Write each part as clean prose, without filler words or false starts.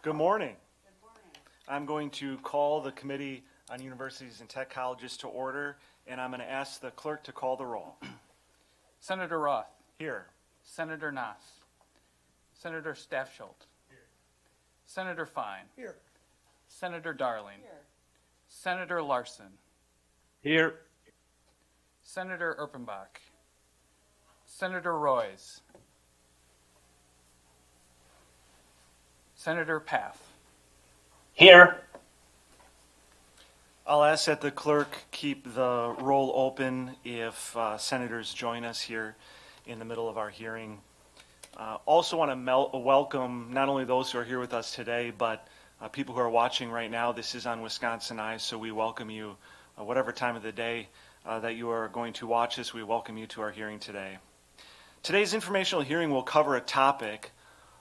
Good morning. I'm going to call the Committee on Universities and Tech Colleges to order, and I'm going to ask the clerk to call the roll. Senator Roth. Here. Senator Nass. Senator Staffschild. Here. Senator Fine. Here. Senator Darling. Here. Senator Larson. Here. Senator Erpenbach. Senator Royce. Senator Paff. Here. I'll ask that the clerk keep the roll open if senators join us here in the middle of our hearing. Also want to welcome not only those who are here with us today, but people who are watching right now. This is on Wisconsin Eyes, so we welcome you whatever time of the day that you are going to watch us. We welcome you to our hearing today. Today's informational hearing will cover a topic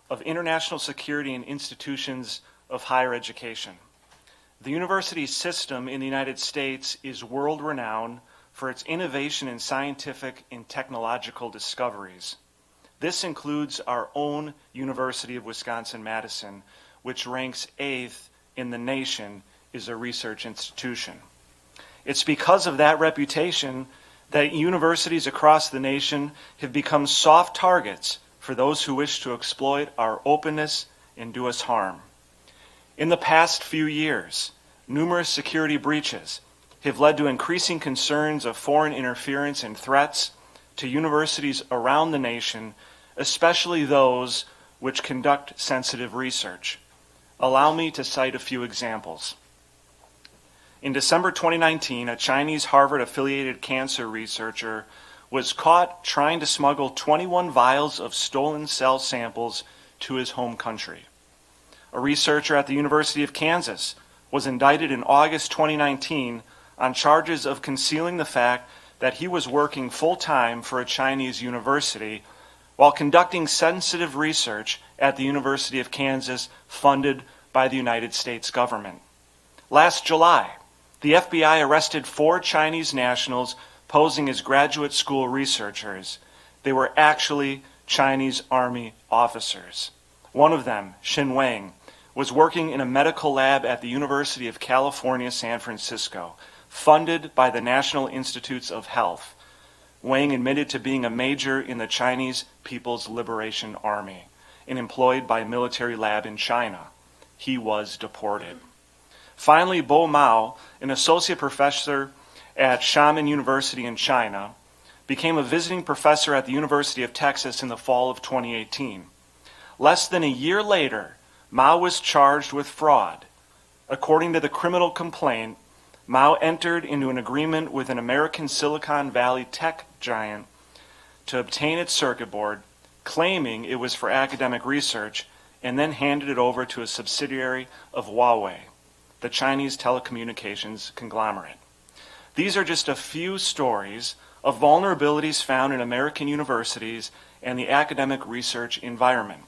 of international security in institutions of higher education. The university system in the United States is world-renowned for its innovation in scientific and technological discoveries. This includes our own University of Wisconsin-Madison, which ranks 8th in the nation as a research institution. It's because of that reputation that universities across the nation have become soft targets for those who wish to exploit our openness and do us harm. In the past few years, numerous security breaches have led to increasing concerns of foreign interference and threats to universities around the nation, especially those which conduct sensitive research. Allow me to cite a few examples. In December 2019, a Chinese Harvard-affiliated cancer researcher was caught trying to smuggle 21 vials of stolen cell samples to his home country. A researcher at the University of Kansas was indicted in August 2019 on charges of concealing the fact that he was working full-time for a Chinese university while conducting sensitive research at the University of Kansas funded by the United States government. Last July, the FBI arrested 4 Chinese nationals posing as graduate school researchers. They were actually Chinese Army officers. One of them, Xin Wang, was working in a medical lab at the University of California, San Francisco, funded by the National Institutes of Health. Wang admitted to being a major in the Chinese People's Liberation Army and employed by a military lab in China. He was deported. Finally, Bo Mao, an associate professor at Xiamen University in China, became a visiting professor at the University of Texas in the fall of 2018. Less than a year later, Mao was charged with fraud. According to the criminal complaint, Mao entered into an agreement with an American Silicon Valley tech giant to obtain its circuit board, claiming it was for academic research, and then handed it over to a subsidiary of Huawei, the Chinese telecommunications conglomerate. These are just a few stories of vulnerabilities found in American universities and the academic research environment.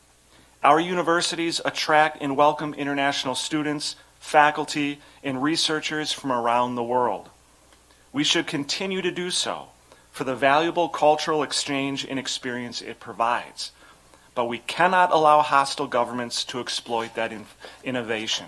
Our universities attract and welcome international students, faculty, and researchers from around the world. We should continue to do so for the valuable cultural exchange and experience it provides. But we cannot allow hostile governments to exploit that innovation.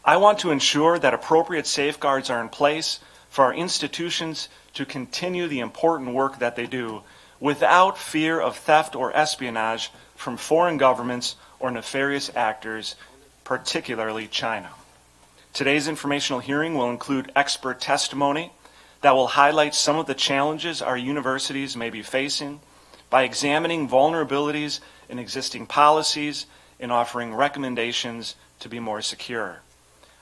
I want to ensure that appropriate safeguards are in place for our institutions to continue the important work that they do without fear of theft or espionage from foreign governments or nefarious actors, particularly China. Today's informational hearing will include expert testimony that will highlight some of the challenges our universities may be facing by examining vulnerabilities in existing policies and offering recommendations to be more secure.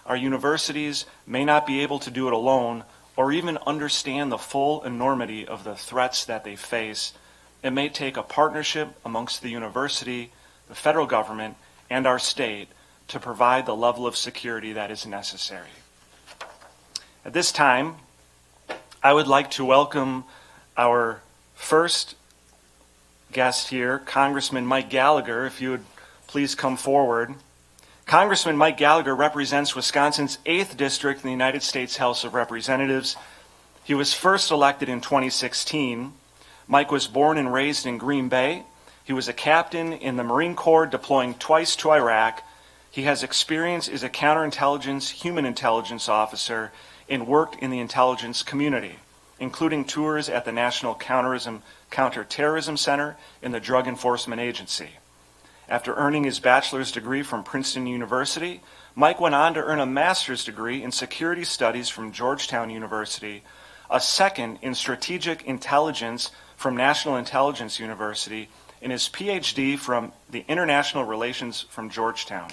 Our universities may not be able to do it alone or even understand the full enormity of the threats that they face. It may take a partnership amongst the university, the federal government, and our state to provide the level of security that is necessary. At this time, I would like to welcome our first guest here, Congressman Mike Gallagher, if you would please come forward. Congressman Mike Gallagher represents Wisconsin's 8th District in the United States House of Representatives. He was first elected in 2016. Mike was born and raised in Green Bay He was a captain in the Marine Corps deploying twice to Iraq. He has experience as a counterintelligence, human intelligence officer and worked in the intelligence community, including tours at the National Counterterrorism Center and the Drug Enforcement Agency. After earning his bachelor's degree from Princeton University, Mike went on to earn a master's degree in security studies from Georgetown University, a second in strategic intelligence from National Intelligence University, and his PhD from the International Relations from Georgetown.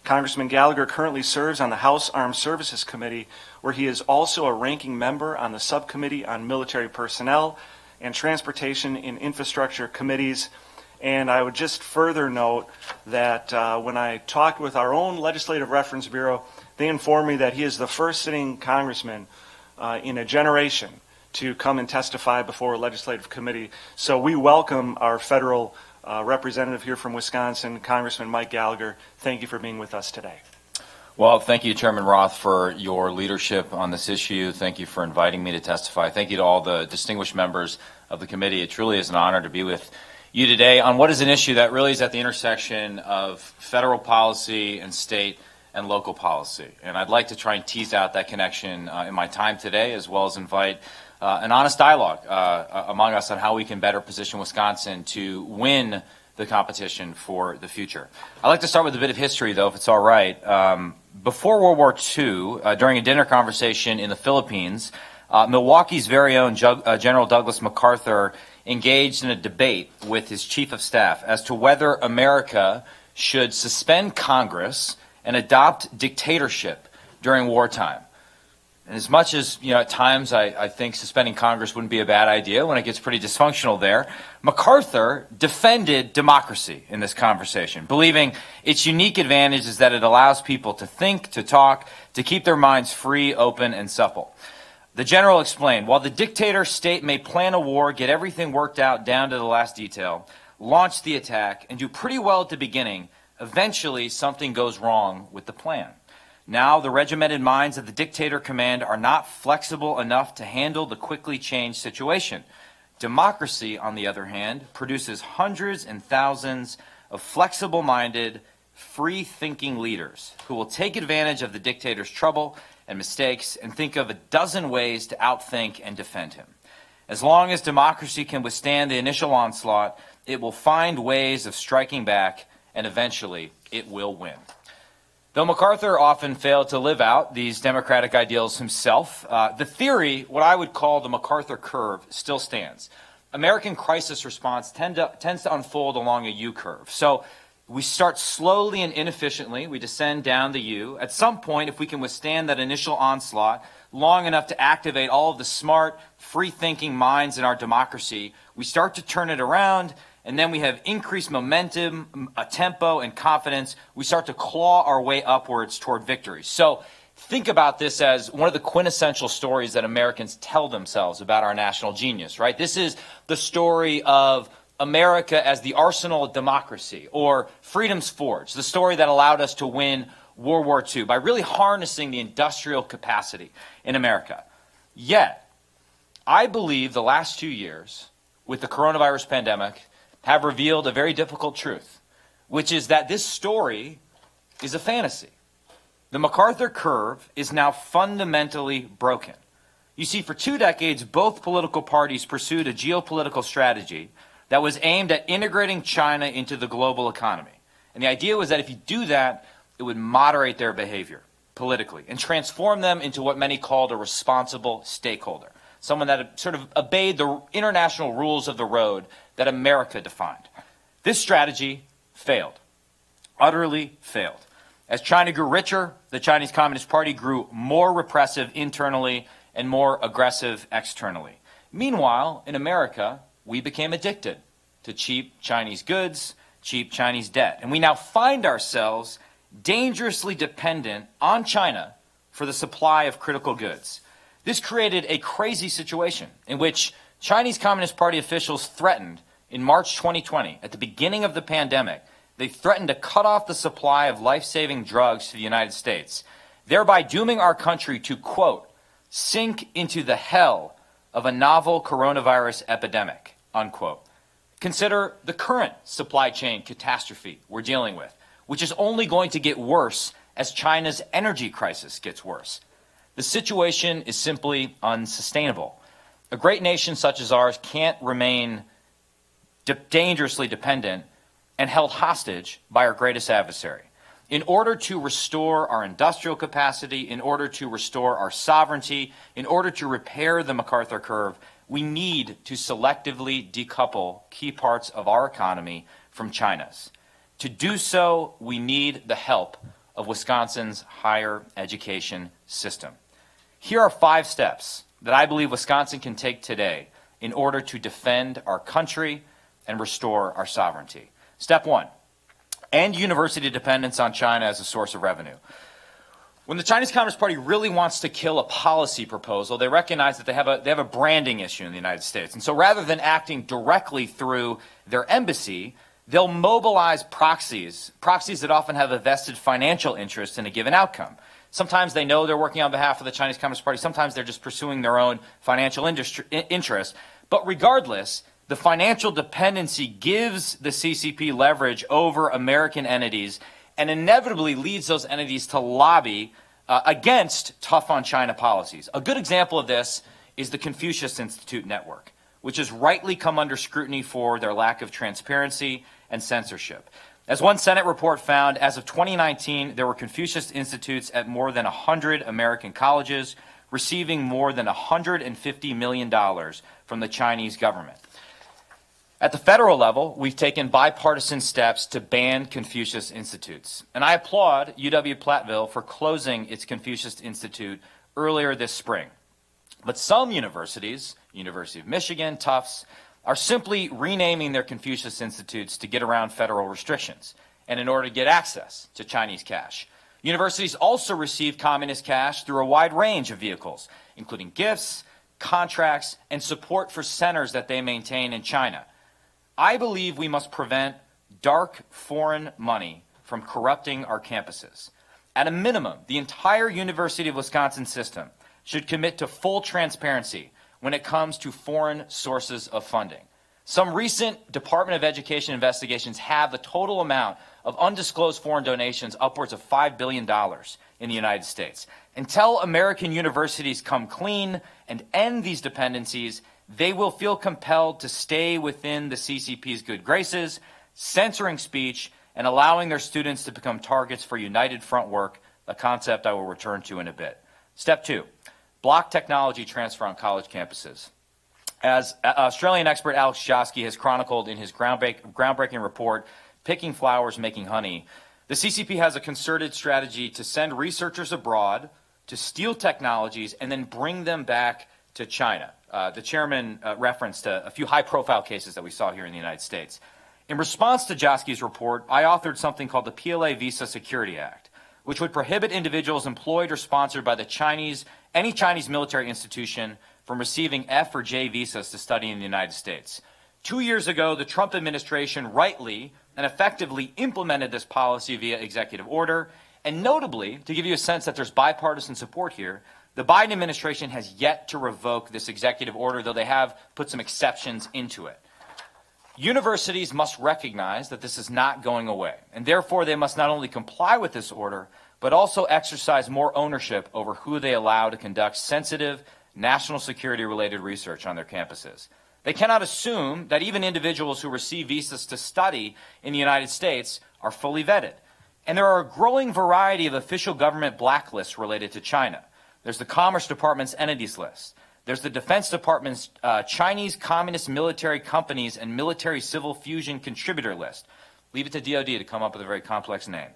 Congressman Gallagher currently serves on the House Armed Services Committee, where he is also a ranking member on the Subcommittee on Military Personnel and Transportation and Infrastructure Committees. And I would just further note that when I talked with our own Legislative Reference Bureau, they informed me that he is the first sitting congressman in a generation to come and testify before a legislative committee. So we welcome our federal representative here from Wisconsin, Congressman Mike Gallagher. Thank you for being with us today. Well, thank you, Chairman Roth, for your leadership on this issue. Thank you for inviting me to testify. Thank you to all the distinguished members of the committee. It truly is an honor to be with you today on what is an issue that really is at the intersection of federal policy and state and local policy. And I'd like to try and tease out that connection in my time today, as well as invite an honest dialogue among us on how we can better position Wisconsin to win the competition for the future. I'd like to start with a bit of history, though, if it's all right. Before World War II, during a dinner conversation in the Philippines, Milwaukee's very own General Douglas MacArthur engaged in a debate with his chief of staff as to whether America should suspend Congress and adopt dictatorship during wartime. And as much as, at times I think suspending Congress wouldn't be a bad idea when it gets pretty dysfunctional there, MacArthur defended democracy in this conversation, believing its unique advantage is that it allows people to think, to talk, to keep their minds free, open, and supple. The general explained, while the dictator state may plan a war, get everything worked out down to the last detail, launch the attack, and do pretty well at the beginning, eventually something goes wrong with the plan. Now the regimented minds of the dictator command are not flexible enough to handle the quickly changed situation. Democracy, on the other hand, produces hundreds and thousands of flexible-minded, free-thinking leaders who will take advantage of the dictator's trouble and mistakes and think of a dozen ways to outthink and defend him. As long as democracy can withstand the initial onslaught, it will find ways of striking back, and eventually it will win. Though MacArthur often failed to live out these democratic ideals himself, the theory, what I would call the MacArthur curve, still stands. American crisis response tends to unfold along a U-curve. So we start slowly and inefficiently. We descend down the U. At some point, if we can withstand that initial onslaught long enough to activate all of the smart, free-thinking minds in our democracy, we start to turn it around, and then we have increased momentum, a tempo, and confidence. We start to claw our way upwards toward victory. So think about this as one of the quintessential stories that Americans tell themselves about our national genius, right? This is the story of America as the arsenal of democracy, or Freedom's Forge, the story that allowed us to win World War II by really harnessing the industrial capacity in America. Yet, I believe the last 2 years with the coronavirus pandemic have revealed a very difficult truth, which is that this story is a fantasy. The MacArthur curve is now fundamentally broken. You see, for 2 decades, both political parties pursued a geopolitical strategy that was aimed at integrating China into the global economy. And the idea was that if you do that, it would moderate their behavior politically and transform them into what many called a responsible stakeholder, someone that sort of obeyed the international rules of the road that America defined. This strategy failed, utterly failed. As China grew richer, the Chinese Communist Party grew more repressive internally and more aggressive externally. Meanwhile, in America, we became addicted to cheap Chinese goods, cheap Chinese debt. And we now find ourselves dangerously dependent on China for the supply of critical goods. This created a crazy situation in which Chinese Communist Party officials threatened in March 2020, at the beginning of the pandemic, they threatened to cut off the supply of life-saving drugs to the United States, thereby dooming our country to, quote, sink into the hell of a novel coronavirus epidemic, unquote. Consider the current supply chain catastrophe we're dealing with, which is only going to get worse as China's energy crisis gets worse. The situation is simply unsustainable. A great nation such as ours can't remain dangerously dependent and held hostage by our greatest adversary. In order to restore our industrial capacity, in order to restore our sovereignty, in order to repair the MacArthur curve, we need to selectively decouple key parts of our economy from China's. To do so, we need the help of Wisconsin's higher education system. Here are 5 steps that I believe Wisconsin can take today in order to defend our country and restore our sovereignty. Step 1, end university dependence on China as a source of revenue. When the Chinese Communist Party really wants to kill a policy proposal, they recognize that they have a branding issue in the United States. And so rather than acting directly through their embassy, they'll mobilize proxies that often have a vested financial interest in a given outcome. Sometimes they know they're working on behalf of the Chinese Communist Party. Sometimes they're just pursuing their own financial interests. But regardless, the financial dependency gives the CCP leverage over American entities and inevitably leads those entities to lobby against tough on China policies. A good example of this is the Confucius Institute network, which has rightly come under scrutiny for their lack of transparency and censorship. As one Senate report found, as of 2019, there were Confucius Institutes at more than 100 American colleges, receiving more than $150 million from the Chinese government. At the federal level, we've taken bipartisan steps to ban Confucius Institutes. And I applaud UW-Platteville for closing its Confucius Institute earlier this spring. But some universities, University of Michigan, Tufts, are simply renaming their Confucius Institutes to get around federal restrictions and in order to get access to Chinese cash. Universities also receive communist cash through a wide range of vehicles, including gifts, contracts, and support for centers that they maintain in China. I believe we must prevent dark foreign money from corrupting our campuses. At a minimum, the entire University of Wisconsin system should commit to full transparency when it comes to foreign sources of funding. Some recent Department of Education investigations have the total amount of undisclosed foreign donations upwards of $5 billion in the United States. Until American universities come clean and end these dependencies, they will feel compelled to stay within the CCP's good graces, censoring speech, and allowing their students to become targets for United Front work, a concept I will return to in a bit. Step 2, block technology transfer on college campuses. As Australian expert Alex Josky has chronicled in his groundbreaking report, Picking Flowers, Making Honey, the CCP has a concerted strategy to send researchers abroad to steal technologies and then bring them back to China. The chairman referenced a few high-profile cases that we saw here in the United States. In response to Josky's report, I authored something called the PLA Visa Security Act, which would prohibit individuals employed or sponsored by any Chinese military institution from receiving F or J visas to study in the United States. 2 years ago, the Trump administration rightly and effectively implemented this policy via executive order. And notably, to give you a sense that there's bipartisan support here, the Biden administration has yet to revoke this executive order, though they have put some exceptions into it. Universities must recognize that this is not going away, and therefore they must not only comply with this order, but also exercise more ownership over who they allow to conduct sensitive national security-related research on their campuses. They cannot assume that even individuals who receive visas to study in the United States are fully vetted. And there are a growing variety of official government blacklists related to China. There's the Commerce Department's entities list. There's the Defense Department's Chinese Communist military companies and military civil fusion contributor list. Leave it to DoD to come up with a very complex name.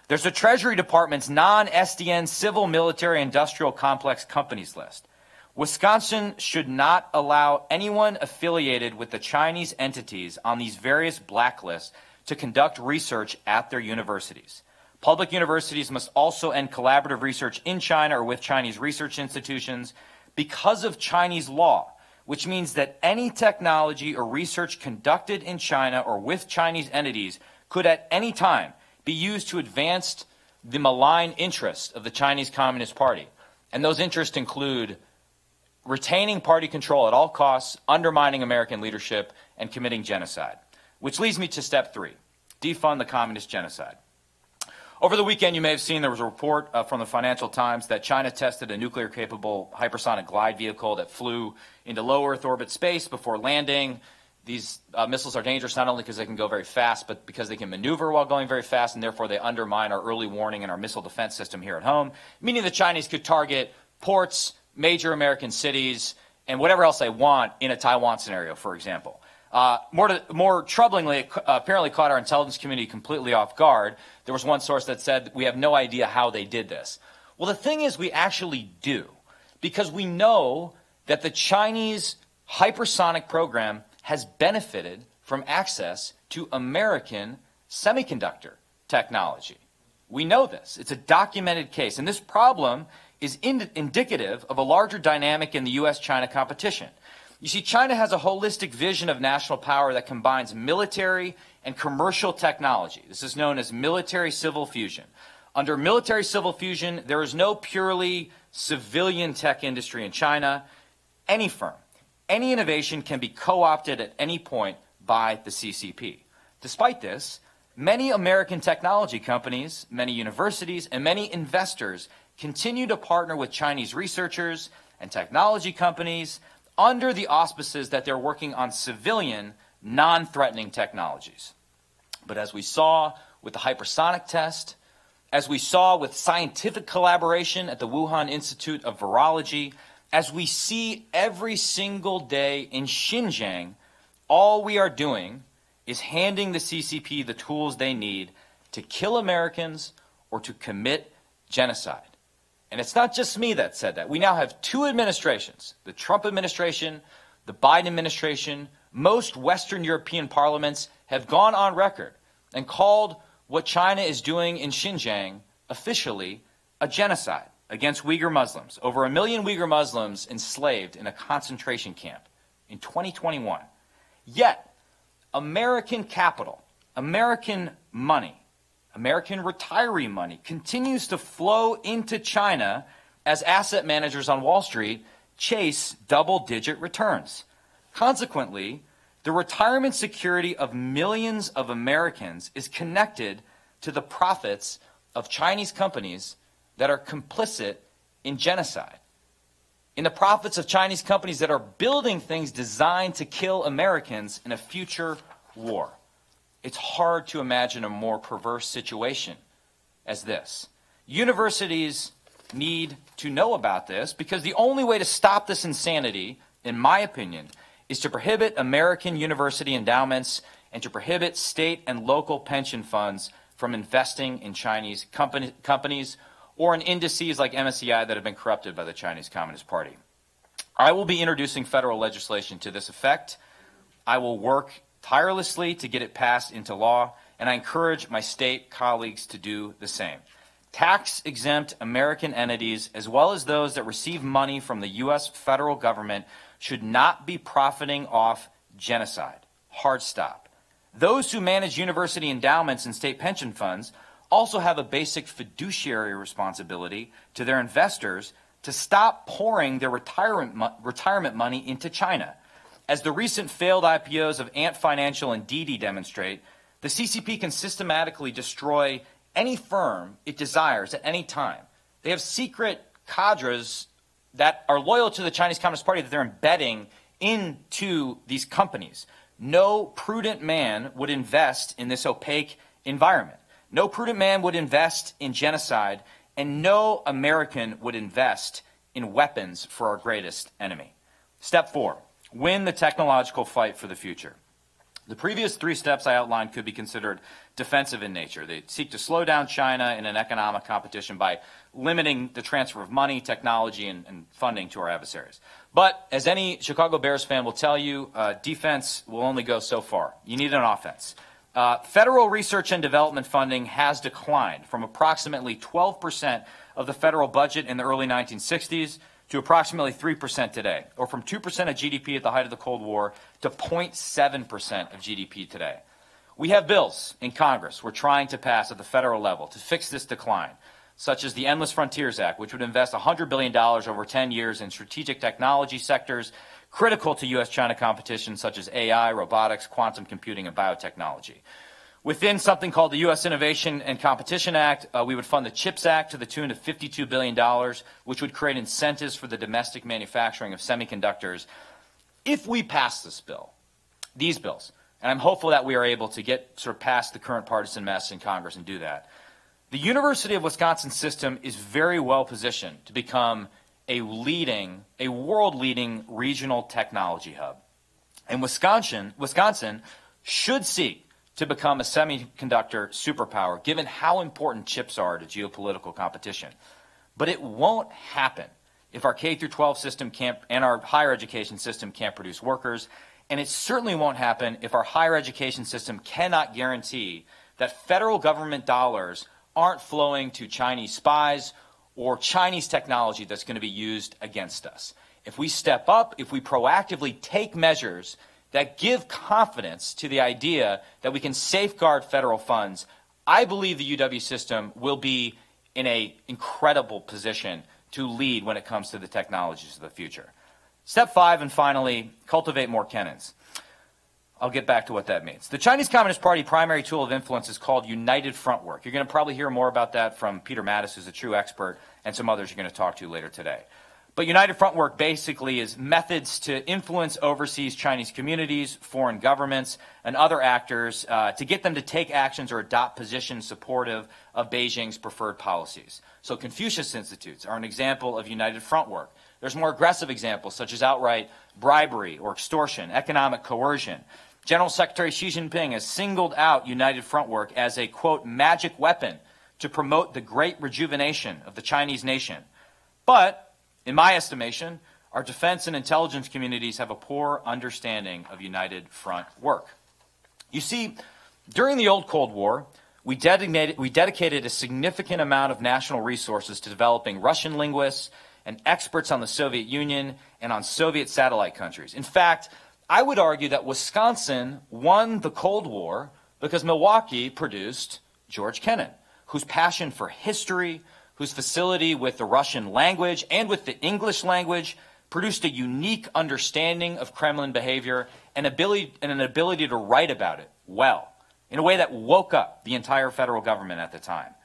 There's the Treasury Department's non-SDN civil military industrial complex companies list. Wisconsin should not allow anyone affiliated with the Chinese entities on these various blacklists to conduct research at their universities. Public universities must also end collaborative research in China or with Chinese research institutions because of Chinese law, which means that any technology or research conducted in China or with Chinese entities could at any time be used to advance the malign interests of the Chinese Communist Party. And those interests include retaining party control at all costs, undermining American leadership, and committing genocide. Which leads me to step 3, defund the communist genocide. Over the weekend, you may have seen there was a report from the Financial Times that China tested a nuclear-capable hypersonic glide vehicle that flew into low Earth orbit space before landing. These missiles are dangerous not only because they can go very fast, but because they can maneuver while going very fast, and therefore they undermine our early warning and our missile defense system here at home, meaning the Chinese could target ports, major American cities, and whatever else they want in a Taiwan scenario, for example. More troublingly, it apparently caught our intelligence community completely off guard. There was one source that said we have no idea how they did this. Well, the thing is we actually do, because we know that the Chinese hypersonic program has benefited from access to American semiconductor technology. We know this. It's a documented case. And this problem is indicative of a larger dynamic in the U.S.-China competition. You see, China has a holistic vision of national power that combines military and commercial technology. This is known as military-civil fusion. Under military-civil fusion, there is no purely civilian tech industry in China. Any firm, any innovation can be co-opted at any point by the CCP. Despite this, many American technology companies, many universities, and many investors continue to partner with Chinese researchers and technology companies under the auspices that they're working on civilian, non-threatening technologies. But as we saw with the hypersonic test, as we saw with scientific collaboration at the Wuhan Institute of Virology, as we see every single day in Xinjiang, all we are doing is handing the CCP the tools they need to kill Americans or to commit genocide. And it's not just me that said that. We now have 2 administrations, the Trump administration, the Biden administration. Most Western European parliaments have gone on record and called what China is doing in Xinjiang officially a genocide against Uyghur Muslims. Over 1 million Uyghur Muslims enslaved in a concentration camp in 2021. Yet, American capital, American money, American retiree money continues to flow into China as asset managers on Wall Street chase double-digit returns. Consequently, the retirement security of millions of Americans is connected to the profits of Chinese companies that are complicit in genocide, in the profits of Chinese companies that are building things designed to kill Americans in a future war. It's hard to imagine a more perverse situation as this. Universities need to know about this because the only way to stop this insanity, in my opinion, is to prohibit American university endowments and to prohibit state and local pension funds from investing in Chinese companies or in indices like MSCI that have been corrupted by the Chinese Communist Party. I will be introducing federal legislation to this effect. I will work tirelessly to get it passed into law, and I encourage my state colleagues to do the same. Tax-exempt American entities, as well as those that receive money from the U.S. federal government, should not be profiting off genocide. Hard stop. Those who manage university endowments and state pension funds also have a basic fiduciary responsibility to their investors to stop pouring their retirement money into China. As the recent failed IPOs of Ant Financial and Didi demonstrate, the CCP can systematically destroy any firm it desires at any time. They have secret cadres that are loyal to the Chinese Communist Party that they're embedding into these companies. No prudent man would invest in this opaque environment. No prudent man would invest in genocide, and no American would invest in weapons for our greatest enemy. Step 4. Win the technological fight for the future. The previous 3 steps I outlined could be considered defensive in nature. They seek to slow down China in an economic competition by limiting the transfer of money, technology, and funding to our adversaries. But as any Chicago Bears fan will tell you, defense will only go so far. You need an offense. Federal research and development funding has declined from approximately 12% of the federal budget in the early 1960s to approximately 3% today, or from 2% of GDP at the height of the Cold War to 0.7% of GDP today. We have bills in Congress we're trying to pass at the federal level to fix this decline. such as the Endless Frontiers Act, which would invest $100 billion over 10 years in strategic technology sectors critical to U.S.-China competition, such as AI, robotics, quantum computing, and biotechnology. Within something called the U.S. Innovation and Competition Act, we would fund the CHIPS Act to the tune of $52 billion, which would create incentives for the domestic manufacturing of semiconductors. If we pass these bills, and I'm hopeful that we are able to get sort of past the current partisan mess in Congress and do that, the University of Wisconsin system is very well positioned to become a world-leading regional technology hub. And Wisconsin should seek to become a semiconductor superpower, given how important chips are to geopolitical competition. But it won't happen if our K-12 system and our higher education system can't produce workers, and it certainly won't happen if our higher education system cannot guarantee that federal government dollars aren't flowing to Chinese spies or Chinese technology that's going to be used against us. If we step up, if we proactively take measures that give confidence to the idea that we can safeguard federal funds, I believe the UW system will be in an incredible position to lead when it comes to the technologies of the future. Step 5, and finally, cultivate more cannons. I'll get back to what that means. The Chinese Communist Party primary tool of influence is called United Front Work. You're going to probably hear more about that from Peter Mattis, who's a true expert, and some others you're going to talk to later today. But United Front Work basically is methods to influence overseas Chinese communities, foreign governments, and other actors to get them to take actions or adopt positions supportive of Beijing's preferred policies. So Confucius Institutes are an example of United Front Work. There's more aggressive examples, such as outright bribery or extortion, economic coercion. General Secretary Xi Jinping has singled out United Front Work as a, quote, magic weapon to promote the great rejuvenation of the Chinese nation. But, in my estimation, our defense and intelligence communities have a poor understanding of United Front Work. You see, during the old Cold War, we dedicated a significant amount of national resources to developing Russian linguists and experts on the Soviet Union and on Soviet satellite countries. In fact, I would argue that Wisconsin won the Cold War because Milwaukee produced George Kennan, whose passion for history, whose facility with the Russian language and with the English language produced a unique understanding of Kremlin behavior and an ability to write about it well, in a way that woke up the entire federal government at the time.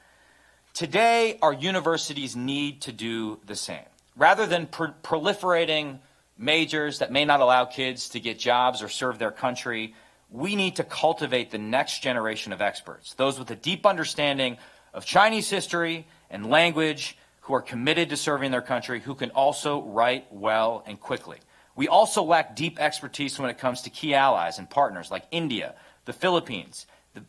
Today, our universities need to do the same. Rather than proliferating majors that may not allow kids to get jobs or serve their country, we need to cultivate the next generation of experts, those with a deep understanding of Chinese history and language, who are committed to serving their country, who can also write well and quickly. We also lack deep expertise when it comes to key allies and partners like India, the Philippines,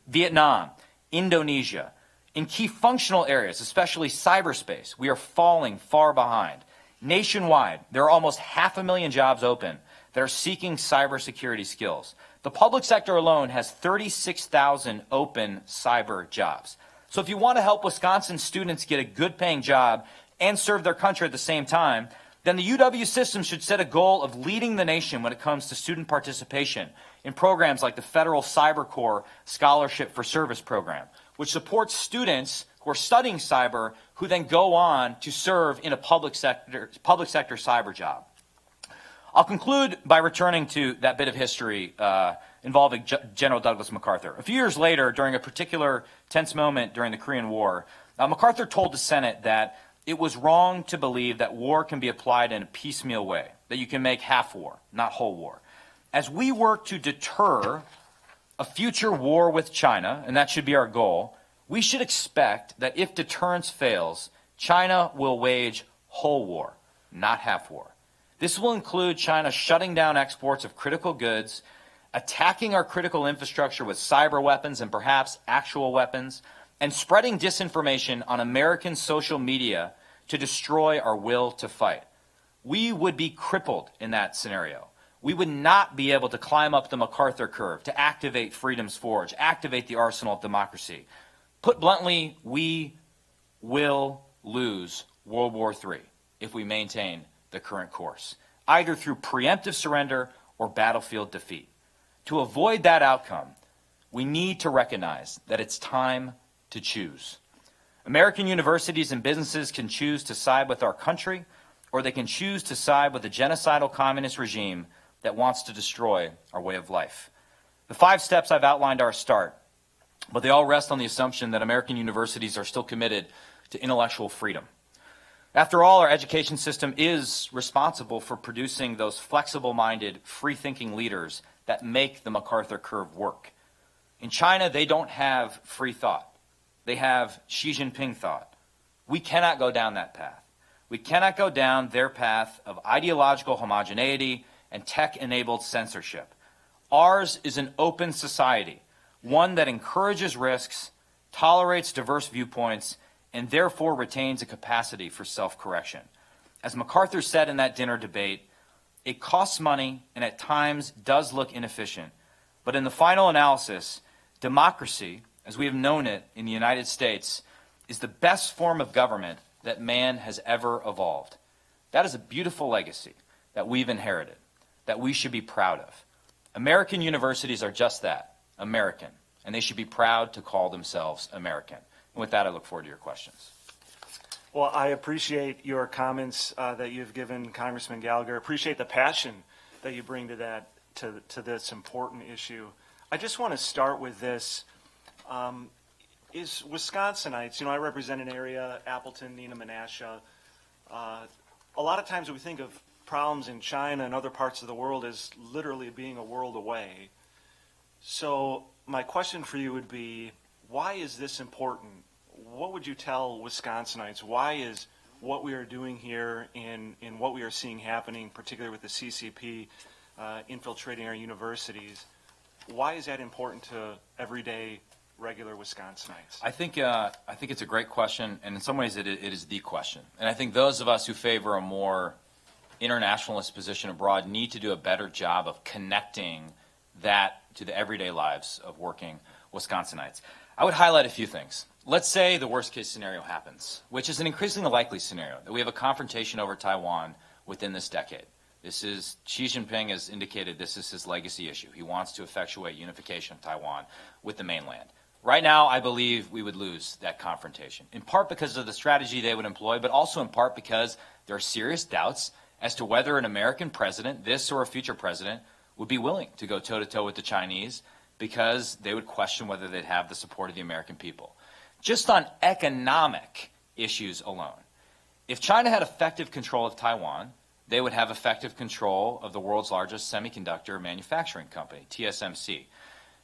Vietnam, Indonesia. In key functional areas, especially cyberspace, we are falling far behind. Nationwide, there are almost 500,000 jobs open that are seeking cybersecurity skills. The public sector alone has 36,000 open cyber jobs. So if you want to help Wisconsin students get a good-paying job and serve their country at the same time, then the UW system should set a goal of leading the nation when it comes to student participation in programs like the Federal Cyber Corps Scholarship for Service program, which supports students who are studying cyber who then go on to serve in a public sector cyber job. I'll conclude by returning to that bit of history involving General Douglas MacArthur. A few years later, during a particular tense moment during the Korean War, MacArthur told the Senate that it was wrong to believe that war can be applied in a piecemeal way, that you can make half war, not whole war. As we work to deter a future war with China, and that should be our goal, we should expect that if deterrence fails, China will wage whole war, not half war. This will include China shutting down exports of critical goods, attacking our critical infrastructure with cyber weapons and perhaps actual weapons, and spreading disinformation on American social media to destroy our will to fight. We would be crippled in that scenario. We would not be able to climb up the MacArthur curve to activate Freedom's Forge, activate the arsenal of democracy. Put bluntly, we will lose World War III if we maintain the current course, either through preemptive surrender or battlefield defeat. To avoid that outcome, we need to recognize that it's time to choose. American universities and businesses can choose to side with our country, or they can choose to side with a genocidal communist regime that wants to destroy our way of life. The 5 steps I've outlined are a start, but they all rest on the assumption that American universities are still committed to intellectual freedom. After all, our education system is responsible for producing those flexible-minded, free-thinking leaders that make the MacArthur curve work. In China, they don't have free thought. They have Xi Jinping thought. We cannot go down that path. We cannot go down their path of ideological homogeneity and tech-enabled censorship. Ours is an open society, one that encourages risks, tolerates diverse viewpoints, and therefore retains a capacity for self-correction. As MacArthur said in that dinner debate, it costs money and at times does look inefficient, but in the final analysis, democracy, as we have known it in the United States, is the best form of government that man has ever evolved. That is a beautiful legacy that we've inherited, that we should be proud of. American universities are just that, American, and they should be proud to call themselves American. And with that, I look forward to your questions. Well, I appreciate your comments that you've given, Congressman Gallagher. Appreciate the passion that you bring to this important issue. I just want to start with this. Is Wisconsinites, I represent an area, Appleton, Neenah, Menasha. A lot of times we think of problems in China and other parts of the world as literally being a world away. So my question for you would be, why is this important? What would you tell Wisconsinites? Why is what we are doing here in what we are seeing happening, particularly with the CCP infiltrating our universities, why is that important to everyday, regular Wisconsinites? I think it's a great question, and in some ways it is the question. And I think those of us who favor a more internationalist position abroad need to do a better job of connecting that to the everyday lives of working Wisconsinites. I would highlight a few things. Let's say the worst case scenario happens, which is an increasingly likely scenario, that we have a confrontation over Taiwan within this decade. This is, Xi Jinping has indicated this is his legacy issue. He wants to effectuate unification of Taiwan with the mainland. Right now, I believe we would lose that confrontation, in part because of the strategy they would employ, but also in part because there are serious doubts as to whether an American president, this or a future president, would be willing to go toe-to-toe with the Chinese, because they would question whether they'd have the support of the American people. Just on economic issues alone, if China had effective control of Taiwan, they would have effective control of the world's largest semiconductor manufacturing company, TSMC.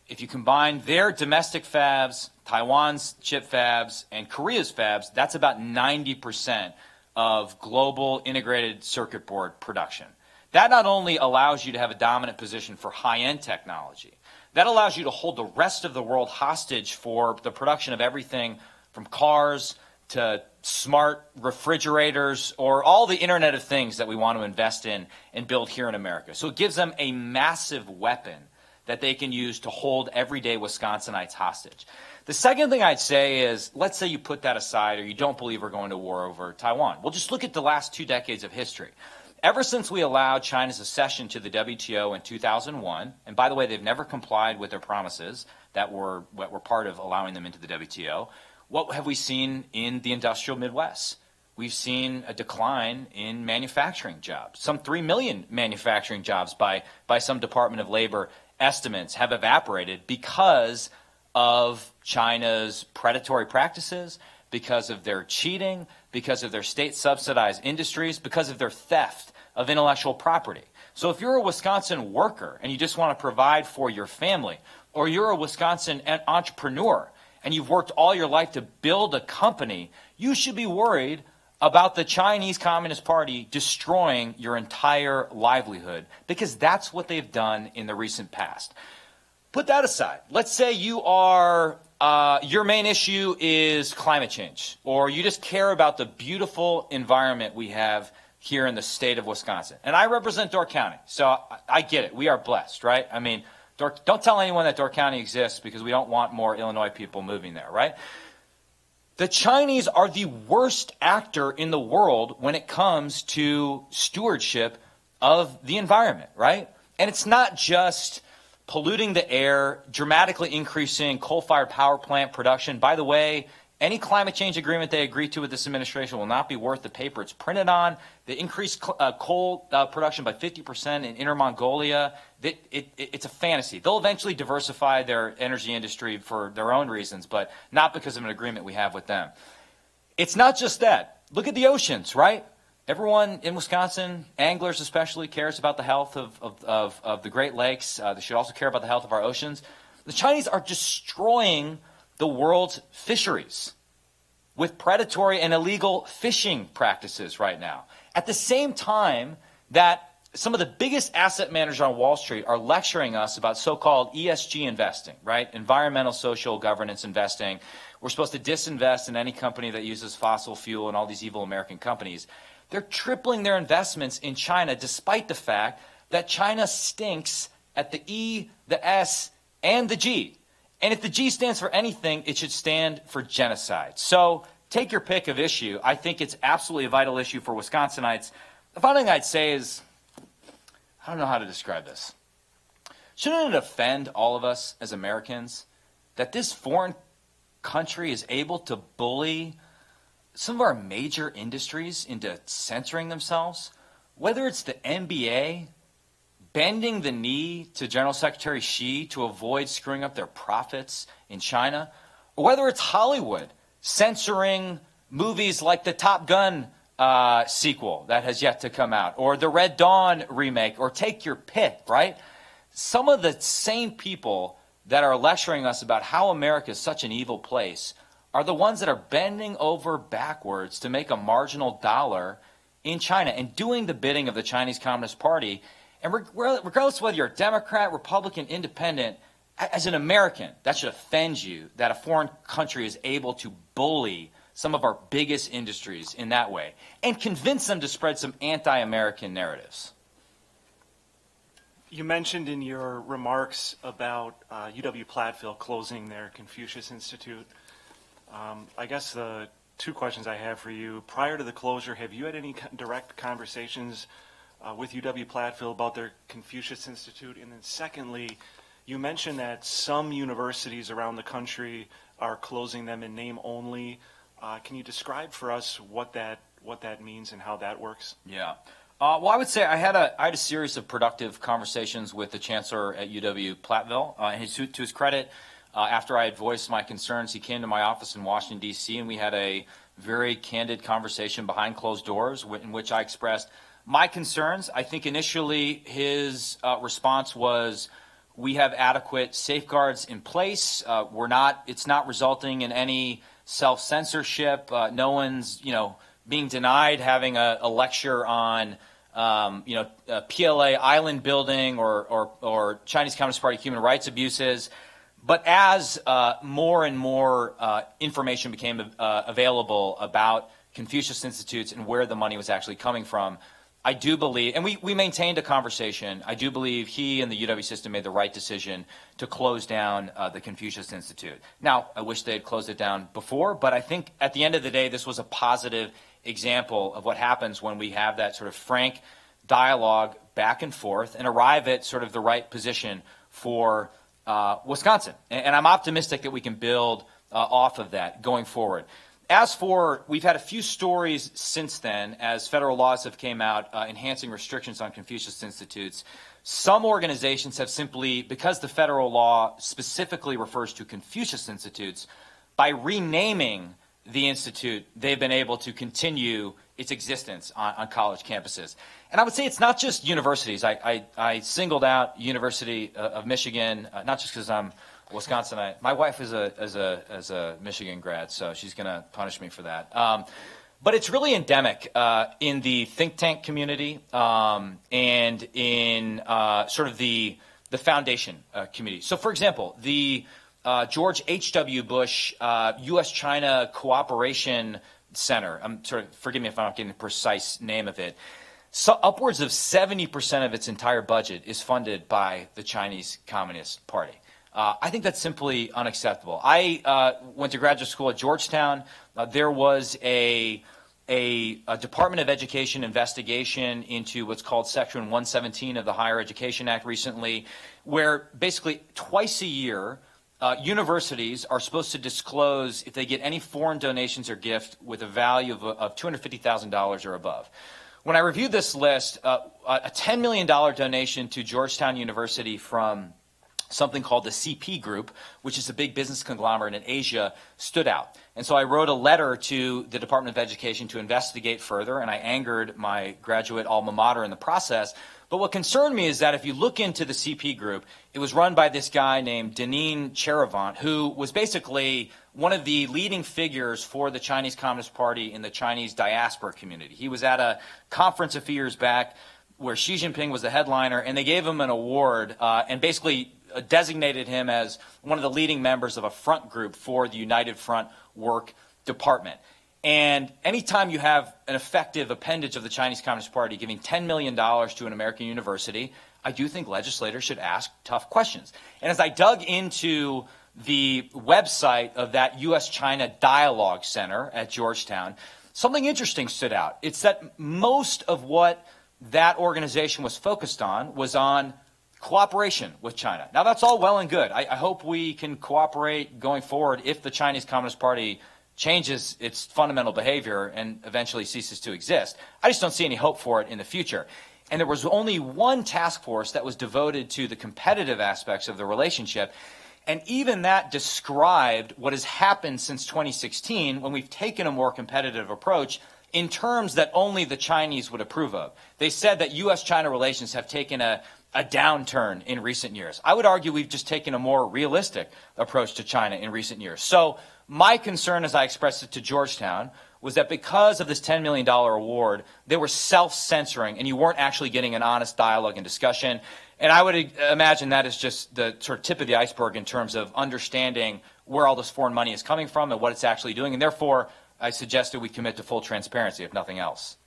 If you combine their domestic fabs, Taiwan's chip fabs, and Korea's fabs, that's about 90% of global integrated circuit board production. That not only allows you to have a dominant position for high-end technology, that allows you to hold the rest of the world hostage for the production of everything from cars to smart refrigerators or all the Internet of Things that we want to invest in and build here in America. So it gives them a massive weapon that they can use to hold everyday Wisconsinites hostage. The second thing I'd say is, let's say you put that aside or you don't believe we're going to war over Taiwan. Well, just look at the last 2 decades of history. Ever since we allowed China's accession to the WTO in 2001, and by the way, they've never complied with their promises that were part of allowing them into the WTO, what have we seen in the industrial Midwest? We've seen a decline in manufacturing jobs. Some 3 million manufacturing jobs by some Department of Labor estimates have evaporated because of China's predatory practices, because of their cheating, because of their state-subsidized industries, because of their theft of intellectual property. So if you're a Wisconsin worker and you just want to provide for your family, or you're a Wisconsin entrepreneur and you've worked all your life to build a company, you should be worried about the Chinese Communist Party destroying your entire livelihood, because that's what they've done in the recent past. Put that aside. Let's say you are your main issue is climate change, or you just care about the beautiful environment we have here in the state of Wisconsin. And I represent Door County, so I get it. We are blessed, right? I mean, don't tell anyone that Door County exists, because we don't want more Illinois people moving there, right? The Chinese are the worst actor in the world when it comes to stewardship of the environment, right? And it's not just polluting the air, dramatically increasing coal-fired power plant production. By the way, Any climate change agreement they agree to with this administration will not be worth the paper it's printed on. The increased coal production by 50% in Inner Mongolia, it's a fantasy. They'll eventually diversify their energy industry for their own reasons, but not because of an agreement we have with them. It's not just that. Look at the oceans, right? Everyone in Wisconsin, anglers especially, cares about the health of the Great Lakes. They should also care about the health of our oceans. The Chinese are destroying the world's fisheries with predatory and illegal fishing practices right now. At the same time that some of the biggest asset managers on Wall Street are lecturing us about so-called ESG investing, right? Environmental, social, governance investing. We're supposed to disinvest in any company that uses fossil fuel and all these evil American companies. They're tripling their investments in China despite the fact that China stinks at the E, the S, and the G. And if the G stands for anything, it should stand for genocide. So take your pick of issue. I think it's absolutely a vital issue for Wisconsinites. The final thing I'd say is, I don't know how to describe this. Shouldn't it offend all of us as Americans that this foreign country is able to bully some of our major industries into censoring themselves? Whether it's the NBA bending the knee to General Secretary Xi to avoid screwing up their profits in China, or whether it's Hollywood censoring movies like the Top Gun sequel that has yet to come out, or the Red Dawn remake, or take your pick, right? Some of the same people that are lecturing us about how America is such an evil place are the ones that are bending over backwards to make a marginal dollar in China and doing the bidding of the Chinese Communist Party. And regardless of whether you're a Democrat, Republican, Independent, as an American, that should offend you that a foreign country is able to bully some of our biggest industries in that way and convince them to spread some anti-American narratives. You mentioned in your remarks about UW-Platteville closing their Confucius Institute. I guess the two questions I have for you. Prior to the closure, have you had any direct conversations with UW-Platteville about their Confucius Institute? And then secondly, you mentioned that some universities around the country are closing them in name only. Can you describe for us what that means and how that works? Yeah. Well, I would say I had a series of productive conversations with the chancellor at UW-Platteville. And to his credit, after I had voiced my concerns, he came to my office in Washington, D.C., and we had a very candid conversation behind closed doors in which I expressed my concerns. I think initially his response was, we have adequate safeguards in place. It's not resulting in any self-censorship. No one's, being denied having a lecture on, PLA island building or Chinese Communist Party human rights abuses. But as more and more information became available about Confucius Institutes and where the money was actually coming from, I do believe, and we maintained a conversation, I do believe he and the UW system made the right decision to close down the Confucius Institute. Now, I wish they had closed it down before, but I think at the end of the day, this was a positive example of what happens when we have that sort of frank dialogue back and forth and arrive at sort of the right position for Wisconsin. And I'm optimistic that we can build off of that going forward. As for, we've had a few stories since then as federal laws have came out enhancing restrictions on Confucius Institutes. Some organizations have simply, because the federal law specifically refers to Confucius Institutes, by renaming the institute, they've been able to continue its existence on college campuses. And I would say it's not just universities. I singled out University of Michigan, not just because I'm Wisconsinite. My wife is a Michigan grad, so she's going to punish me for that. But it's really endemic in the think tank community and in sort of the foundation community. So, for example, the George H.W. Bush U.S.-China Cooperation Center, forgive me if I'm not getting the precise name of it, so upwards of 70% of its entire budget is funded by the Chinese Communist Party. I think that's simply unacceptable. I went to graduate school at Georgetown. There was a Department of Education investigation into what's called Section 117 of the Higher Education Act recently, where basically twice a year universities are supposed to disclose if they get any foreign donations or gift with a value of $250,000 or above. When I reviewed this list, a $10 million donation to Georgetown University from something called the CP Group, which is a big business conglomerate in Asia, stood out. And so I wrote a letter to the Department of Education to investigate further, and I angered my graduate alma mater in the process. But what concerned me is that if you look into the CP Group, it was run by this guy named Deneen Cheravant, who was basically one of the leading figures for the Chinese Communist Party in the Chinese diaspora community. He was at a conference a few years back where Xi Jinping was the headliner, and they gave him an award and basically designated him as one of the leading members of a front group for the United Front Work Department. And anytime you have an effective appendage of the Chinese Communist Party giving $10 million to an American university, I do think legislators should ask tough questions. And as I dug into the website of that U.S.-China Dialogue Center at Georgetown, something interesting stood out. It's that most of what that organization was focused on was on cooperation with China. Now, that's all well and good. I hope we can cooperate going forward if the Chinese Communist Party changes its fundamental behavior and eventually ceases to exist. I just don't see any hope for it in the future. And there was only one task force that was devoted to the competitive aspects of the relationship. And even that described what has happened since 2016 when we've taken a more competitive approach in terms that only the Chinese would approve of. They said that U.S.-China relations have taken a downturn in recent years. I would argue we've just taken a more realistic approach to China in recent years. So my concern, as I expressed it to Georgetown, was that because of this $10 million award, they were self-censoring and you weren't actually getting an honest dialogue and discussion. And I would imagine that is just the sort of tip of the iceberg in terms of understanding where all this foreign money is coming from and what it's actually doing. And therefore, I suggested we commit to full transparency, if nothing else.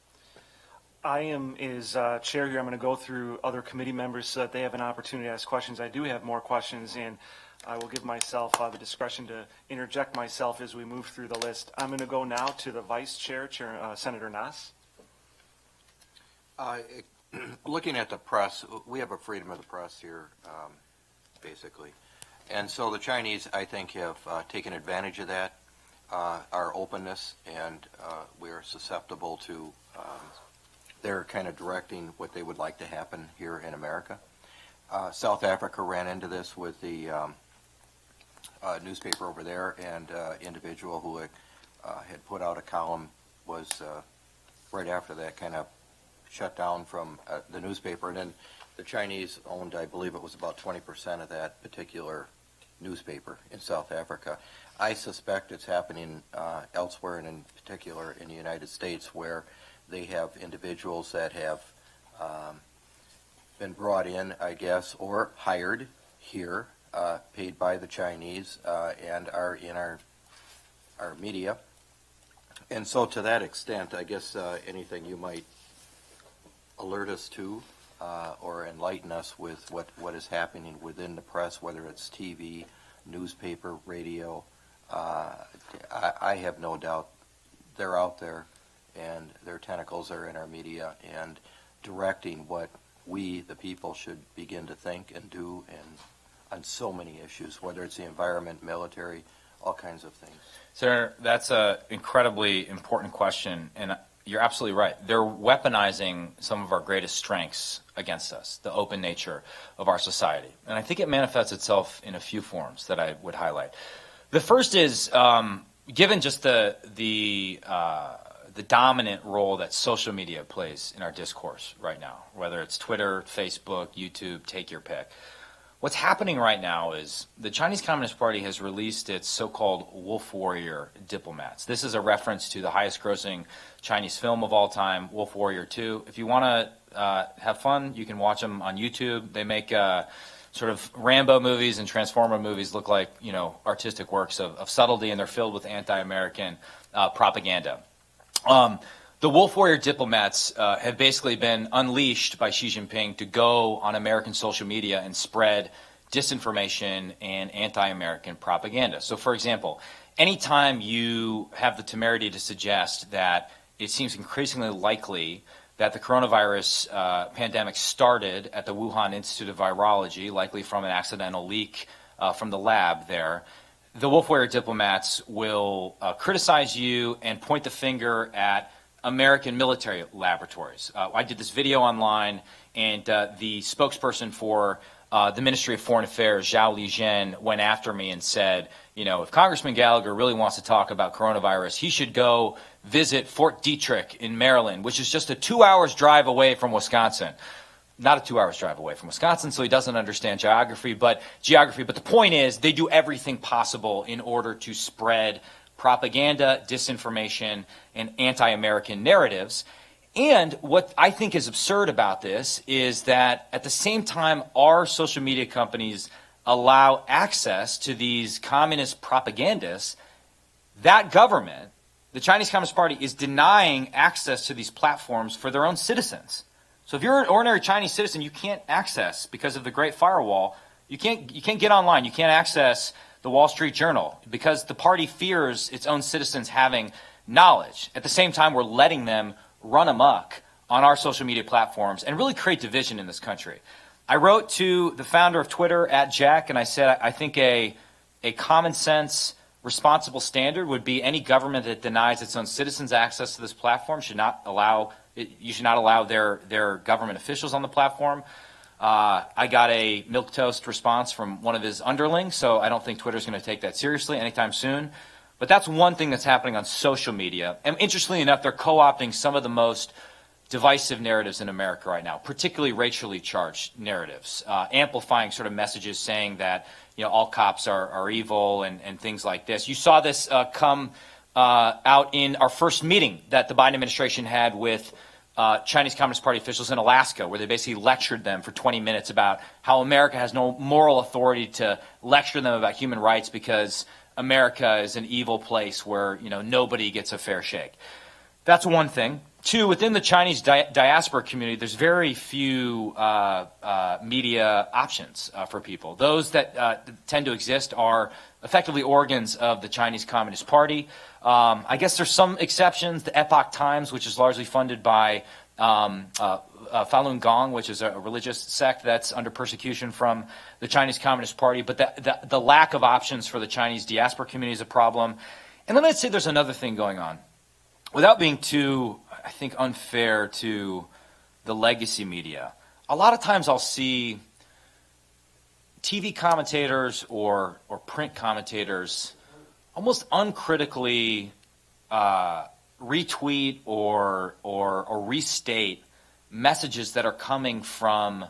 I am, as chair here, I'm going to go through other committee members so that they have an opportunity to ask questions. I do have more questions, and I will give myself the discretion to interject myself as we move through the list. I'm going to go now to the vice chair, Senator Nass. Looking at the press, we have a freedom of the press here, basically. And so the Chinese, I think, have taken advantage of that, our openness, and we are susceptible to they're kind of directing what they would like to happen here in America. South Africa ran into this with the newspaper over there, and individual who had put out a column was right after that kind of shut down from the newspaper. And then the Chinese owned, I believe it was about 20% of that particular newspaper in South Africa. I suspect it's happening elsewhere, and in particular in the United States, where they have individuals that have been brought in, I guess, or hired here, paid by the Chinese, and are in our media. And so to that extent, I guess anything you might alert us to or enlighten us with what is happening within the press, whether it's TV, newspaper, radio, I have no doubt they're out there, and their tentacles are in our media and directing what we, the people, should begin to think and do on so many issues, whether it's the environment, military, all kinds of things. Senator, that's an incredibly important question, and you're absolutely right. They're weaponizing some of our greatest strengths against us, the open nature of our society. And I think it manifests itself in a few forms that I would highlight. The first is, given just the dominant role that social media plays in our discourse right now, whether it's Twitter, Facebook, YouTube, take your pick. What's happening right now is the Chinese Communist Party has released its so-called Wolf Warrior diplomats. This is a reference to the highest-grossing Chinese film of all time, Wolf Warrior 2. If you want to have fun, you can watch them on YouTube. They make sort of Rambo movies and Transformer movies look like, artistic works of subtlety, and they're filled with anti-American propaganda. The Wolf Warrior diplomats have basically been unleashed by Xi Jinping to go on American social media and spread disinformation and anti-American propaganda. So, for example, anytime you have the temerity to suggest that it seems increasingly likely that the coronavirus pandemic started at the Wuhan Institute of Virology, likely from an accidental leak from the lab there, the wolf warrior diplomats will criticize you and point the finger at American military laboratories. I did this video online, and the spokesperson for the Ministry of Foreign Affairs, Zhao Lijian, went after me and said, you know, if Congressman Gallagher really wants to talk about coronavirus, he should go visit Fort Detrick in Maryland, which is just a 2 hours drive away from Wisconsin. Not a 2 hours drive away from Wisconsin, so he doesn't understand geography. But the point is, they do everything possible in order to spread propaganda, disinformation, and anti-American narratives. And what I think is absurd about this is that at the same time our social media companies allow access to these communist propagandists, that government, the Chinese Communist Party, is denying access to these platforms for their own citizens. So if you're an ordinary Chinese citizen, you can't access, because of the Great Firewall, you can't get online, you can't access the Wall Street Journal, because the party fears its own citizens having knowledge. At the same time, we're letting them run amok on our social media platforms and really create division in this country. I wrote to the founder of Twitter, @Jack, and I said I think a common sense, responsible standard would be any government that denies its own citizens access to this platform should not allow their government officials on the platform. I got a milquetoast response from one of his underlings, so I don't think Twitter's going to take that seriously anytime soon. But that's one thing that's happening on social media. And interestingly enough, they're co-opting some of the most divisive narratives in America right now, particularly racially charged narratives, amplifying sort of messages saying that, you know, all cops are evil and things like this. You saw this come out in our first meeting that the Biden administration had with Chinese Communist Party officials in Alaska, where they basically lectured them for 20 minutes about how America has no moral authority to lecture them about human rights because America is an evil place where, you know, nobody gets a fair shake. That's one thing. Two, within the Chinese diaspora community, there's very few media options for people. Those that tend to exist are effectively organs of the Chinese Communist Party. I guess there's some exceptions. The Epoch Times, which is largely funded by Falun Gong, which is a religious sect that's under persecution from the Chinese Communist Party. But the lack of options for the Chinese diaspora community is a problem. And then I'd say there's another thing going on. Without being too, I think, unfair to the legacy media, a lot of times I'll see TV commentators or print commentators almost uncritically retweet or restate messages that are coming from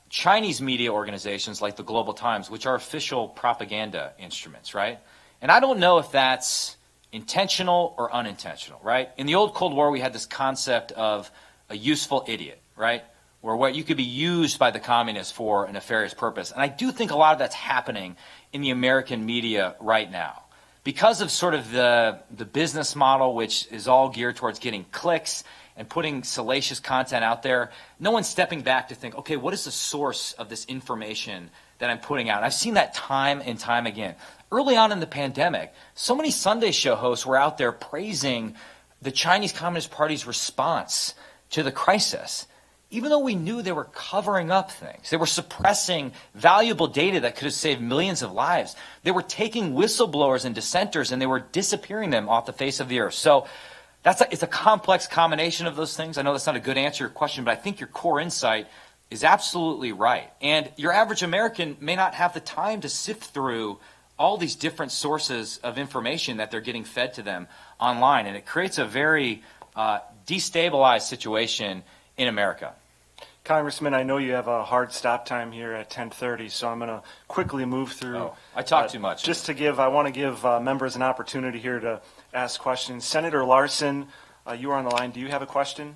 Chinese media organizations like the Global Times, which are official propaganda instruments, right? And I don't know if that's intentional or unintentional, right? In the old Cold War, we had this concept of a useful idiot, right? Where what you could be used by the communists for a nefarious purpose. And I do think a lot of that's happening in the American media right now. Because of sort of the business model, which is all geared towards getting clicks and putting salacious content out there, no one's stepping back to think, okay, what is the source of this information that I'm putting out? And I've seen that time and time again. Early on in the pandemic, so many Sunday show hosts were out there praising the Chinese Communist Party's response to the crisis, even though we knew they were covering up things. They were suppressing valuable data that could have saved millions of lives. They were taking whistleblowers and dissenters and they were disappearing them off the face of the earth. So it's a complex combination of those things. I know that's not a good answer to your question, but I think your core insight is absolutely right. And your average American may not have the time to sift through all these different sources of information that they're getting fed to them online. And it creates a very destabilized situation in America. Congressman, I know you have a hard stop time here at 10:30, so I'm going to quickly move through. Oh, I talk too much. I want to give members an opportunity here to ask questions. Senator Larson, you are on the line. Do you have a question?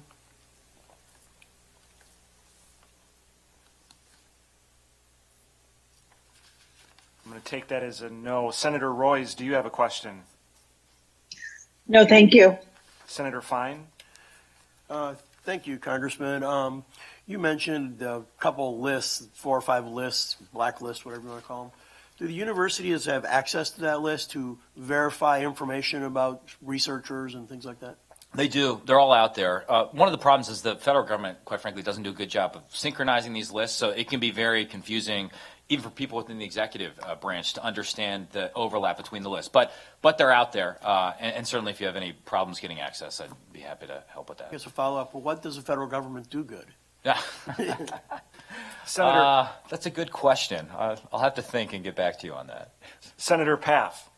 I'm going to take that as a no. Senator Royce, do you have a question? No, thank you. Senator Fine? Thank you, Congressman. You mentioned a couple lists, 4 or 5 lists, blacklists, whatever you want to call them. Do the universities have access to that list to verify information about researchers and things like that? They do. They're all out there. One of the problems is the federal government, quite frankly, doesn't do a good job of synchronizing these lists, so it can be very confusing, even for people within the executive branch, to understand the overlap between the lists. But they're out there, and certainly if you have any problems getting access, I'd be happy to help with I that. guess a follow-up, well, what does the federal government do good? Yeah. Senator, That's a good question. I'll have to think and get back to you on that. Senator Paff.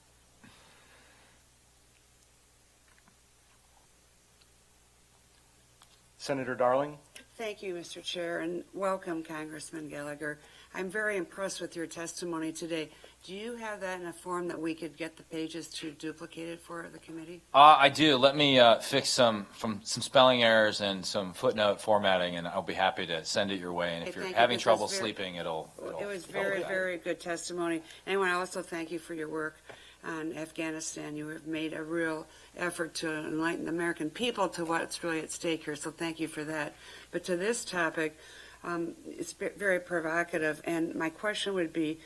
Senator Darling. Thank you, Mr. Chair, and welcome, Congressman Gallagher. I'm very impressed with your testimony today. Do you have that in a form that we could get the pages to duplicate it for the committee? I do. Let me fix some spelling errors and some footnote formatting, and I'll be happy to send it your way. And if Okay, you're thank you, having because trouble it's very- sleeping, it'll It was it'll very, be- very good testimony. And I want to also thank you for your work on Afghanistan. You have made a real effort to enlighten the American people to what's really at stake here, so thank you for that. But to this topic, it's very provocative, and my question would be,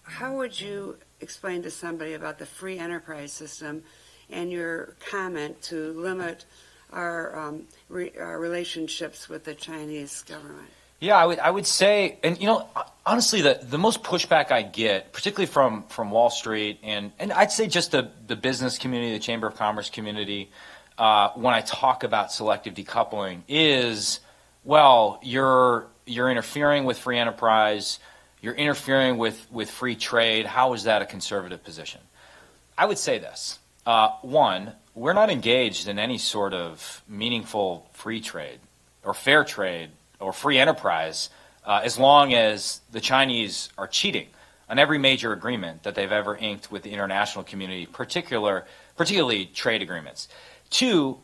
how would you explain to somebody about the free enterprise system and your comment to limit our relationships with the Chinese government? Yeah, I would say, and honestly, the most pushback I get, particularly from Wall Street and I'd say just the business community, the Chamber of Commerce community, when I talk about selective decoupling is, well, you're interfering with free enterprise, you're interfering with free trade. How is that a conservative position? I would say this. One, we're not engaged in any sort of meaningful free trade or fair trade or free enterprise as long as the Chinese are cheating on every major agreement that they've ever inked with the international community, particularly trade agreements. Two,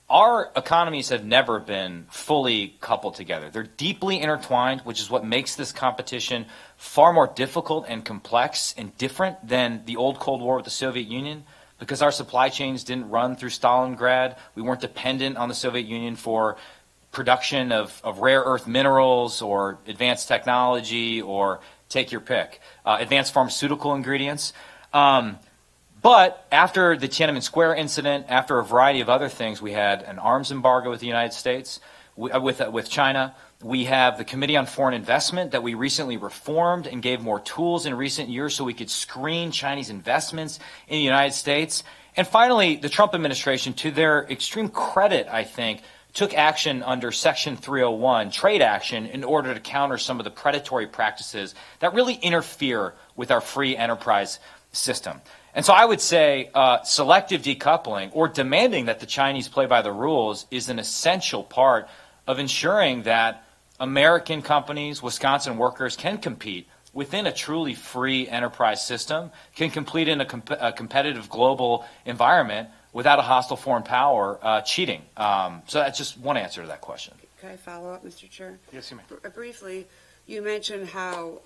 our economies have never been fully coupled together. They're deeply intertwined, which is what makes this competition far more difficult and complex and different than the old Cold War with the Soviet Union, because our supply chains didn't run through Stalingrad. We weren't dependent on the Soviet Union for production of rare earth minerals or advanced technology or take your pick, advanced pharmaceutical ingredients. But after the Tiananmen Square incident, after a variety of other things, we had an arms embargo with the United States, with China. We have the Committee on Foreign Investment that we recently reformed and gave more tools in recent years so we could screen Chinese investments in the United States. And finally, the Trump administration, to their extreme credit, I think, took action under Section 301, trade action, in order to counter some of the predatory practices that really interfere with our free enterprise system. And so I would say selective decoupling or demanding that the Chinese play by the rules is an essential part of ensuring that American companies, Wisconsin workers can compete within a truly free enterprise system, can compete in a competitive global environment without a hostile foreign power cheating. So that's just one answer to that question. Could I follow up, Mr. Chair? Yes, you may. Briefly, you mentioned how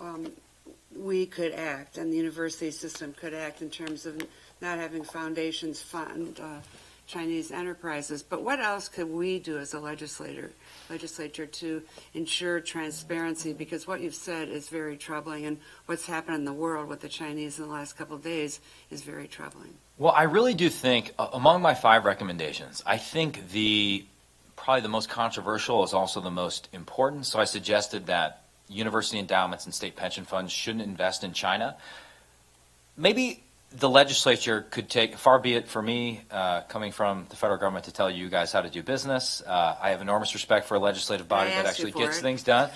we could act and the university system could act in terms of not having foundations fund Chinese enterprises. But what else could we do as a legislature to ensure transparency? Because what you've said is very troubling, and what's happened in the world with the Chinese in the last couple of days is very troubling. Well, I really do think, among my 5 recommendations, I think probably the most controversial is also the most important. So I suggested that university endowments and state pension funds shouldn't invest in China. Maybe the legislature could take, far be it for me, coming from the federal government, to tell you guys how to do business. I have enormous respect for a legislative body that actually gets things done.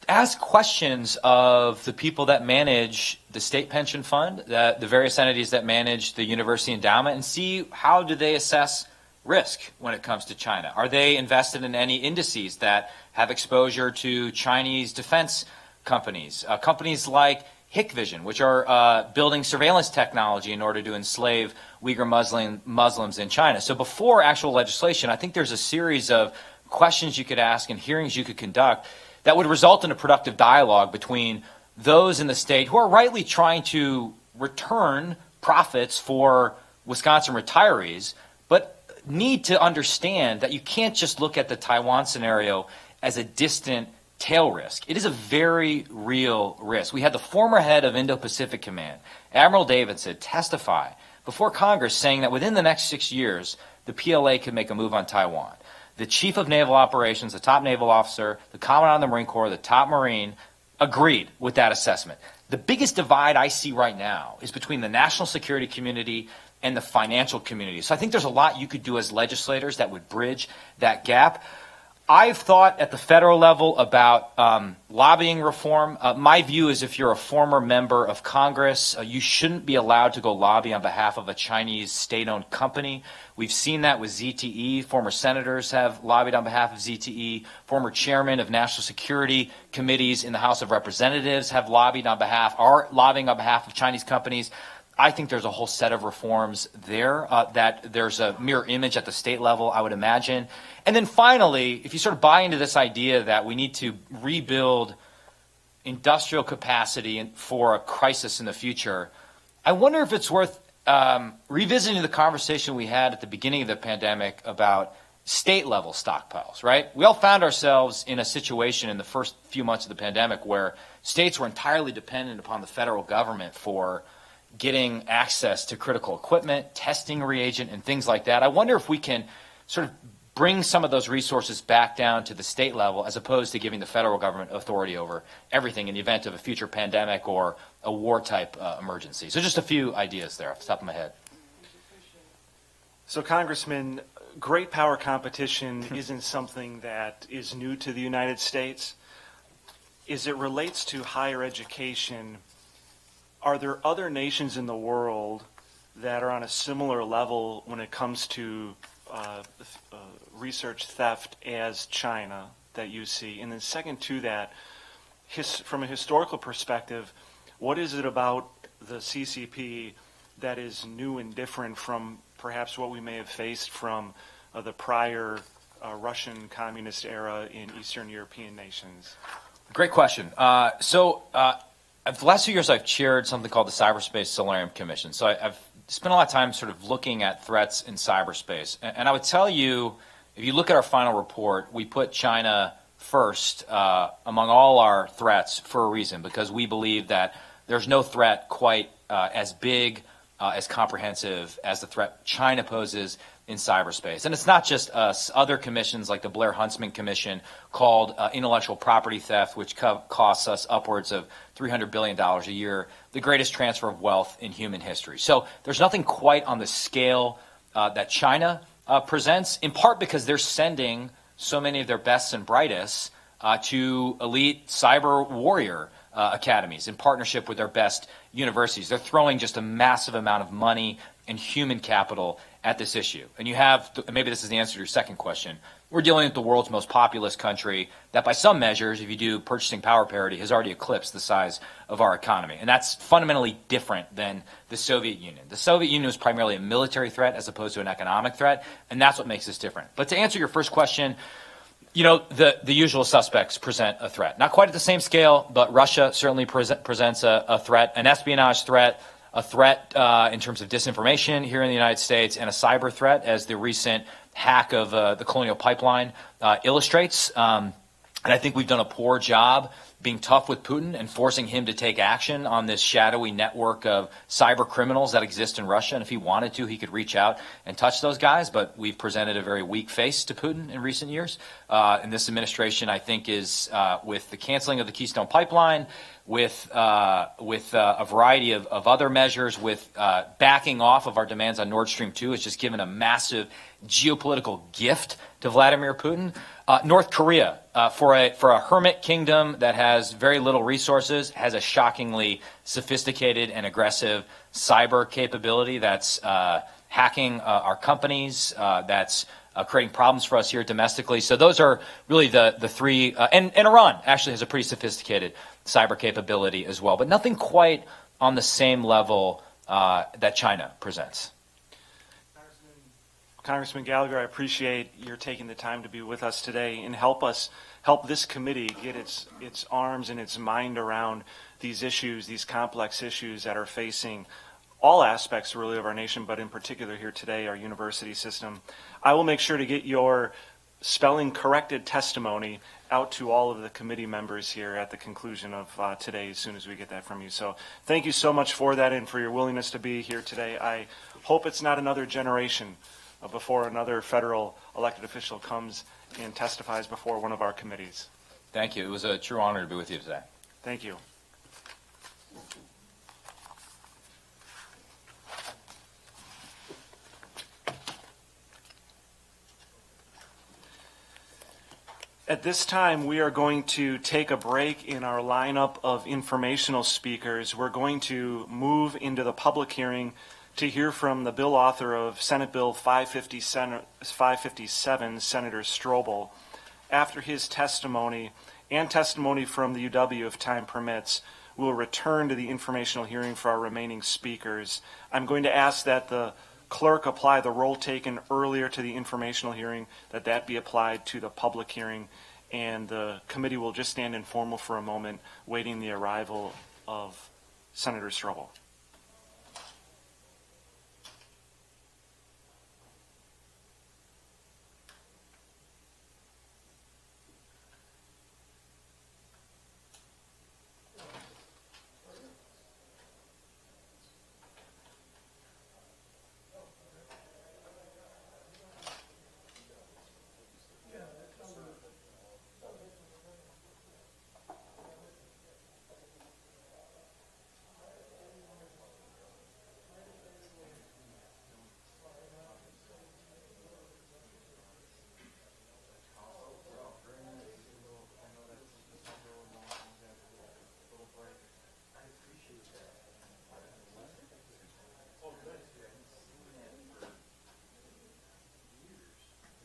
Ask questions of the people that manage the state pension fund, the various entities that manage the university endowment, and see how do they assess risk when it comes to China. Are they invested in any indices that have exposure to Chinese defense companies, companies like Hikvision, which are building surveillance technology in order to enslave Uyghur Muslims in China. So before actual legislation, I think there's a series of questions you could ask and hearings you could conduct that would result in a productive dialogue between those in the state who are rightly trying to return profits for Wisconsin retirees, but need to understand that you can't just look at the Taiwan scenario as a distant tail risk. It is a very real risk. We had the former head of Indo-Pacific Command, Admiral Davidson, testify before Congress saying that within the next 6 years, the PLA could make a move on Taiwan. The Chief of Naval Operations, the top naval officer, the Commandant of the Marine Corps, the top Marine, agreed with that assessment. The biggest divide I see right now is between the national security community and the financial community. So I think there's a lot you could do as legislators that would bridge that gap. I've thought at the federal level about lobbying reform. My view is if you're a former member of Congress, you shouldn't be allowed to go lobby on behalf of a Chinese state-owned company. We've seen that with ZTE. Former senators have lobbied on behalf of ZTE. Former chairmen of national security committees in the House of Representatives have are lobbying on behalf of Chinese companies. I think there's a whole set of reforms there that there's a mirror image at the state level, I would imagine. And then finally, if you sort of buy into this idea that we need to rebuild industrial capacity for a crisis in the future, I wonder if it's worth revisiting the conversation we had at the beginning of the pandemic about state-level stockpiles, right? We all found ourselves in a situation in the first few months of the pandemic where states were entirely dependent upon the federal government for getting access to critical equipment, testing reagent, and things like that. I wonder if we can sort of bring some of those resources back down to the state level as opposed to giving the federal government authority over everything in the event of a future pandemic or a war-type emergency. So just a few ideas there off the top of my head. So, Congressman, great power competition isn't something that is new to the United States. As it relates to higher education, are there other nations in the world that are on a similar level when it comes to research theft as China that you see? And then second to that, from a historical perspective, what is it about the CCP that is new and different from perhaps what we may have faced from the prior Russian communist era in Eastern European nations? Great question. The last few years, I've chaired something called the Cyberspace Solarium Commission. So I've spent a lot of time sort of looking at threats in cyberspace. And I would tell you, if you look at our final report, we put China first among all our threats for a reason, because we believe that there's no threat quite as big, as comprehensive as the threat China poses in cyberspace. And it's not just us. Other commissions like the Blair-Huntsman Commission called intellectual property theft, which costs us upwards of $300 billion a year, the greatest transfer of wealth in human history. So there's nothing quite on the scale that China presents, in part because they're sending so many of their best and brightest to elite cyber warrior academies in partnership with their best universities. They're throwing just a massive amount of money and human capital at this issue. And you have, maybe this is the answer to your second question, we're dealing with the world's most populous country that by some measures, if you do purchasing power parity, has already eclipsed the size of our economy. And that's fundamentally different than the Soviet Union. The Soviet Union was primarily a military threat as opposed to an economic threat, and that's what makes this different. But to answer your first question, you know, the usual suspects present a threat. Not quite at the same scale, but Russia certainly presents a threat, an espionage threat, a threat in terms of disinformation here in the United States, and a cyber threat, as the recent hack of the Colonial Pipeline illustrates. And I think we've done a poor job being tough with Putin and forcing him to take action on this shadowy network of cyber criminals that exist in Russia. And if he wanted to, he could reach out and touch those guys. But we've presented a very weak face to Putin in recent years. And this administration, I think, is with the canceling of the Keystone Pipeline, with a variety of other measures, with backing off of our demands on Nord Stream 2, it's just given a massive geopolitical gift to Vladimir Putin. North Korea, for a hermit kingdom that has very little resources, has a shockingly sophisticated and aggressive cyber capability that's hacking our companies, that's creating problems for us here domestically. So those are really the three. And Iran actually has a pretty sophisticated cyber capability as well, but nothing quite on the same level that China presents. Congressman Gallagher, I appreciate your taking the time to be with us today and help this committee get its arms and its mind around these issues, these complex issues that are facing all aspects really of our nation, but in particular here today, our university system. I will make sure to get your spelling corrected testimony out to all of the committee members here at the conclusion of today as soon as we get that from you. So thank you so much for that and for your willingness to be here today. I hope it's not another generation before another federal elected official comes and testifies before one of our committees. Thank you. It was a true honor to be with you today. Thank you. At this time, we are going to take a break in our lineup of informational speakers. We're going to move into the public hearing to hear from the bill author of Senate Bill 557, Senator Strobel. After his testimony and testimony from the UW, if time permits, we'll return to the informational hearing for our remaining speakers. I'm going to ask that the clerk apply the roll taken earlier to the informational hearing, that be applied to the public hearing, and the committee will just stand informal for a moment, waiting the arrival of Senator Strobel.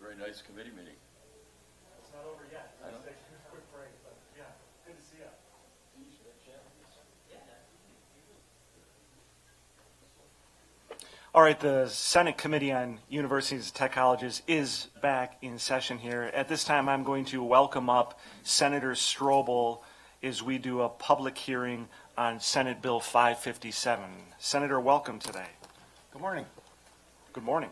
Very nice committee meeting. It's not over yet. Let's take a quick break, but yeah, good to see you. All right, the Senate Committee on Universities and Tech Colleges is back in session here. At this time, I'm going to welcome up Senator Strobel as we do a public hearing on Senate Bill 557. Senator, welcome today. Good morning. Good morning.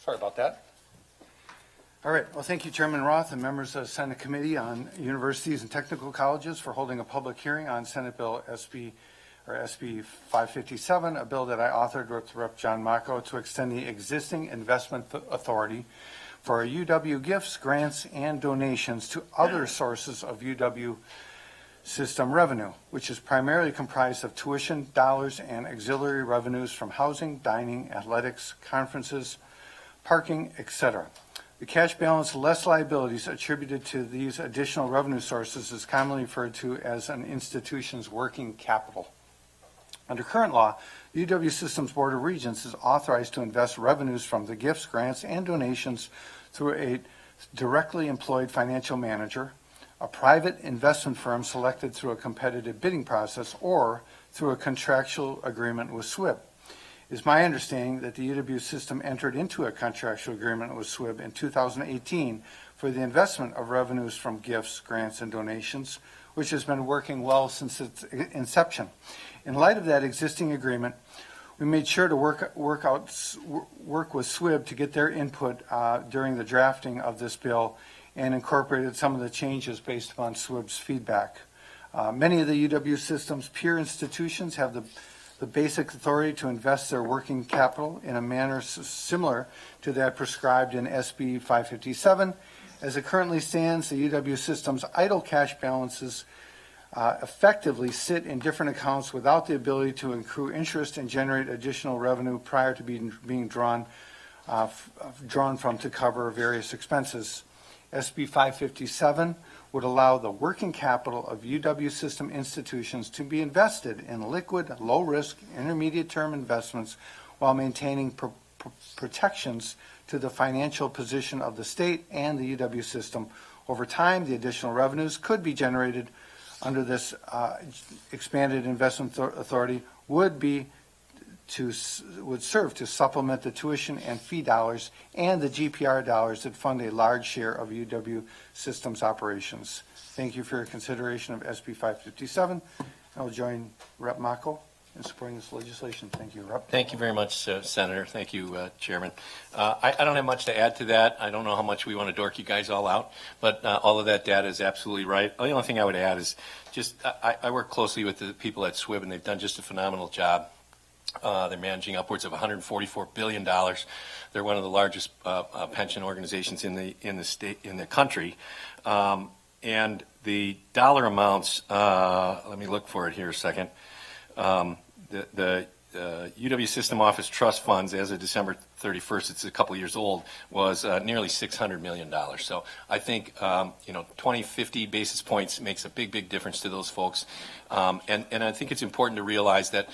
Sorry about that. All right. Well, thank you, Chairman Roth and members of the Senate Committee on Universities and Technical Colleges for holding a public hearing on Senate Bill SB 557, a bill that I authored with Rep. John Mako to extend the existing investment authority for UW gifts, grants, and donations to other sources of UW system revenue, which is primarily comprised of tuition dollars and auxiliary revenues from housing, dining, athletics, conferences, parking, etc. The cash balance less liabilities attributed to these additional revenue sources is commonly referred to as an institution's working capital. Under current law, the UW Systems Board of Regents is authorized to invest revenues from the gifts, grants, and donations through a directly employed financial manager, a private investment firm selected through a competitive bidding process, or through a contractual agreement with SWIB. It is my understanding that the UW system entered into a contractual agreement with SWIB in 2018 for the investment of revenues from gifts, grants, and donations, which has been working well since its inception. In light of that existing agreement, we made sure to work with SWIB to get their input during the drafting of this bill and incorporated some of the changes based upon SWIB's feedback. Many of the UW system's peer institutions have the basic authority to invest their working capital in a manner similar to that prescribed in SB 557. As it currently stands, the UW system's idle cash balances effectively sit in different accounts without the ability to accrue interest and generate additional revenue prior to being drawn from to cover various expenses. SB 557 would allow the working capital of UW system institutions to be invested in liquid, low-risk, intermediate-term investments while maintaining protections to the financial position of the state and the UW system. Over time, the additional revenues could be generated under this expanded investment authority would be would serve to supplement the tuition and fee dollars and the GPR dollars that fund a large share of UW Systems operations. Thank you for your consideration of SB 557. I will join Rep. Mako in supporting this legislation. Thank you, Rep. Thank you very much, Senator. Thank you, Chairman. I don't have much to add to that. I don't know how much we want to dork you guys all out, but all of that data is absolutely right. The only thing I would add is just I work closely with the people at SWIB, and they've done just a phenomenal job. They're managing upwards of $144 billion. They're one of the largest pension organizations in the country. And the dollar amounts, let me look for it here a second. The UW System Office Trust Funds, as of December 31st, it's a couple years old, was nearly $600 million. So I think, 20, 50 basis points makes a big, big difference to those folks. And I think it's important to realize that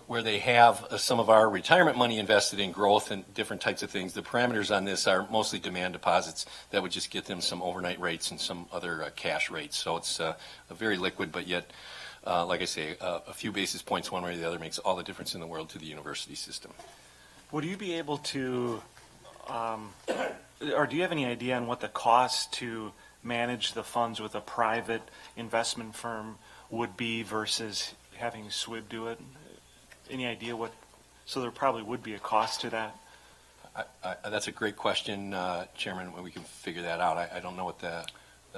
where they have some of our retirement money invested in growth and different types of things, the parameters on this are mostly demand deposits that would just get them some overnight rates and some other cash rates. So it's a very liquid, but yet, like I say, a few basis points one way or the other makes all the difference in the world to the university system. Would you be able to, or do you have any idea on what the cost to manage the funds with a private investment firm would be versus having SWIB do it? Any idea what? So there probably would be a cost to that. That's a great question, Chairman. We can figure that out. I don't know what the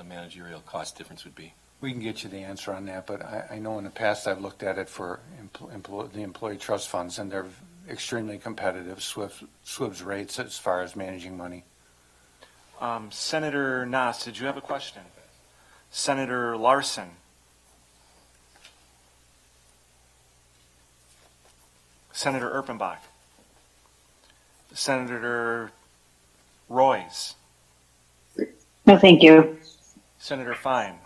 managerial cost difference would be. We can get you the answer on that, but I know in the past I've looked at it for the employee trust funds, and they're extremely competitive, SWIB's rates as far as managing money. Senator Nass, did you have a question? Senator Larson. Senator Erpenbach. Senator Royce. No, thank you. Senator Fine.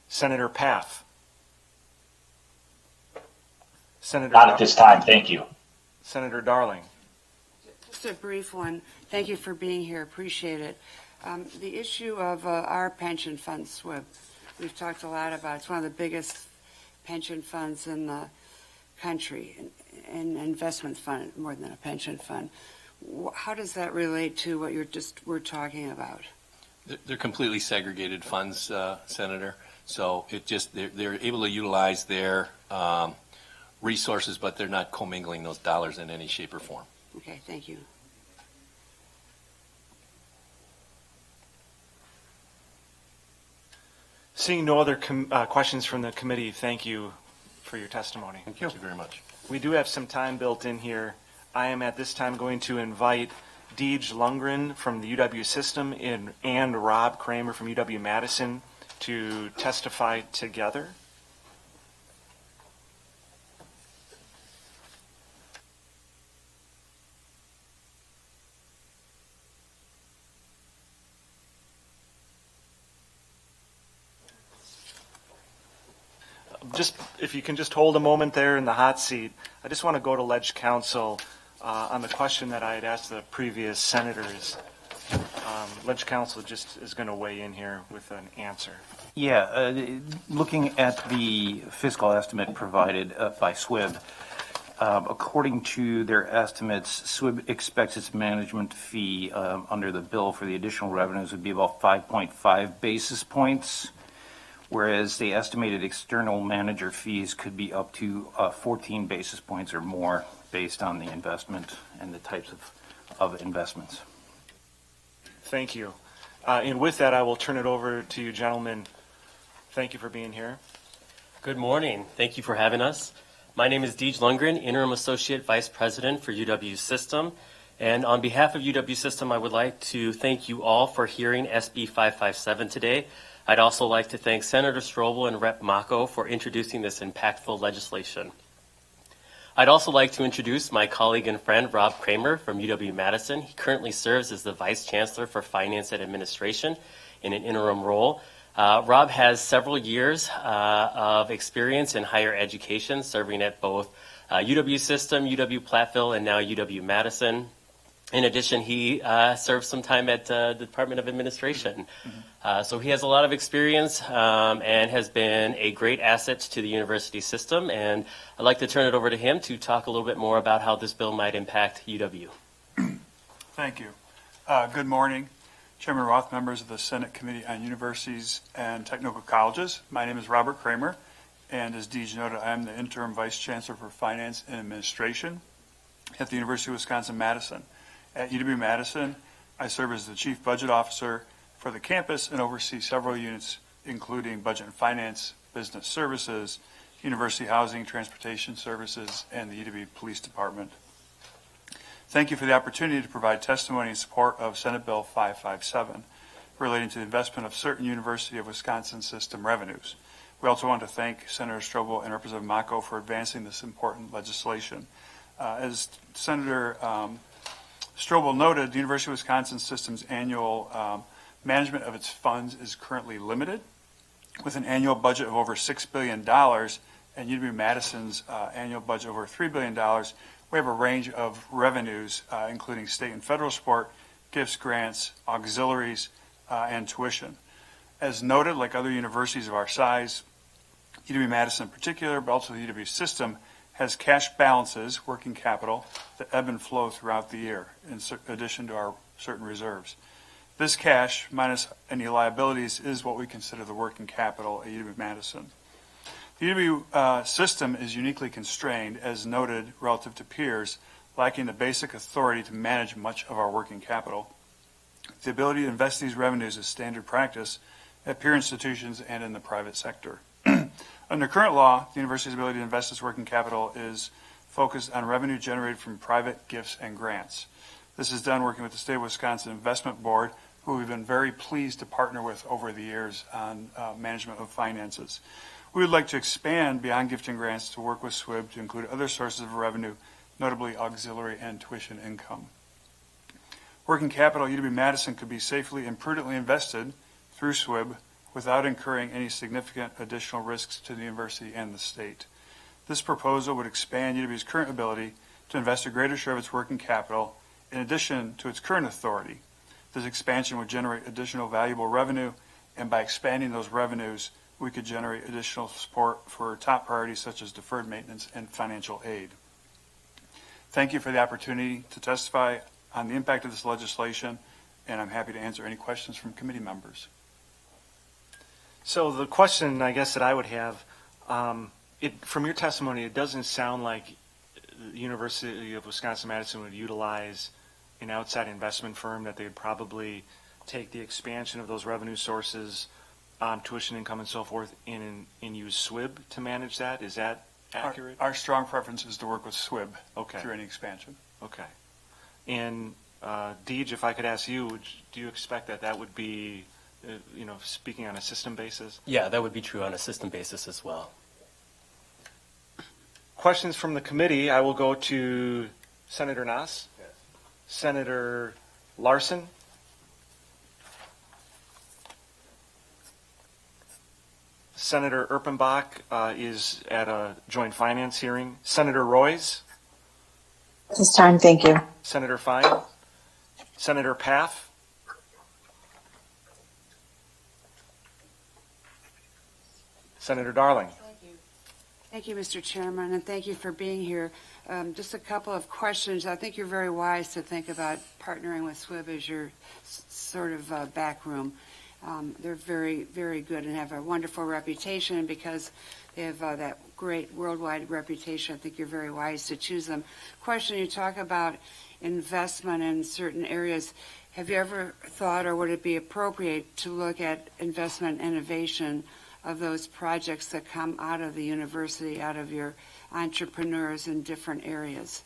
Senator Paff. Senator Not at this time, thank you. Senator Darling. Just a brief one. Thank you for being here. Appreciate it. The issue of our pension fund, SWIB, we've talked a lot about. It's one of the biggest pension funds in the country, an investment fund more than a pension fund. How does that relate to what we're talking about? They're completely segregated funds, Senator. So they're able to utilize their resources, but they're not commingling those dollars in any shape or form. Okay, thank you. Seeing no other questions from the committee, thank you for your testimony. Thank you very much. We do have some time built in here. I am at this time going to invite Deej Lundgren from the UW system and Rob Kramer from UW-Madison to testify together. Just if you can just hold a moment there in the hot seat, I just want to go to Ledge Council on the question that I had asked the previous senators. Ledge Council just is going to weigh in here with an answer. Yeah, looking at the fiscal estimate provided by SWIB, according to their estimates, SWIB expects its management fee under the bill for the additional revenues would be about 5.5 basis points, whereas the estimated external manager fees could be up to 14 basis points or more based on the investment and the types of investments. Thank you. And with that, I will turn it over to you, gentlemen. Thank you for being here. Good morning. Thank you for having us. My name is Deej Lundgren, Interim Associate Vice President for UW System. And on behalf of UW System, I would like to thank you all for hearing SB 557 today. I'd also like to thank Senator Strobel and Rep. Mako for introducing this impactful legislation. I'd also like to introduce my colleague and friend, Rob Kramer from UW-Madison. He currently serves as the Vice Chancellor for Finance and Administration in an interim role. Rob has several years of experience in higher education, serving at both UW System, UW Platteville, and now UW-Madison. In addition, he served some time at the Department of Administration. So he has a lot of experience and has been a great asset to the university system. And I'd like to turn it over to him to talk a little bit more about how this bill might impact UW. Thank you. Good morning, Chairman Roth, members of the Senate Committee on Universities and Technical Colleges. My name is Robert Kramer, and as Deej noted, I am the Interim Vice Chancellor for Finance and Administration at the University of Wisconsin-Madison. At UW-Madison, I serve as the Chief Budget Officer for the campus and oversee several units, including Budget and Finance, Business Services, University Housing, Transportation Services, and the UW Police Department. Thank you for the opportunity to provide testimony in support of Senate Bill 557 relating to the investment of certain University of Wisconsin system revenues. We also want to thank Senator Strobel and Representative Mako for advancing this important legislation. As Senator Strobel noted, the University of Wisconsin system's annual management of its funds is currently limited. With an annual budget of over $6 billion and UW-Madison's annual budget of over $3 billion, we have a range of revenues, including state and federal support, gifts, grants, auxiliaries, and tuition. As noted, like other universities of our size, UW-Madison in particular, but also the UW system, has cash balances, working capital, that ebb and flow throughout the year, in addition to our certain reserves. This cash, minus any liabilities, is what we consider the working capital at UW-Madison. The UW system is uniquely constrained, as noted, relative to peers, lacking the basic authority to manage much of our working capital. The ability to invest these revenues is standard practice at peer institutions and in the private sector. Under current law, the university's ability to invest its working capital is focused on revenue generated from private gifts and grants. This is done working with the State of Wisconsin Investment Board, who we've been very pleased to partner with over the years on management of finances. We would like to expand beyond gift and grants to work with SWIB to include other sources of revenue, notably auxiliary and tuition income. Working capital at UW-Madison could be safely and prudently invested through SWIB without incurring any significant additional risks to the university and the state. This proposal would expand UW's current ability to invest a greater share of its working capital in addition to its current authority. This expansion would generate additional valuable revenue, and by expanding those revenues, we could generate additional support for top priorities such as deferred maintenance and financial aid. Thank you for the opportunity to testify on the impact of this legislation, and I'm happy to answer any questions from committee members. So the question, I guess, that I would have, from your testimony, it doesn't sound like the University of Wisconsin-Madison would utilize an outside investment firm, that they would probably take the expansion of those revenue sources, tuition income and so forth, and use SWIB to manage that. Is that accurate? Our strong preference is to work with SWIB Okay. through any expansion. Okay. And Deej, if I could ask you, do you expect that would be, speaking on a system basis? Yeah, that would be true on a system basis as well. Questions from the committee. I will go to Senator Nass. Yes. Senator Larson. Senator Erpenbach is at a joint finance hearing. Senator Royce. This time, thank you. Senator Fine. Senator Paff. Senator Darling. Thank you, Mr. Chairman, and thank you for being here. Just a couple of questions. I think you're very wise to think about partnering with SWIB as your sort of back room. They're very, very good and have a wonderful reputation. Because they have that great worldwide reputation, I think you're very wise to choose them. Question, you talk about investment in certain areas. Have you ever thought, or would it be appropriate to look at investment innovation of those projects that come out of the university, out of your entrepreneurs in different areas,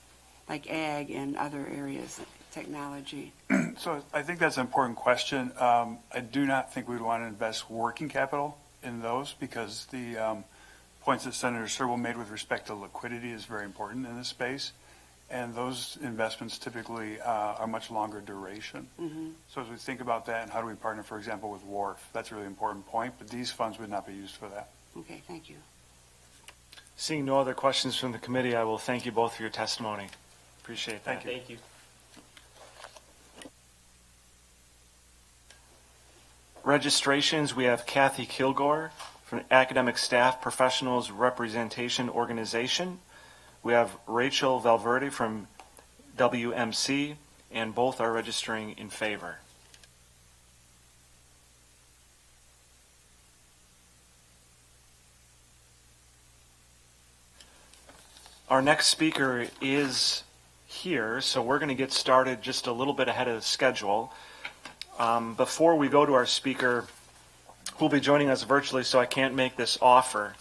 like ag and other areas, technology? So I think that's an important question. I do not think we'd want to invest working capital in those, because the points that Senator Strobel made with respect to liquidity is very important in this space. And those investments typically are much longer duration. Mm-hmm. So as we think about that, and how do we partner, for example, with WARF, that's a really important point, but these funds would not be used for that. Okay, thank you. Seeing no other questions from the committee, I will thank you both for your testimony. Appreciate that. Thank you. Thank you. registrations, we have Kathy Kilgore from Academic Staff Professionals Representation Organization. We have Rachel Valverde from WMC, and both are registering in favor. Our next speaker is here, so we're going to get started just a little bit ahead of schedule. Before we go to our speaker, who'll be joining us virtually, so I can't make this offer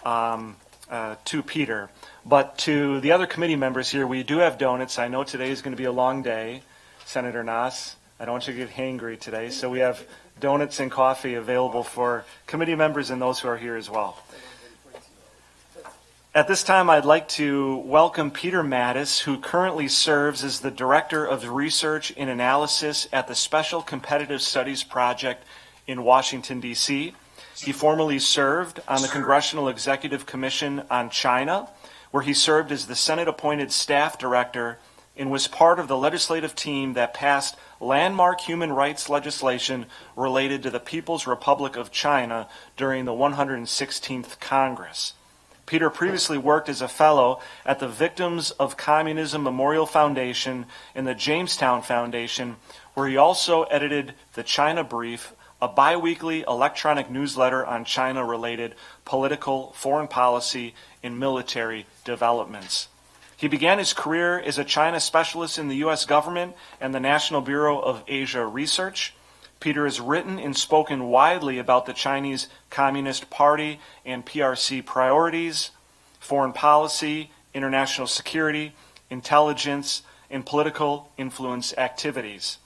to Peter. But to the other committee members here, we do have donuts. I know today is going to be a long day, Senator Nass. I don't want you to get hangry today, so we have donuts and coffee available for committee members and those who are here as well. At this time, I'd like to welcome Peter Mattis, who currently serves as the Director of Research and Analysis at the Special Competitive Studies Project in Washington, D.C. He formerly served on the Congressional Executive Commission on China, where he served as the Senate-appointed staff director and was part of the legislative team that passed landmark human rights legislation related to the People's Republic of China during the 116th Congress. Peter previously worked as a fellow at the Victims of Communism Memorial Foundation and the Jamestown Foundation, where he also edited the China Brief, a biweekly electronic newsletter on China-related political, foreign policy, and military developments. He began his career as a China specialist in the U.S. government and the National Bureau of Asia Research. Peter has written and spoken widely about the Chinese Communist Party and PRC priorities, foreign policy, international security, intelligence, and political influence activities.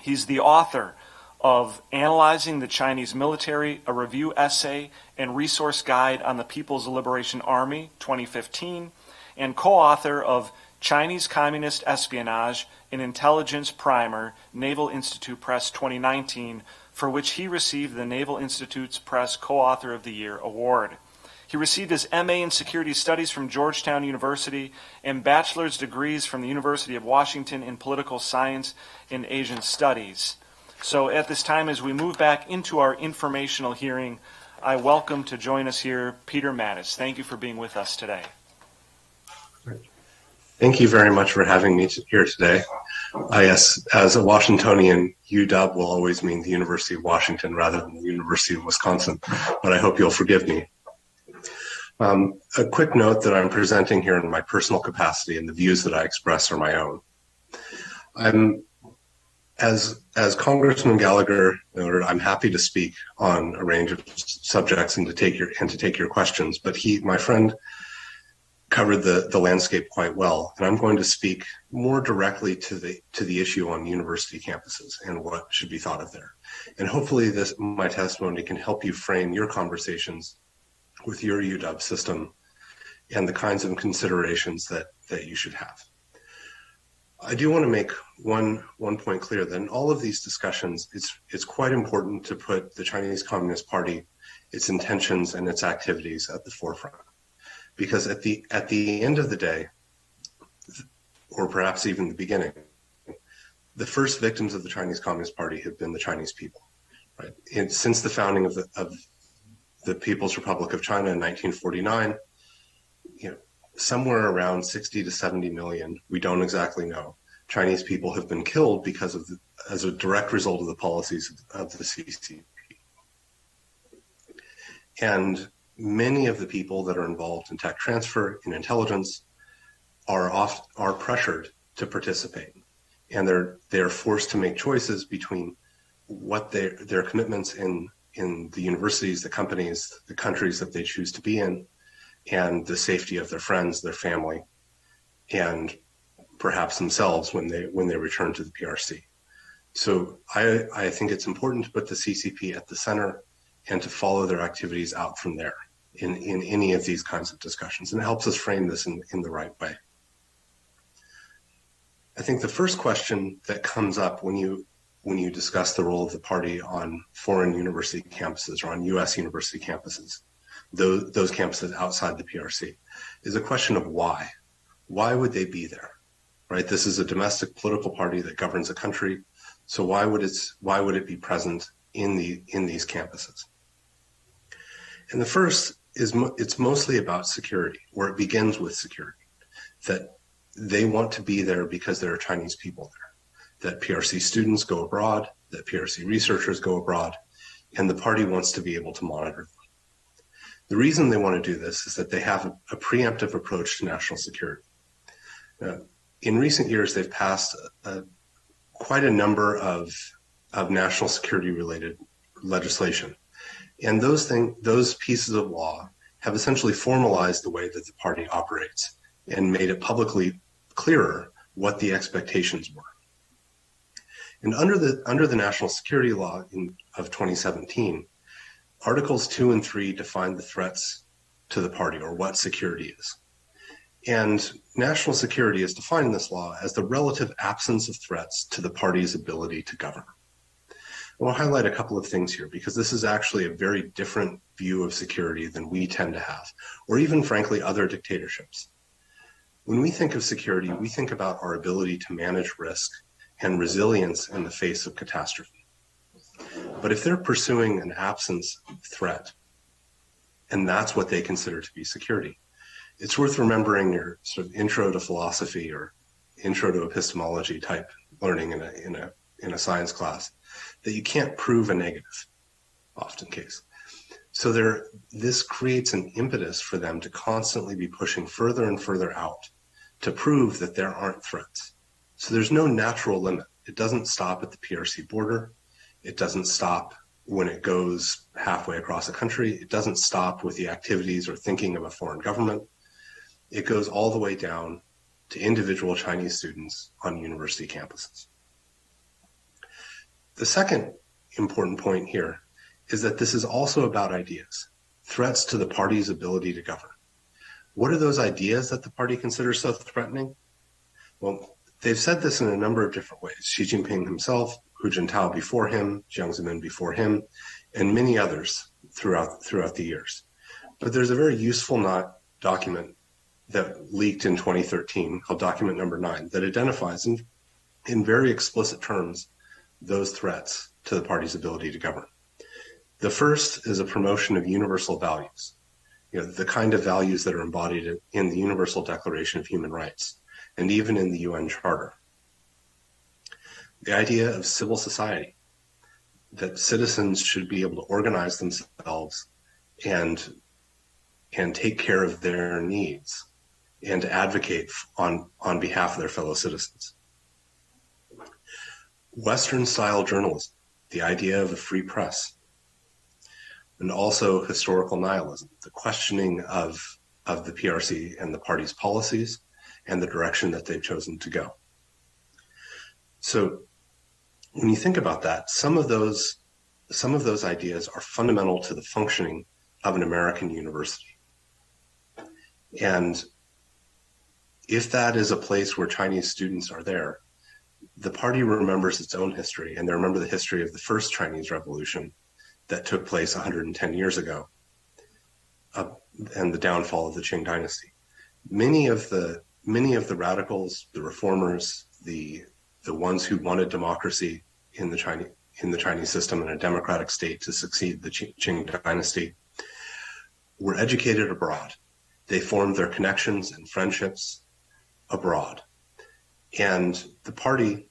He's the author of Analyzing the Chinese Military, a review essay and resource guide on the People's Liberation Army, 2015, and co-author of Chinese Communist Espionage, an Intelligence Primer, Naval Institute Press 2019, for which he received the Naval Institute's Press Co-Author of the Year award. He received his MA in Security Studies from Georgetown University and bachelor's degrees from the University of Washington in Political Science and Asian Studies. So at this time, as we move back into our informational hearing, I welcome to join us here Peter Mattis. Thank you for being with us today. Thank you very much for having me here today. Yes, as a Washingtonian, UW will always mean the University of Washington rather than the University of Wisconsin, but I hope you'll forgive me. A quick note that I'm presenting here in my personal capacity, and the views that I express are my own. As Congressman Gallagher noted, I'm happy to speak on a range of subjects and to take your questions, but my friend covered the landscape quite well, and I'm going to speak more directly to the issue on university campuses and what should be thought of there. And hopefully my testimony can help you frame your conversations with your UW system and the kinds of considerations that you should have. I do want to make one point clear that in all of these discussions, it's quite important to put the Chinese Communist Party, its intentions and its activities at the forefront. Because at the end of the day, or perhaps even the beginning, the first victims of the Chinese Communist Party have been the Chinese people, right? And since the founding of the People's Republic of China in 1949, somewhere around 60 to 70 million, we don't exactly know, Chinese people have been killed because as a direct result of the policies of the CCP. And many of the people that are involved in tech transfer, in intelligence, are pressured to participate, and they're forced to make choices between what their commitments in the universities, the companies, the countries that they choose to be in, and the safety of their friends, their family, and perhaps themselves when they return to the PRC. So I think it's important to put the CCP at the center and to follow their activities out from there in any of these kinds of discussions. And it helps us frame this in the right way. I think the first question that comes up when you discuss the role of the party on foreign university campuses or on U.S. university campuses, those campuses outside the PRC, is a question of why. Why would they be there, right? This is a domestic political party that governs a country. So why would it be present in these campuses. And the first is it's mostly about security, or it begins with security, that they want to be there because there are Chinese people there, that PRC students go abroad, that PRC researchers go abroad, and the party wants to be able to monitor them. The reason they want to do this is that they have a preemptive approach to national security. In recent years, they've passed quite a number of national security related legislation. And those pieces of law have essentially formalized the way that the party operates and made it publicly clearer what the expectations were. And under the national security law of 2017, Articles 2 and 3 define the threats to the party, or what security is. And national security is defined in this law as the relative absence of threats to the party's ability to govern. I want to highlight a couple of things here, because this is actually a very different view of security than we tend to have, or even, frankly, other dictatorships. When we think of security, we think about our ability to manage risk and resilience in the face of catastrophe. But if they're pursuing an absence of threat, and that's what they consider to be security, it's worth remembering your sort of intro to philosophy or intro to epistemology type learning in a science class, that you can't prove a negative, often case. So this creates an impetus for them to constantly be pushing further and further out to prove that there aren't threats. So there's no natural limit. It doesn't stop at the PRC border. It doesn't stop when it goes halfway across the country. It doesn't stop with the activities or thinking of a foreign government. It goes all the way down to individual Chinese students on university campuses. The second important point here is that this is also about ideas, threats to the party's ability to govern. What are those ideas that the party considers so threatening? Well, they've said this in a number of different ways. Xi Jinping himself, Hu Jintao before him, Jiang Zemin before him, and many others throughout the years. But there's a very useful document that leaked in 2013 called document number 9 that identifies in very explicit terms those threats to the party's ability to govern. The first is a promotion of universal values, the kind of values that are embodied in the Universal Declaration of Human Rights and even in the UN Charter. The idea of civil society, that citizens should be able to organize themselves and take care of their needs and to advocate on behalf of their fellow citizens. Western-style journalism, the idea of a free press, and also historical nihilism, the questioning of the PRC and the party's policies and the direction that they've chosen to go. So when you think about that, some of those ideas are fundamental to the functioning of an American university. And if that is a place where Chinese students are there, the party remembers its own history, and they remember the history of the first Chinese Revolution that took place 110 years ago, and the downfall of the Qing dynasty. Many of the radicals, the reformers, the ones who wanted democracy in the Chinese system and a democratic state to succeed the Qing dynasty, were educated abroad. They formed their connections and friendships abroad. And the party,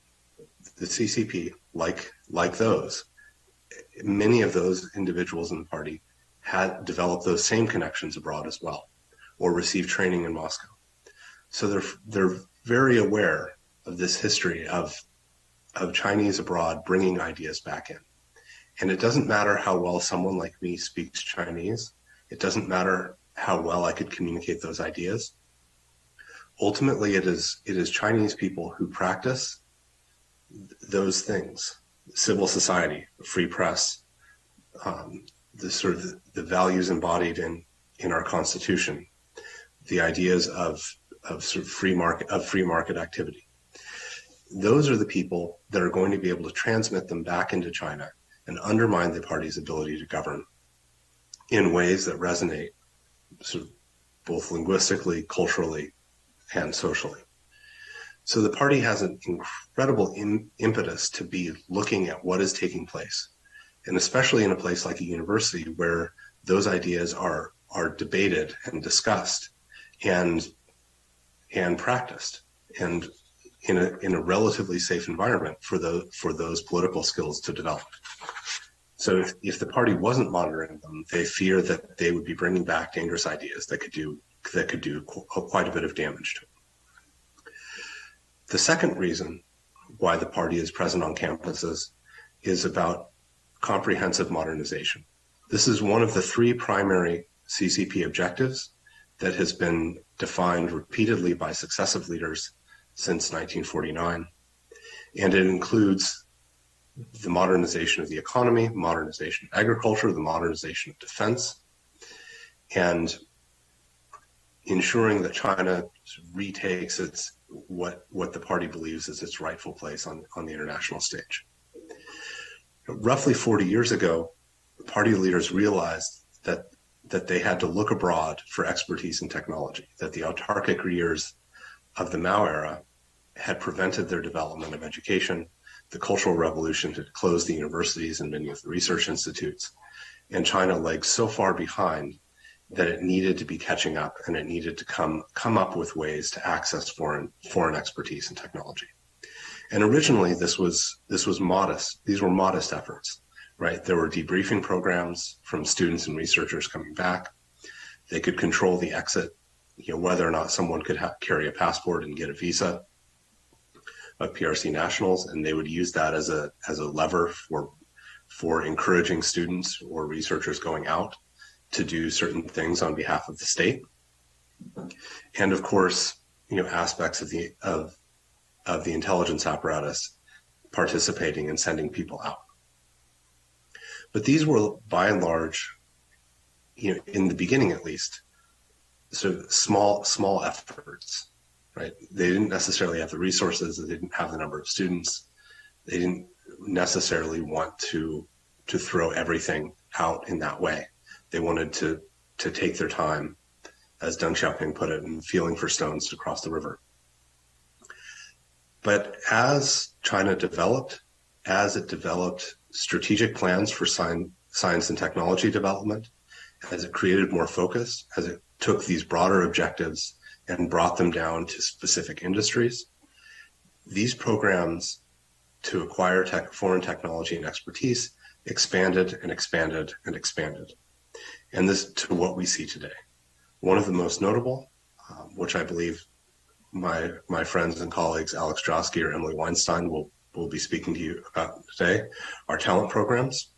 the CCP, like those, many of those individuals in the party had developed those same connections abroad as well, or received training in Moscow. So they're very aware of this history of Chinese abroad bringing ideas back in. And it doesn't matter how well someone like me speaks Chinese. It doesn't matter how well I could communicate those ideas. Ultimately, it is Chinese people who practice those things: civil society, free press, the values embodied in our Constitution, the ideas of sort of free market activity. Those are the people that are going to be able to transmit them back into China and undermine the party's ability to govern in ways that resonate sort of both linguistically, culturally, and socially. So the party has an incredible impetus to be looking at what is taking place And especially in a place like a university where those ideas are debated and discussed and practiced, and in a relatively safe environment for those political skills to develop. So if the party wasn't monitoring them, they fear that they would be bringing back dangerous ideas that could do quite a bit of damage to them. The second reason why the party is present on campuses is about comprehensive modernization. This is one of the three primary CCP objectives that has been defined repeatedly by successive leaders since 1949. And it includes the modernization of the economy, modernization of agriculture, the modernization of defense, and ensuring that China retakes what the party believes is its rightful place on the international stage. Roughly 40 years ago, the party leaders realized that they had to look abroad for expertise in technology, that the autarchic years of the Mao era had prevented their development of education. The Cultural Revolution had closed the universities and many of the research institutes, and China lagged so far behind that it needed to be catching up, and it needed to come up with ways to access foreign expertise in technology. And originally, this was modest. These were modest efforts, right? There were debriefing programs from students and researchers coming back. They could control the exit, whether or not someone could carry a passport and get a visa of PRC nationals, and they would use that as a lever for encouraging students or researchers going out to do certain things on behalf of the state. And of course, aspects of the intelligence apparatus participating and sending people out. But these were, by and large, in the beginning at least, sort of small efforts, right? They didn't necessarily have the resources. They didn't have the number of students. They didn't necessarily want to throw everything out in that way. They wanted to take their time, as Deng Xiaoping put it, and feeling for stones to cross the river. But as China developed, as it developed strategic plans for science and technology development, as it created more focus, as it took these broader objectives and brought them down to specific industries, these programs to acquire foreign technology and expertise expanded and expanded and expanded. And this to what we see today. One of the most notable, which I believe my friends and colleagues Alex Josky or Emily Weinstein will be speaking to you about today, are talent programs.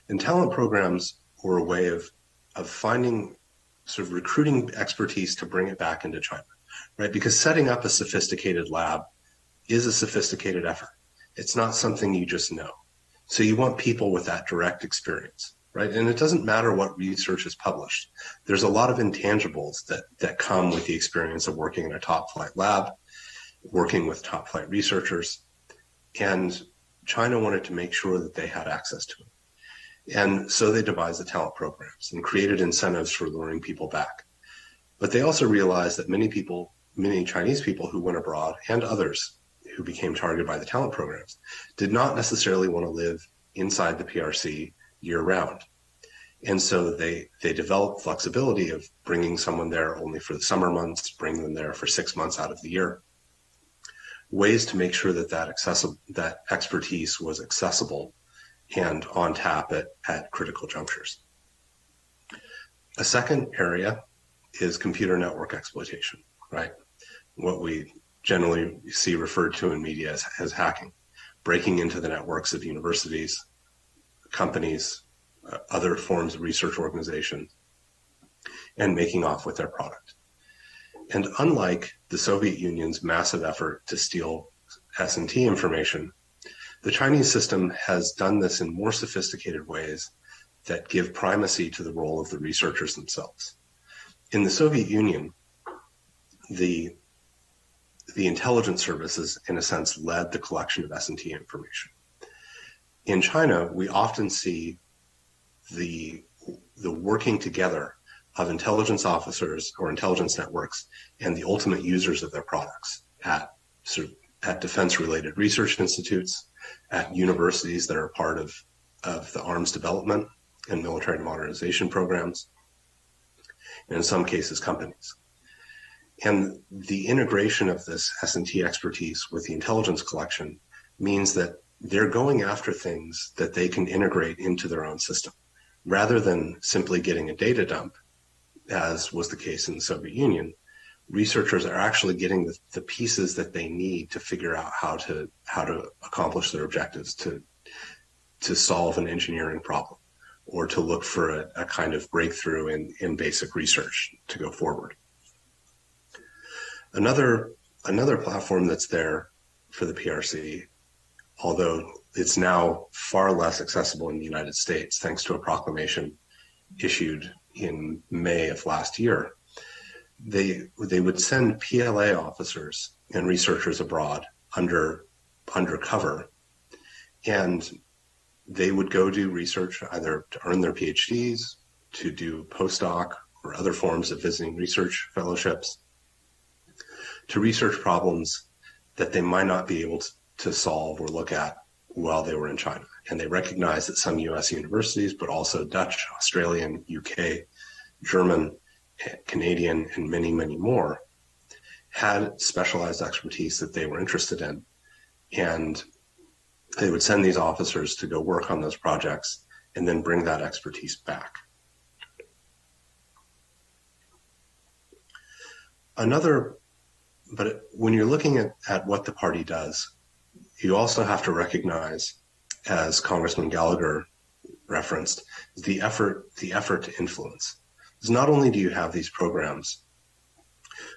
And talent programs were a way of finding, sort of recruiting expertise to bring it back into China, right? Because setting up a sophisticated lab is a sophisticated effort. It's not something you just know. So you want people with that direct experience, right? And it doesn't matter what research is published. There's a lot of intangibles that come with the experience of working in a top flight lab, working with top flight researchers. And China wanted to make sure that they had access to it. And so they devised the talent programs and created incentives for luring people back. But they also realized that many Chinese people who went abroad and others who became targeted by the talent programs did not necessarily want to live inside the PRC year round. And so they developed flexibility of bringing someone there only for the summer months, bringing them there for 6 months out of the year. Ways to make sure that expertise was accessible and on tap at critical junctures. A second area is computer network exploitation, right? What we generally see referred to in media as hacking, breaking into the networks of universities, companies, other forms of research organizations, and making off with their product. And unlike the Soviet Union's massive effort to steal S&T information, the Chinese system has done this in more sophisticated ways that give primacy to the role of the researchers themselves. In the Soviet Union, the intelligence services, in a sense, led the collection of S&T information. In China, we often see the working together of intelligence officers or intelligence networks and the ultimate users of their products at defense-related research institutes, at universities that are part of the arms development and military modernization programs, and in some cases, companies. And the integration of this S&T expertise with the intelligence collection means that they're going after things that they can integrate into their own system, rather than simply getting a data dump, as was the case in the Soviet Union. Researchers are actually getting the pieces that they need to figure out how to accomplish their objectives, to solve an engineering problem, or to look for a kind of breakthrough in basic research to go forward. Another platform that's there for the PRC, although it's now far less accessible in the United States thanks to a proclamation issued in May of last year, they would send PLA officers and researchers abroad undercover, and they would go do research either to earn their PhDs, to do postdoc or other forms of visiting research fellowships, to research problems that they might not be able to solve or look at while they were in China. And they recognize that some US universities, but also Dutch, Australian, UK, German, Canadian, and many, many more, had specialized expertise that they were interested in. And they would send these officers to go work on those projects and then bring that expertise back. But when you're looking at what the party does, you also have to recognize, as Congressman Gallagher referenced, the effort to influence. Because not only do you have these programs,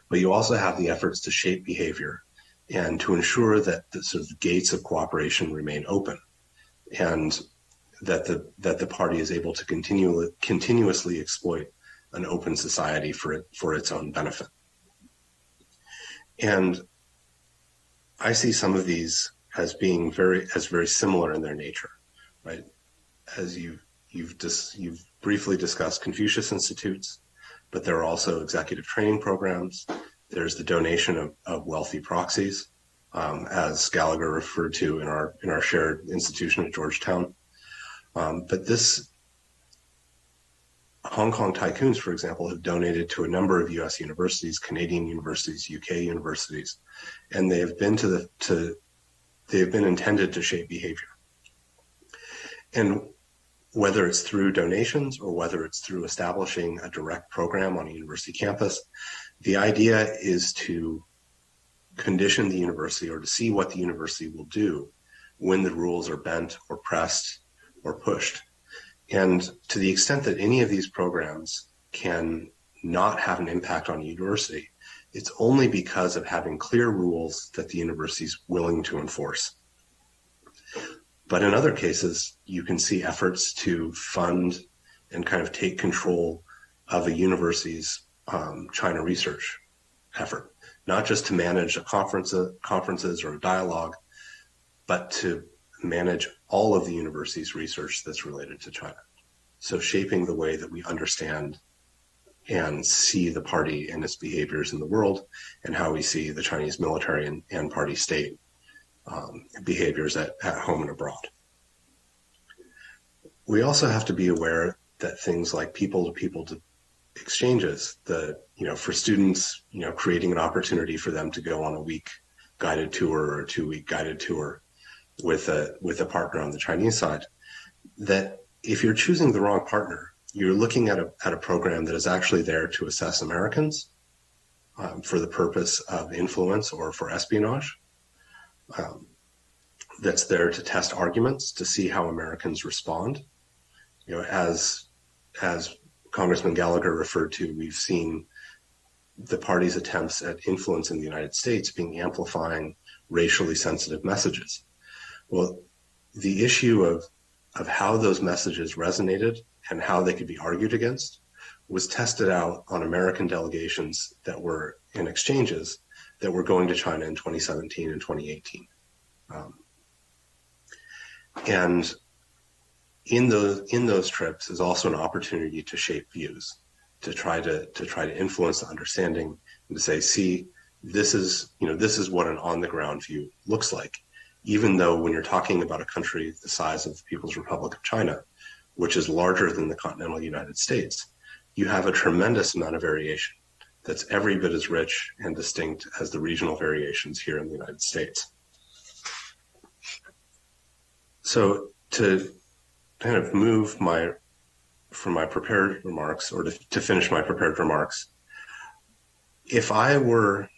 but you also have the efforts to shape behavior and to ensure that the sort of gates of cooperation remain open, and that the party is able to continuously exploit an open society for its own benefit. And I see some of these as being very similar in their nature, right? As you've briefly discussed Confucius Institutes, but there are also executive training programs. There's the donation of wealthy proxies, as Gallagher referred to in our shared institution at Georgetown. But this Hong Kong tycoons, for example, have donated to a number of U.S. universities, Canadian universities, UK universities, and they have been intended to shape behavior. And whether it's through donations or whether it's through establishing a direct program on a university campus, the idea is to condition the university, or to see what the university will do when the rules are bent or pressed or pushed. And to the extent that any of these programs can not have an impact on a university, it's only because of having clear rules that the university is willing to enforce. But in other cases, you can see efforts to fund and kind of take control of a university's China research effort, not just to manage conferences or a dialogue, but to manage all of the university's research that's related to China. So shaping the way that we understand and see the party and its behaviors in the world, and how we see the Chinese military and party state behaviors at home and abroad. We also have to be aware that things like people-to-people exchanges, for students, creating an opportunity for them to go on a week guided tour or a 2-week guided tour with a partner on the Chinese side, that if you're choosing the wrong partner, you're looking at a program that is actually there to assess Americans for the purpose of influence or for espionage, that's there to test arguments, to see how Americans respond. As Congressman Gallagher referred to, we've seen the party's attempts at influence in the United States being amplifying racially sensitive messages. Well, the issue of how those messages resonated and how they could be argued against was tested out on American delegations that were in exchanges that were going to China in 2017 and 2018. And in those trips is also an opportunity to shape views, to try to influence the understanding, and to say, see, this is what an on the ground view looks like. even though when you're talking about a country the size of the People's Republic of China, which is larger than the continental United States, you have a tremendous amount of variation that's every bit as rich and distinct as the regional variations here in the United States. So to kind of move from my prepared remarks, or to finish my prepared remarks, if I were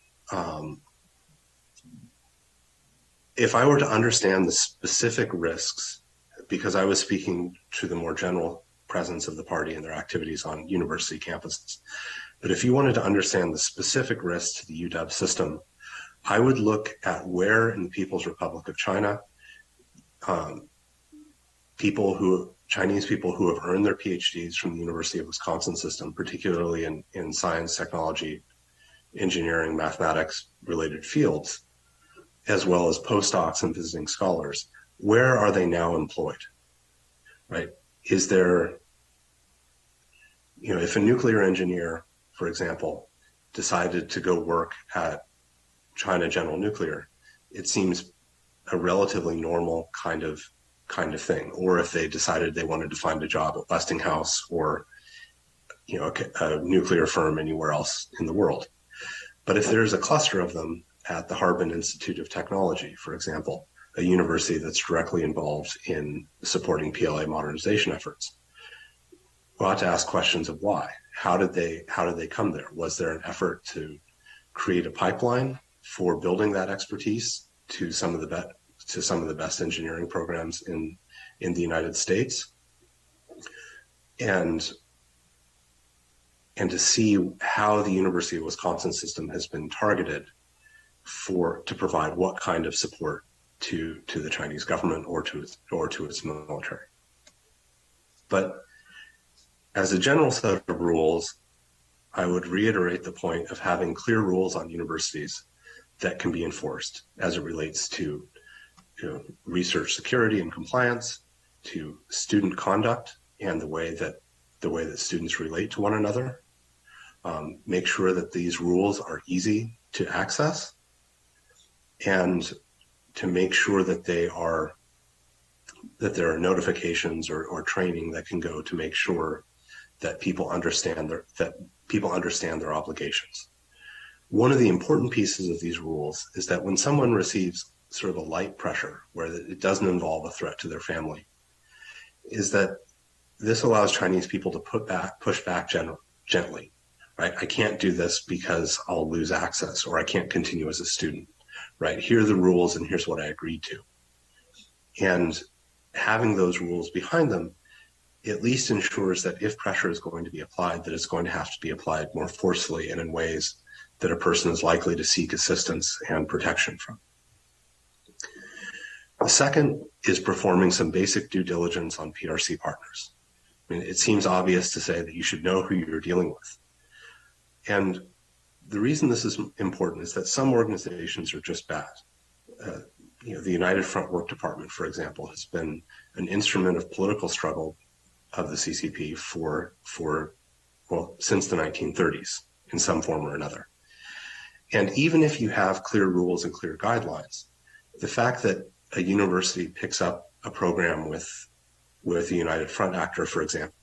to understand the specific risks, because I was speaking to the more general presence of the party and their activities on university campuses, but if you wanted to understand the specific risks to the UW system, I would look at where in the People's Republic of China Chinese people who have earned their PhDs from the University of Wisconsin system, particularly in science, technology, engineering, mathematics related fields, as well as postdocs and visiting scholars, where are they now employed, right? Is there, if a nuclear engineer, for example, decided to go work at China General Nuclear, it seems a relatively normal kind of thing. Or if they decided they wanted to find a job at Westinghouse or a nuclear firm anywhere else in the world. But if there's a cluster of them at the Harbin Institute of Technology, for example, a university that's directly involved in supporting PLA modernization efforts, we'll have to ask questions of why. How did they come there? Was there an effort to create a pipeline for building that expertise to some of the best engineering programs in the United States, and to see how the University of Wisconsin system has been targeted to provide what kind of support to the Chinese government or to its military. But as a general set of rules, I would reiterate the point of having clear rules on universities that can be enforced as it relates to research security and compliance, to student conduct and the way that students relate to one another. Make sure that these rules are easy to access, and to make sure that there are notifications or training that can go to make sure that people understand their obligations. One of the important pieces of these rules is that when someone receives sort of a light pressure where it doesn't involve a threat to their family, is that this allows Chinese people to push back gently, right? I can't do this because I'll lose access, or I can't continue as a student, right? Here are the rules and here's what I agreed to. And having those rules behind them at least ensures that if pressure is going to be applied, that it's going to have to be applied more forcefully and in ways that a person is likely to seek assistance and protection from. The second is performing some basic due diligence on PRC partners. I mean, it seems obvious to say that you should know who you're dealing with. And the reason this is important is that some organizations are just bad. The United Front Work Department, for example, has been an instrument of political struggle of the CCP since the 1930s in some form or another. And even if you have clear rules and clear guidelines, the fact that a university picks up a program with a United Front actor, for example,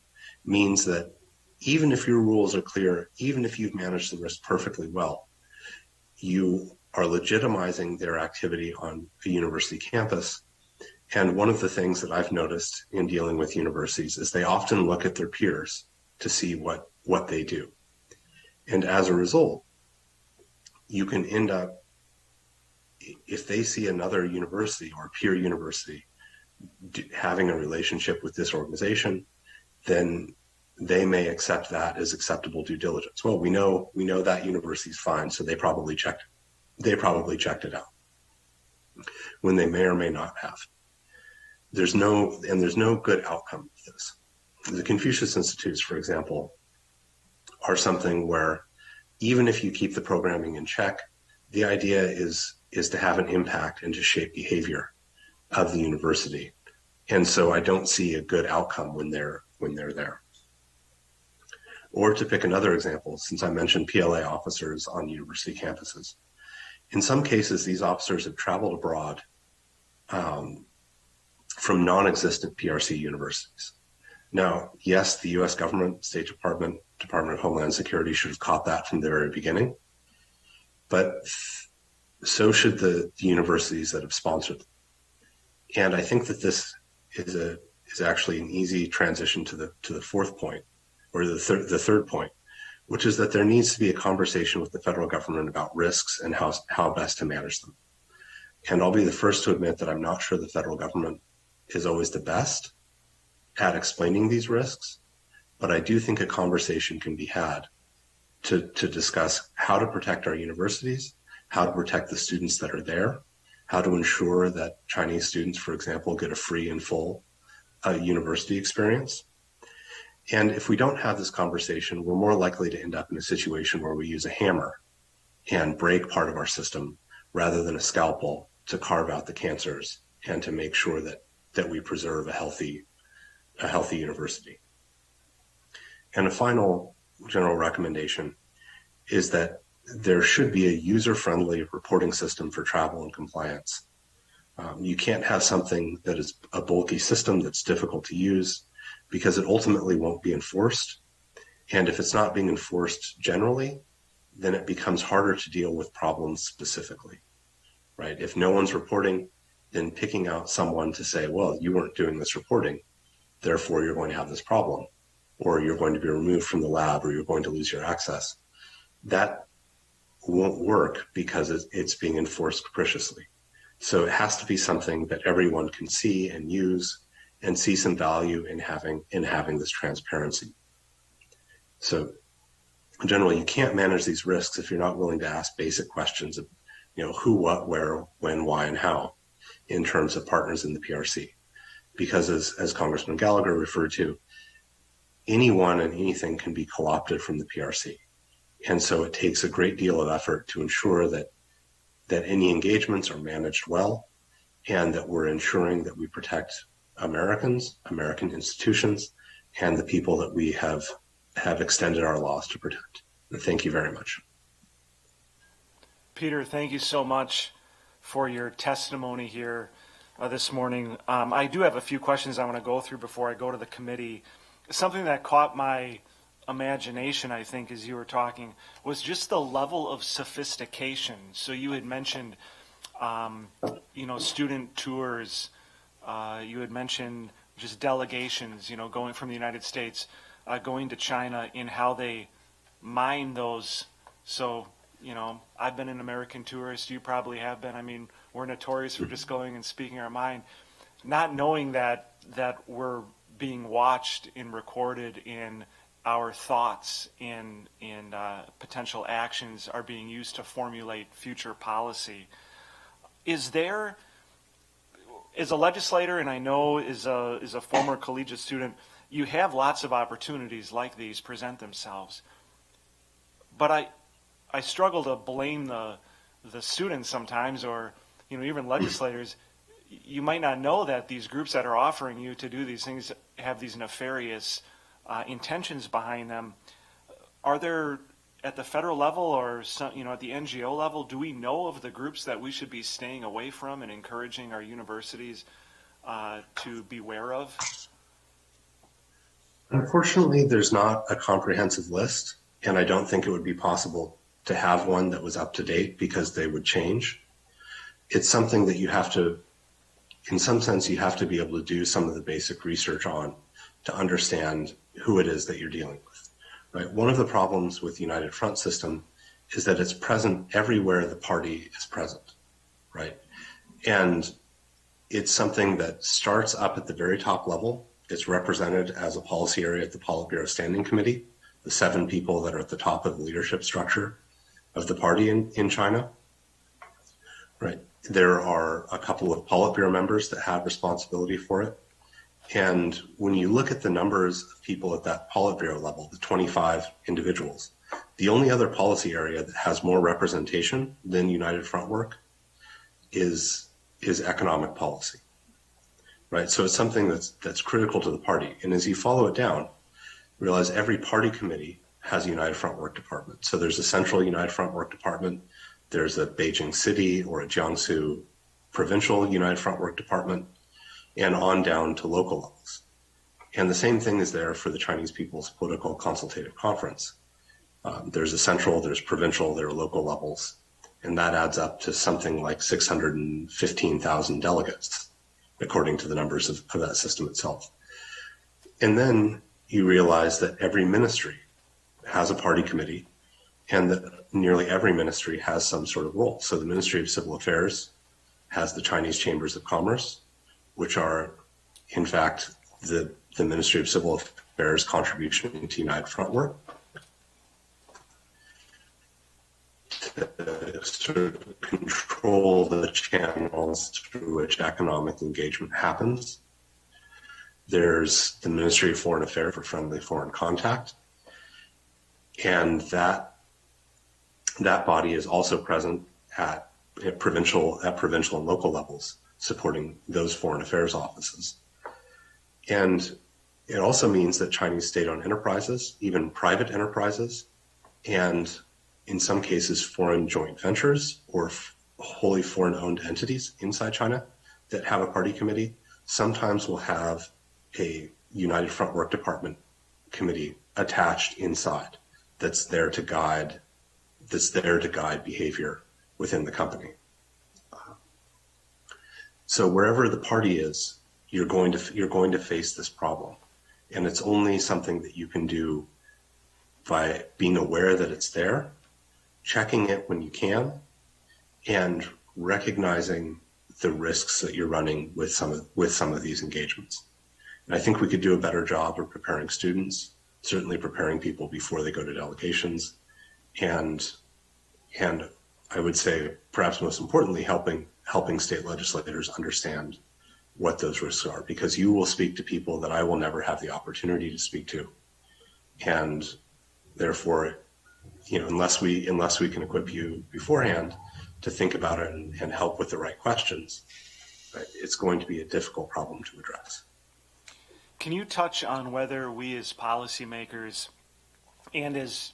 means that even if your rules are clear, even if you've managed the risk perfectly well, you are legitimizing their activity on a university campus. And one of the things that I've noticed in dealing with universities is they often look at their peers to see what they do. And as a result, you can end up, if they see another university or peer university having a relationship with this organization, then they may accept that as acceptable due diligence. Well, we know that university's fine, so they probably checked it out, when they may or may not have. There's no good outcome with this. The Confucius Institutes, for example, are something where even if you keep the programming in check, the idea is to have an impact and to shape behavior of the university. And so I don't see a good outcome when they're there. Or to pick another example, since I mentioned PLA officers on university campuses, in some cases, these officers have traveled abroad from non-existent PRC universities. Now, yes, the U.S. government, State Department, Department of Homeland Security should have caught that from the very beginning, but so should the universities that have sponsored them. And I think that this is actually an easy transition to the fourth point, or the third point, which is that there needs to be a conversation with the federal government about risks and how best to manage them. And I'll be the first to admit that I'm not sure the federal government is always the best at explaining these risks, but I do think a conversation can be had to discuss how to protect our universities, how to protect the students that are there, how to ensure that Chinese students, for example, get a free and full university experience. And if we don't have this conversation, we're more likely to end up in a situation where we use a hammer and break part of our system rather than a scalpel to carve out the cancers and to make sure that we preserve a healthy university. And a final general recommendation is that there should be a user-friendly reporting system for travel and compliance. You can't have something that is a bulky system that's difficult to use because it ultimately won't be enforced. And if it's not being enforced generally, then it becomes harder to deal with problems specifically, right? If no one's reporting, then picking out someone to say, well, you weren't doing this reporting, therefore you're going to have this problem, or you're going to be removed from the lab, or you're going to lose your access. That won't work because it's being enforced capriciously. So it has to be something that everyone can see and use and see some value in having this transparency. So generally, you can't manage these risks if you're not willing to ask basic questions of, who, what, where, when, why, and how in terms of partners in the PRC. Because as Congressman Gallagher referred to, anyone and anything can be co-opted from the PRC. And so it takes a great deal of effort to ensure that any engagements are managed well, and that we're ensuring that we protect Americans, American institutions, and the people that we have extended our laws to protect. Thank you very much. Peter, thank you so much for your testimony here this morning. I do have a few questions I want to go through before I go to the committee. Something that caught my imagination, I think, as you were talking, was just the level of sophistication. So you had mentioned, student tours. You had mentioned just delegations, going from the United States, going to China, in how they mine those. So, I've been an American tourist. You probably have been. I mean, we're notorious for just going and speaking our mind, not knowing that we're being watched and recorded, in our thoughts and potential actions are being used to formulate future policy. Is there, as a legislator, and I know as a former collegiate student, you have lots of opportunities like these present themselves. But I struggle to blame the students sometimes, or even legislators. You might not know that these groups that are offering you to do these things have these nefarious intentions behind them. Are there, at the federal level or at the NGO level, do we know of the groups that we should be staying away from and encouraging our universities to beware of? Unfortunately, there's not a comprehensive list, and I don't think it would be possible to have one that was up to date because they would change. It's something that you have to, in some sense, you have to be able to do some of the basic research on to understand who it is that you're dealing with, right? One of the problems with the United Front system is that it's present everywhere the party is present, right? And it's something that starts up at the very top level. It's represented as a policy area at the Politburo Standing Committee, the 7 people that are at the top of the leadership structure of the party in China, right? There are a couple of Politburo members that have responsibility for it. And when you look at the numbers of people at that Politburo level, the 25 individuals, the only other policy area that has more representation than United Front work is economic policy, right? So it's something that's critical to the party. And as you follow it down, realize every party committee has a United Front work department. So there's a central United Front work department. There's a Beijing City or a Jiangsu provincial United Front Work Department and on down to local levels. And the same thing is there for the Chinese People's Political Consultative Conference. There's a central, there's provincial, there are local levels, and that adds up to something like 615,000 delegates, according to the numbers of that system itself. And then you realize that every ministry has a party committee, and that nearly every ministry has some sort of role. So the Ministry of Civil Affairs has the Chinese Chambers of Commerce, which are, in fact, the Ministry of Civil Affairs' contribution to United Front Work. To sort of control the channels through which economic engagement happens. There's the Ministry of Foreign Affairs for friendly foreign contact, and that body is also present at provincial and local levels, supporting those foreign affairs offices. And it also means that Chinese state-owned enterprises, even private enterprises, and in some cases foreign joint ventures or wholly foreign-owned entities inside China that have a party committee, sometimes will have a United Front Work Department committee attached inside that's there to guide behavior within the company. So wherever the party is, you're going to face this problem, and it's only something that you can do by being aware that it's there, checking it when you can, and recognizing the risks that you're running with some of these engagements. And I think we could do a better job of preparing students, certainly preparing people before they go to delegations, and I would say, perhaps most importantly, helping state legislators understand what those risks are, because you will speak to people that I will never have the opportunity to speak to, and therefore, unless we can equip you beforehand to think about it and help with the right questions, it's going to be a difficult problem to address. Can you touch on whether we as policymakers and as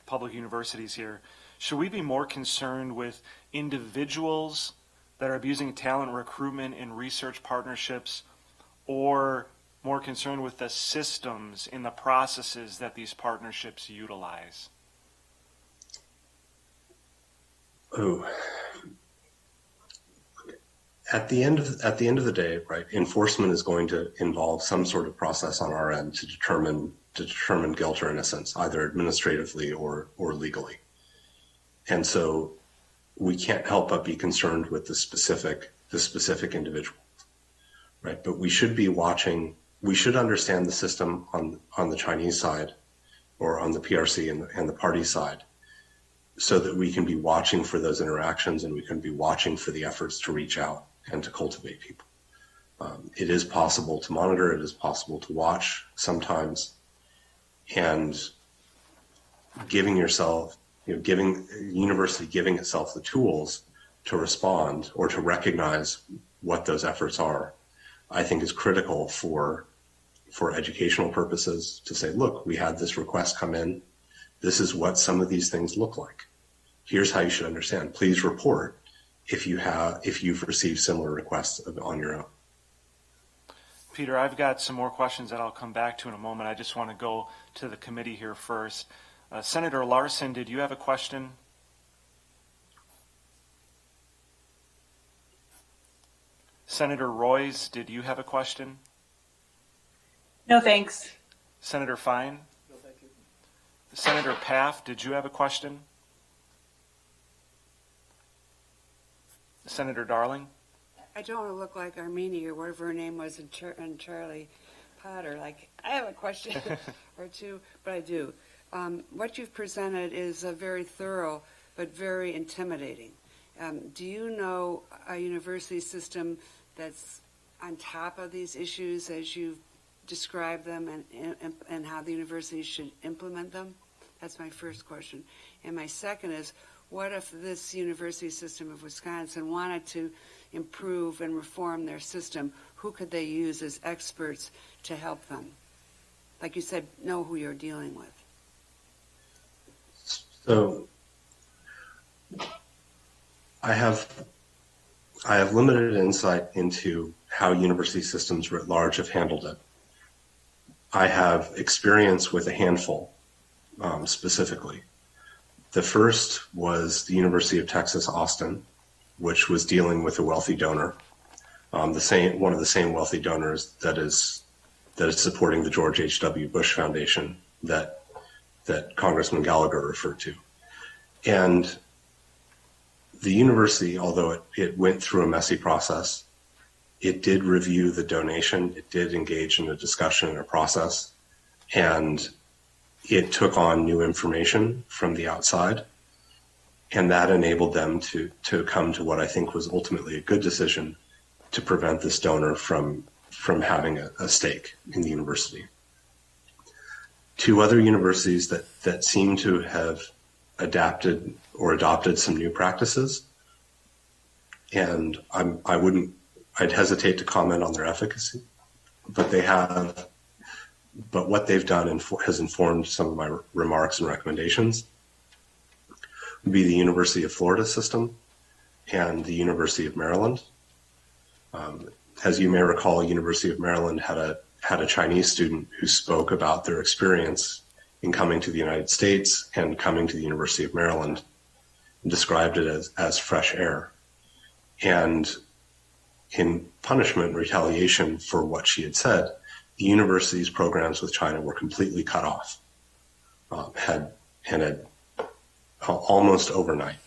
public universities here, should we be more concerned with individuals that are abusing talent recruitment and research partnerships, or more concerned with the systems and the processes that these partnerships utilize? Oh, at the end of the day, right? Enforcement is going to involve some sort of process on our end to determine guilt or innocence, either administratively or legally. And so we can't help but be concerned with the specific individual, right? But we should be watching. We should understand the system on the Chinese side, or on the PRC and the party side, so that we can be watching for those interactions, and we can be watching for the efforts to reach out and to cultivate people. It is possible to monitor. It is possible to watch sometimes, and giving university giving itself the tools to respond or to recognize what those efforts are, I think is critical for educational purposes, to say, look, we had this request come in. This is what some of these things look like. Here's how you should understand. Please report if you've received similar requests on your own. Peter, I've got some more questions that I'll come back to in a moment. I just want to go to the committee here first. Senator Larson, did you have a question? Senator Royce, did you have a question? No, thanks. Senator Fine? No, thank you. Senator Paff, did you have a question? Senator Darling? I don't want to look like Armenia or whatever her name was in Charlie Potter. Like, I have a question or two, but I do. What you've presented is very thorough, but very intimidating. Do you know a university system that's on top of these issues as you've described them, and how the university should implement them? That's my first question. And my second is, what if this university system of Wisconsin wanted to improve and reform their system? Who could they use as experts to help them? Like you said, know who you're dealing with. So I have I have limited insight into how university systems writ large have handled it. I have experience with a handful, specifically. The first was the University of Texas, Austin, which was dealing with a wealthy donor, one of the same wealthy donors that is supporting the George H.W. Bush Foundation that Congressman Gallagher referred to. And the university, although it went through a messy process, it did review the donation, it did engage in a discussion and a process, and it took on new information from the outside, and that enabled them to come to what I think was ultimately a good decision to prevent this donor from having a stake in the university. Two other universities that seem to have adapted or adopted some new practices, and I'd hesitate to comment on their efficacy, but what they've done has informed some of my remarks and recommendations, would be the University of Florida system and the University of Maryland. As you may recall, University of Maryland had a Chinese student who spoke about their experience in coming to the United States and coming to the University of Maryland, and described it as fresh air. And in punishment and retaliation for what she had said, the university's programs with China were completely cut off, had almost overnight.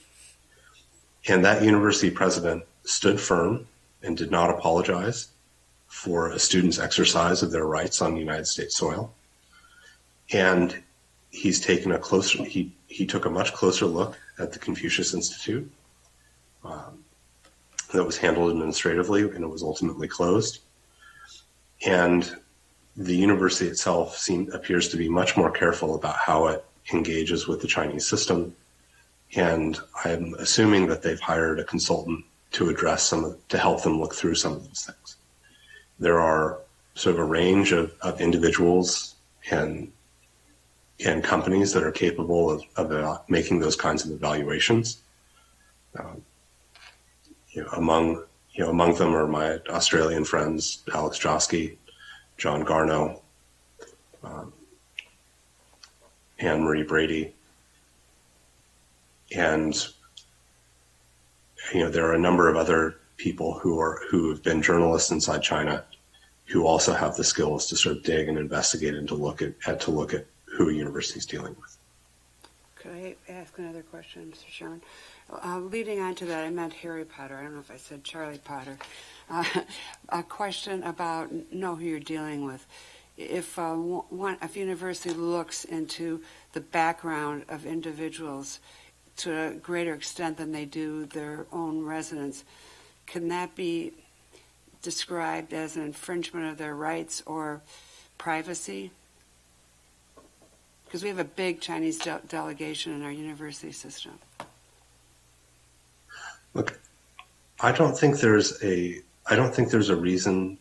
And that university president stood firm and did not apologize for a student's exercise of their rights on United States soil. And he's taken he took a much closer look at the Confucius Institute that was handled administratively, and it was ultimately closed. And the university itself appears to be much more careful about how it engages with the Chinese system. And I'm assuming that they've hired a consultant to address to help them look through some of those things. There are sort of a range of individuals and companies that are capable of making those kinds of evaluations. Among them are my Australian friends, Alex Josky, John Garno, Anne Marie Brady, and there are a number of other people who have been journalists inside China who also have the skills to sort of dig and investigate and to look at who a university is dealing with. Could I ask another question, Mr. Chairman? Leading on to that, I meant Harry Potter. I don't know if I said Charlie Potter. A question about know who you're dealing with. If university looks into the background of individuals to a greater extent than they do their own residents, can that be described as an infringement of their rights or privacy? Because we have a big Chinese delegation in our university system. Look, I don't think there's a reason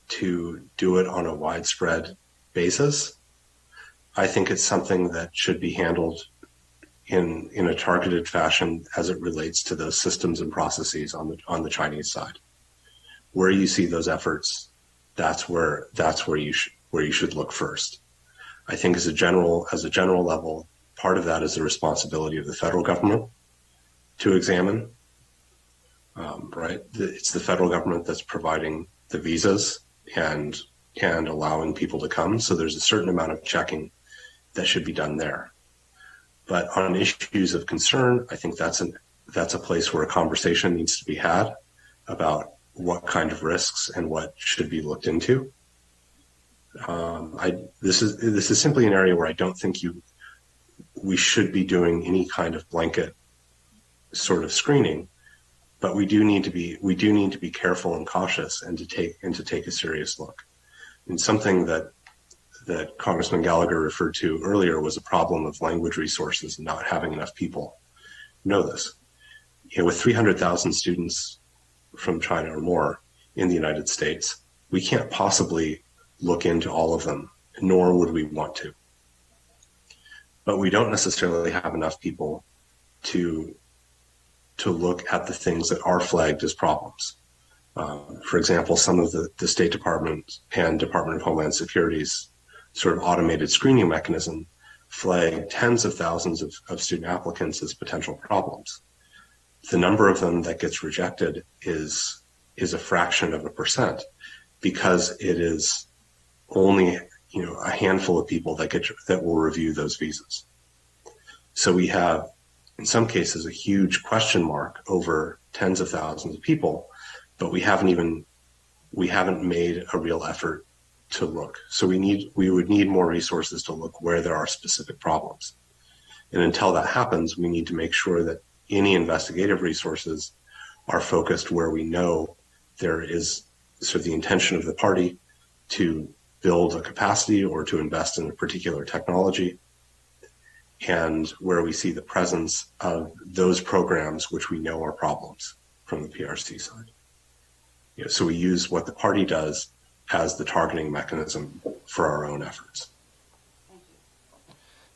to do it on a widespread basis. I think it's something that should be handled in a targeted fashion as it relates to those systems and processes on the Chinese side. Where you see those efforts, that's where you should look first. I think as a general level, part of that is the responsibility of the federal government to examine. Right, it's the federal government that's providing the visas and allowing people to come. So there's a certain amount of checking that should be done there. But on issues of concern, I think that's a place where a conversation needs to be had about what kind of risks and what should be looked into. This is simply an area where I don't think we should be doing any kind of blanket sort of screening, but we do need to be careful and cautious and to take a serious look. And something that Congressman Gallagher referred to earlier was a problem of language resources and not having enough people know this. With 300,000 students from China or more in the United States, we can't possibly look into all of them, nor would we want to. But we don't necessarily have enough people to to look at the things that are flagged as problems. For example, some of the State Department and Department of Homeland Security's sort of automated screening mechanism flagged tens of thousands of student applicants as potential problems. The number of them that gets rejected is a fraction of a percent, because it is only a handful of people that will review those visas. So we have, in some cases, a huge question mark over tens of thousands of people, but we haven't made a real effort to look. So we would need more resources to look where there are specific problems. And until that happens, we need to make sure that any investigative resources are focused where we know there is sort of the intention of the party to build a capacity or to invest in a particular technology, and where we see the presence of those programs which we know are problems from the PRC side. So we use what the party does as the targeting mechanism for our own efforts.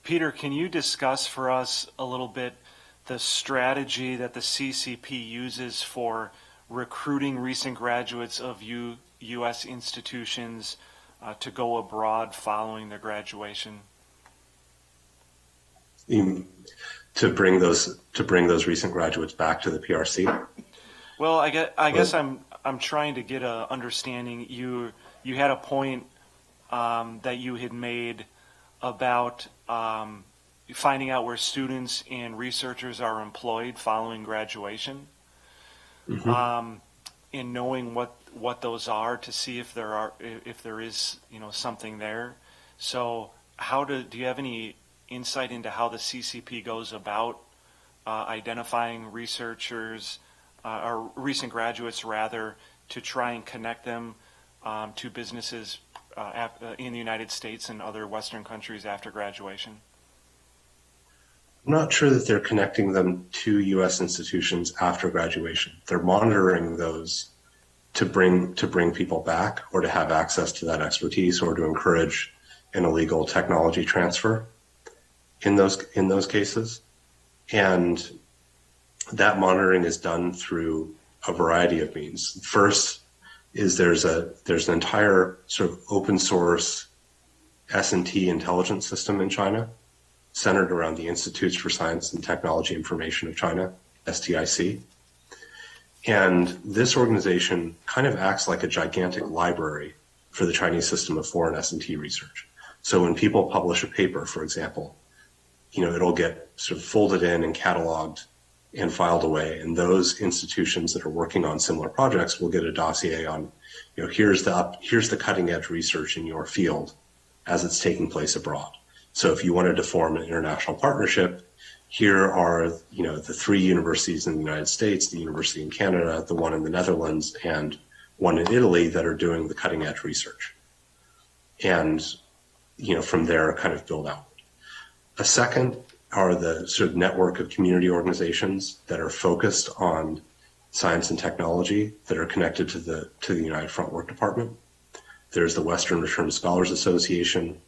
Peter, can you discuss for us a little bit the strategy that the CCP uses for recruiting recent graduates of U.S. institutions to go abroad following their graduation? To bring those recent graduates back to the PRC? Well, I guess I'm trying to get a understanding. You had a point that you had made about finding out where students and researchers are employed following graduation, and knowing what those are to see if there is something there. So do you have any insight into how the CCP goes about identifying researchers or recent graduates, rather, to try and connect them to businesses in the United States and other Western countries after graduation? I'm not sure that they're connecting them to U.S. institutions after graduation. They're monitoring those to bring people back, or to have access to that expertise, or to encourage an illegal technology transfer in those cases. And that monitoring is done through a variety of means. First is there's an entire sort of open source S&T intelligence system in China, centered around the Institutes for Science and Technology Information of China, STIC. And this organization kind of acts like a gigantic library for the Chinese system of foreign S&T research. So when people publish a paper, for example, it'll get sort of folded in and cataloged and filed away. And those institutions that are working on similar projects will get a dossier on, here's the cutting edge research in your field as it's taking place abroad. So if you wanted to form an international partnership, here are, the 3 universities in the United States, the university in Canada, the one in the Netherlands, and one in Italy that are doing the cutting edge research. And, from there kind of build out. A second are the sort of network of community organizations that are focused on science and technology that are connected to the United Front Work Department. There's the Western Returned Scholars Association.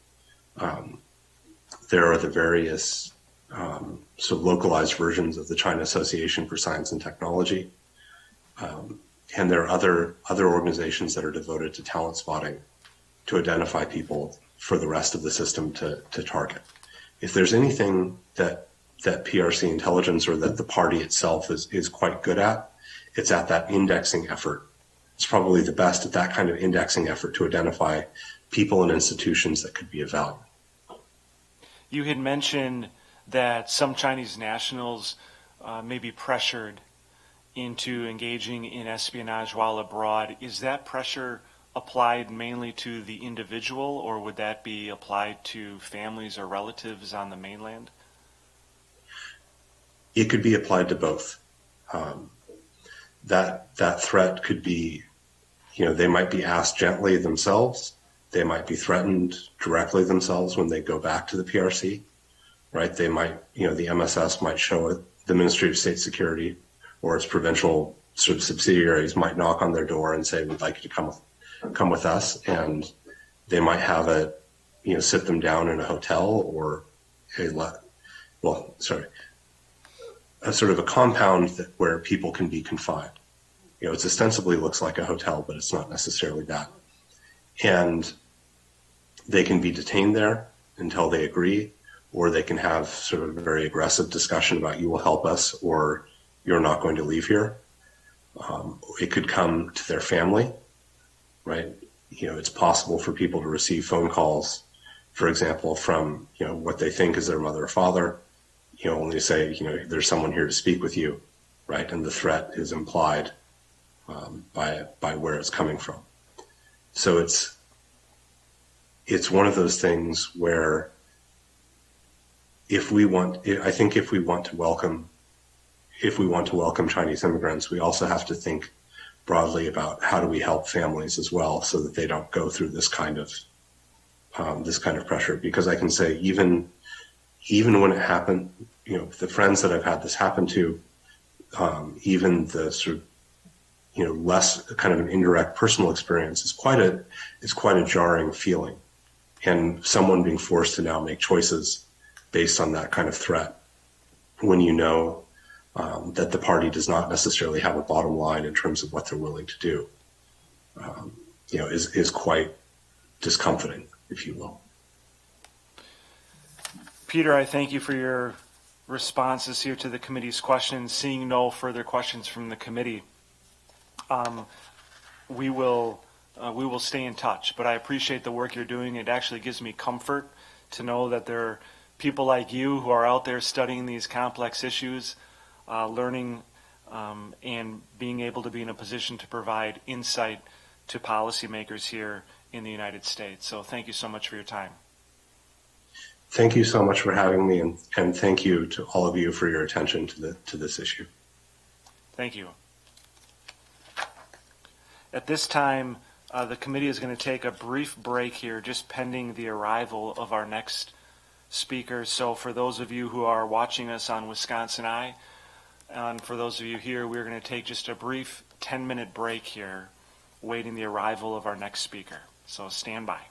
There are the various sort of localized versions of the China Association for Science and Technology. And there are other organizations that are devoted to talent spotting to identify people for the rest of the system to target. If there's anything that PRC intelligence or that the party itself is quite good at, it's at that indexing effort. It's probably the best at that kind of indexing effort to identify people and institutions that could be of value. You had mentioned that some Chinese nationals may be pressured into engaging in espionage while abroad. Is that pressure applied mainly to the individual, or would that be applied to families or relatives on the mainland? It could be applied to both. That threat could be, they might be asked gently themselves. They might be threatened directly themselves when they go back to the PRC, right? They might, the MSS might show it. The Ministry of State Security or its provincial sort of subsidiaries might knock on their door and say, we'd like you to come with us. And they might have sit them down in a hotel or a sort of a compound where people can be confined. You know, it ostensibly looks like a hotel, but it's not necessarily that. And they can be detained there until they agree, or they can have sort of a very aggressive discussion about you will help us or you're not going to leave here. It could come to their family, right? You know, it's possible for people to receive phone calls, for example, from, you know, what they think is their mother or father, you know, only say, you know, there's someone here to speak with you, right? And the threat is implied by where it's coming from. So it's one of those things where I think if we want to welcome Chinese immigrants, we also have to think broadly about how do we help families as well, so that they don't go through this kind of pressure. Because I can say even when it happened, you know, the friends that I've had this happen to, even the sort of, you know, less kind of an indirect personal experience is quite a jarring feeling, and someone being forced to now make choices based on that kind of threat, when you know that the party does not necessarily have a bottom line in terms of what they're willing to do, you know, is quite discomforting, if you will. Peter, I thank you for your responses here to the committee's questions. Seeing no further questions from the committee, we will stay in touch. But I appreciate the work you're doing. It actually gives me comfort to know that there are people like you who are out there studying these complex issues, learning, and being able to be in a position to provide insight to policymakers here in the United States. So thank you so much for your time. Thank you so much for having me, and thank you to all of you for your attention to this issue. Thank you. At this time, the committee is going to take a brief break here, just pending the arrival of our next speaker. So for those of you who are watching us on Wisconsin Eye, and for those of you here, we're going to take just a brief 10-minute break here, waiting the arrival of our next speaker. So stand by.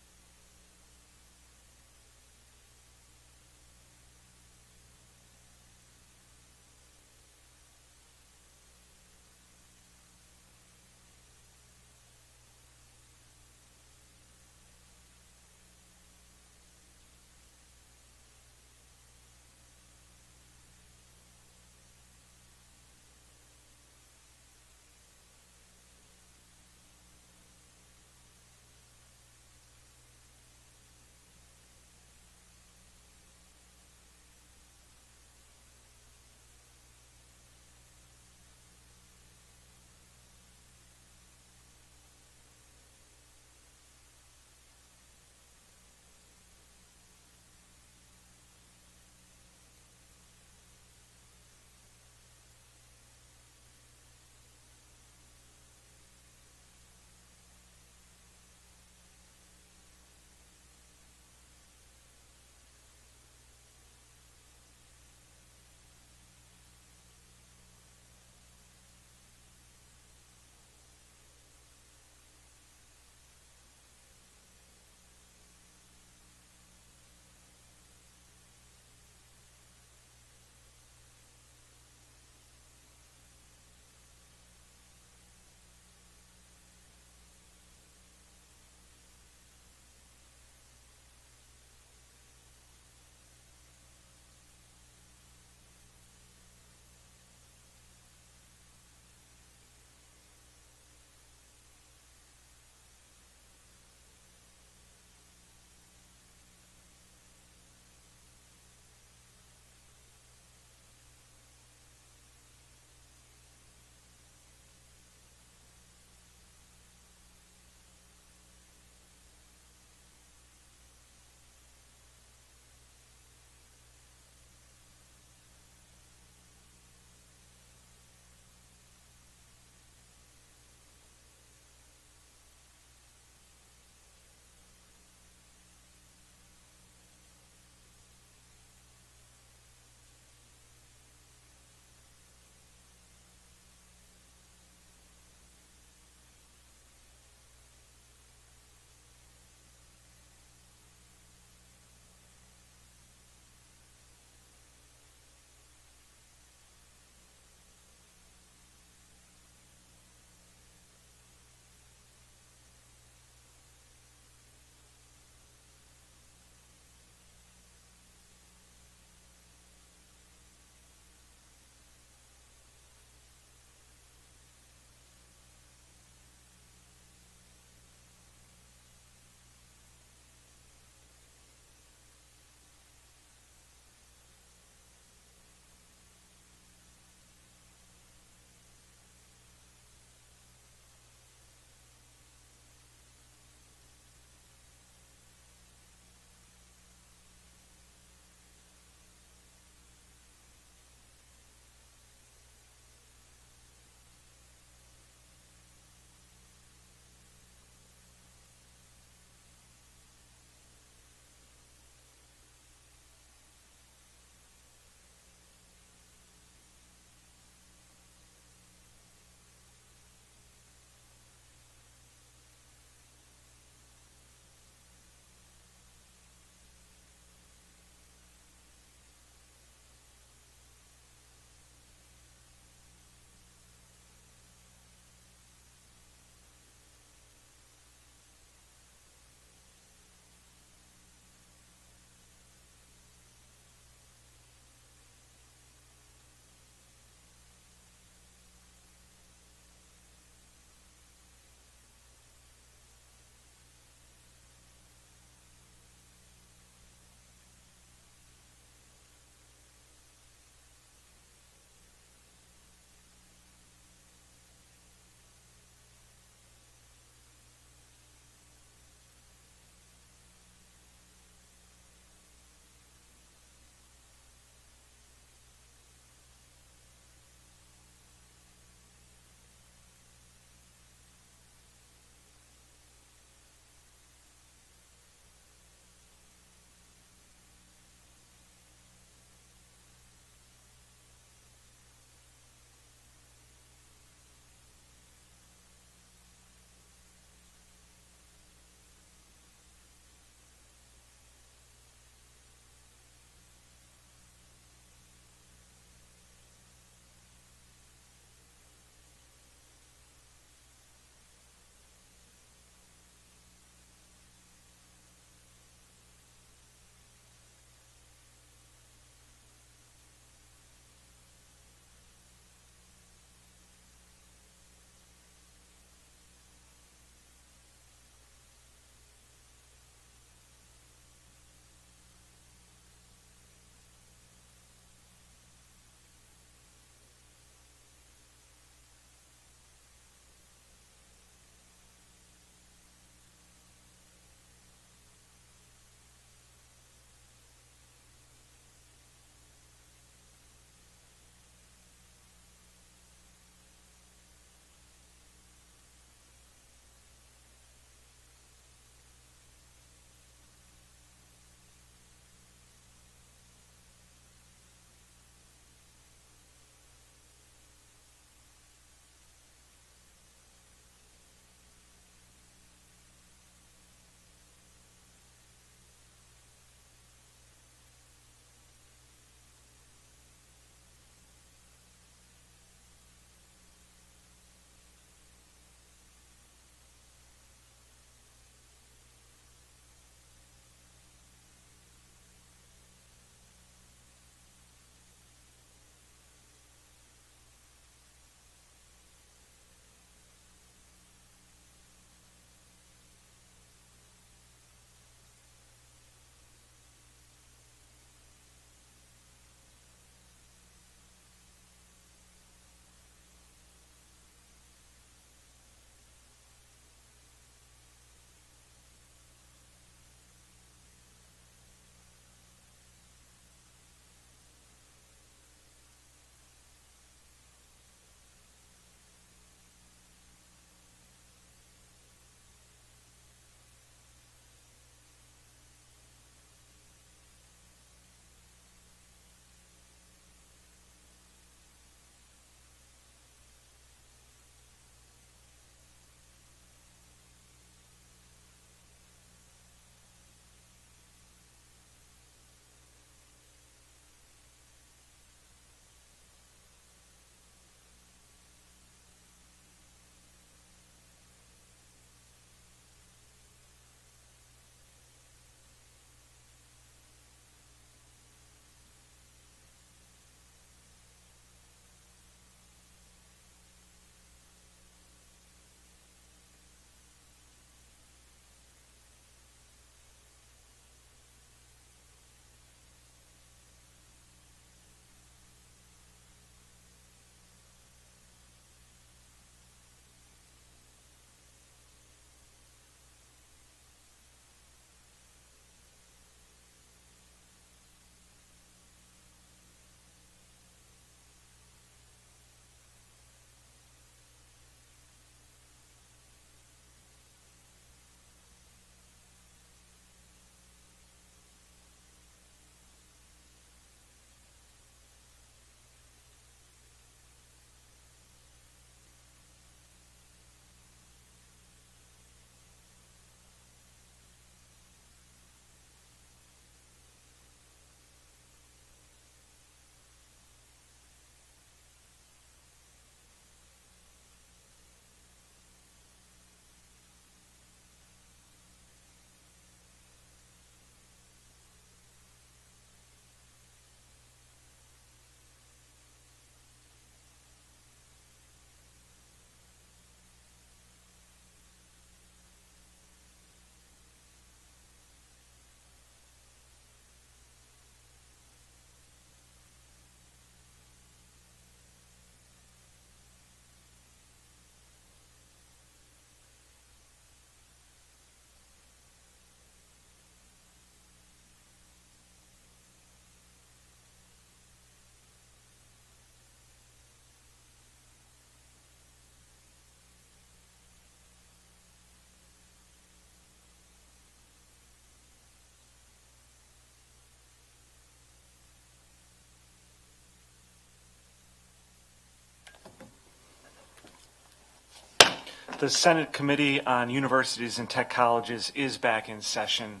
The Senate Committee on Universities and Tech Colleges is back in session.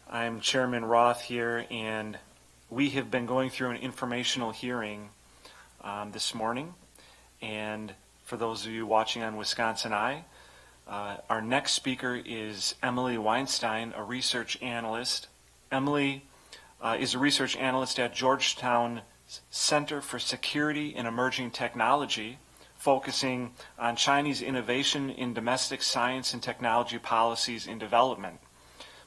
I'm Chairman Roth here, and we have been going through an informational hearing this morning. And for those of you watching on Wisconsin Eye, our next speaker is Emily Weinstein, a research analyst. Emily is a research analyst at Georgetown Center for Security and Emerging Technology, focusing on Chinese innovation in domestic science and technology policies and development.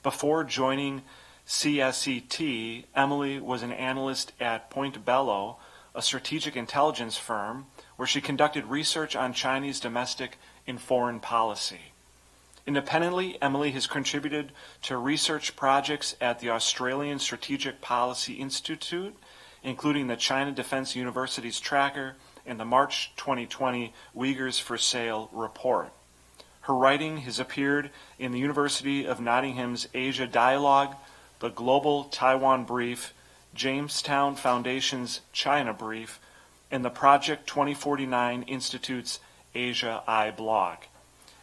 Before joining CSET, Emily was an analyst at Point Bello, a strategic intelligence firm, where she conducted research on Chinese domestic and foreign policy. Independently, Emily has contributed to research projects at the Australian Strategic Policy Institute, including the China Defense Universities Tracker and the March 2020 Uyghurs for Sale report. Her writing has appeared in the University of Nottingham's Asia Dialogue, the Global Taiwan Brief, Jamestown Foundation's China Brief, and the Project 2049 Institute's Asia Eye blog.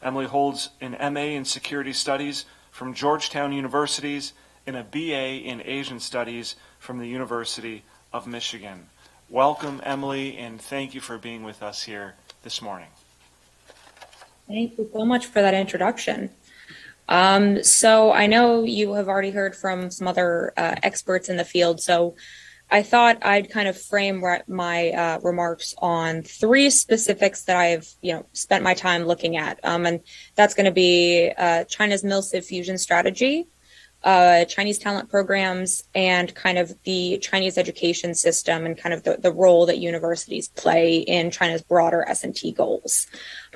Emily holds an MA in Security Studies from Georgetown Universities and a BA in Asian Studies from the University of Michigan. Welcome, Emily, and thank you for being with us here this morning. Thank you so much for that introduction. So I know you have already heard from some other experts in the field, so I thought I'd kind of frame my remarks on three specifics that I've spent my time looking at, and that's going to be China's Mil-Civ fusion strategy, Chinese talent programs, and kind of the Chinese education system and kind of the role that universities play in China's broader S&T goals.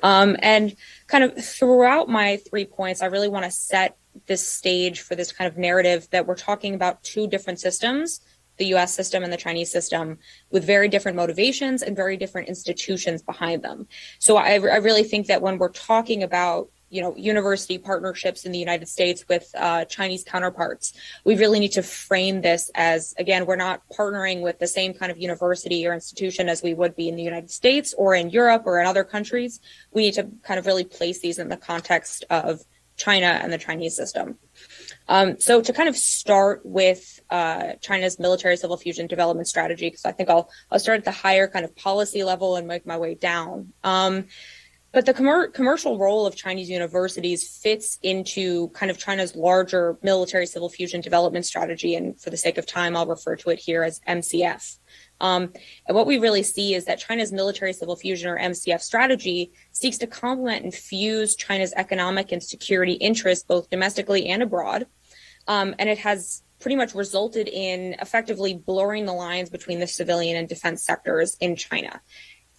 And kind of throughout my 3 points, I really want to set this stage for this kind of narrative that we're talking about two different systems, the U.S. system and the Chinese system, with very different motivations and very different institutions behind them. So I really think that when we're talking about university partnerships in the United States with Chinese counterparts, we really need to frame this as, again, we're not partnering with the same kind of university or institution as we would be in the United States or in Europe or in other countries. We need to kind of really place these in the context of China and the Chinese system. So to kind of start with China's military civil fusion development strategy, because I think I'll start at the higher kind of policy level and make my way down. But the commercial role of Chinese universities fits into kind of China's larger military civil fusion development strategy. And for the sake of time, I'll refer to it here as MCF. And what we really see is that China's military civil fusion, or MCF strategy, seeks to complement and fuse China's economic and security interests, both domestically and abroad. And it has pretty much resulted in effectively blurring the lines between the civilian and defense sectors in China.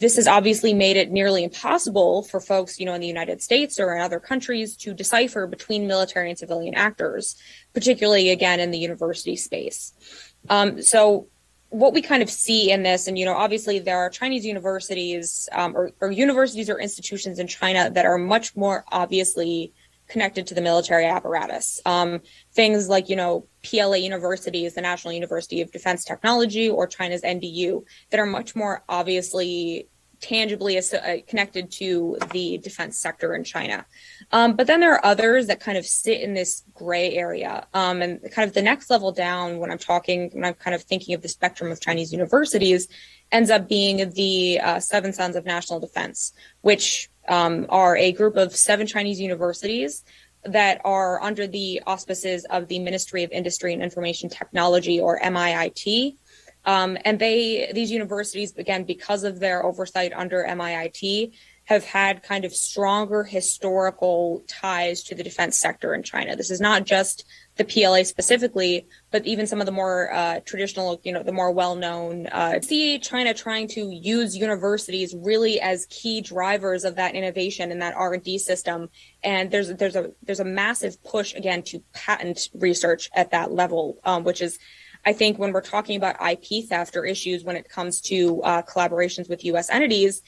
This has obviously made it nearly impossible for folks, in the United States or in other countries to decipher between military and civilian actors, particularly, again, in the university space. So what we kind of see in this, and, obviously there are Chinese universities or universities or institutions in China that are much more obviously connected to the military apparatus. Things like, PLA universities, the National University of Defense Technology, or China's NDU, that are much more obviously tangibly connected to the defense sector in China. But then there are others that kind of sit in this gray area. And kind of the next level down when I'm kind of thinking of the spectrum of Chinese universities ends up being the Seven Sons of National Defense, which are a group of 7 Chinese universities that are under the auspices of the Ministry of Industry and Information Technology, or MIIT. And these universities, again, because of their oversight under MIIT, have had kind of stronger historical ties to the defense sector in China. This is not just the PLA specifically, but even some of the more traditional, the more well-known. See China trying to use universities really as key drivers of that innovation and that R&D system. And there's a massive push, again, to patent research at that level, which is, I think, when we're talking about IP theft or issues when it comes to collaborations with U.S. entities,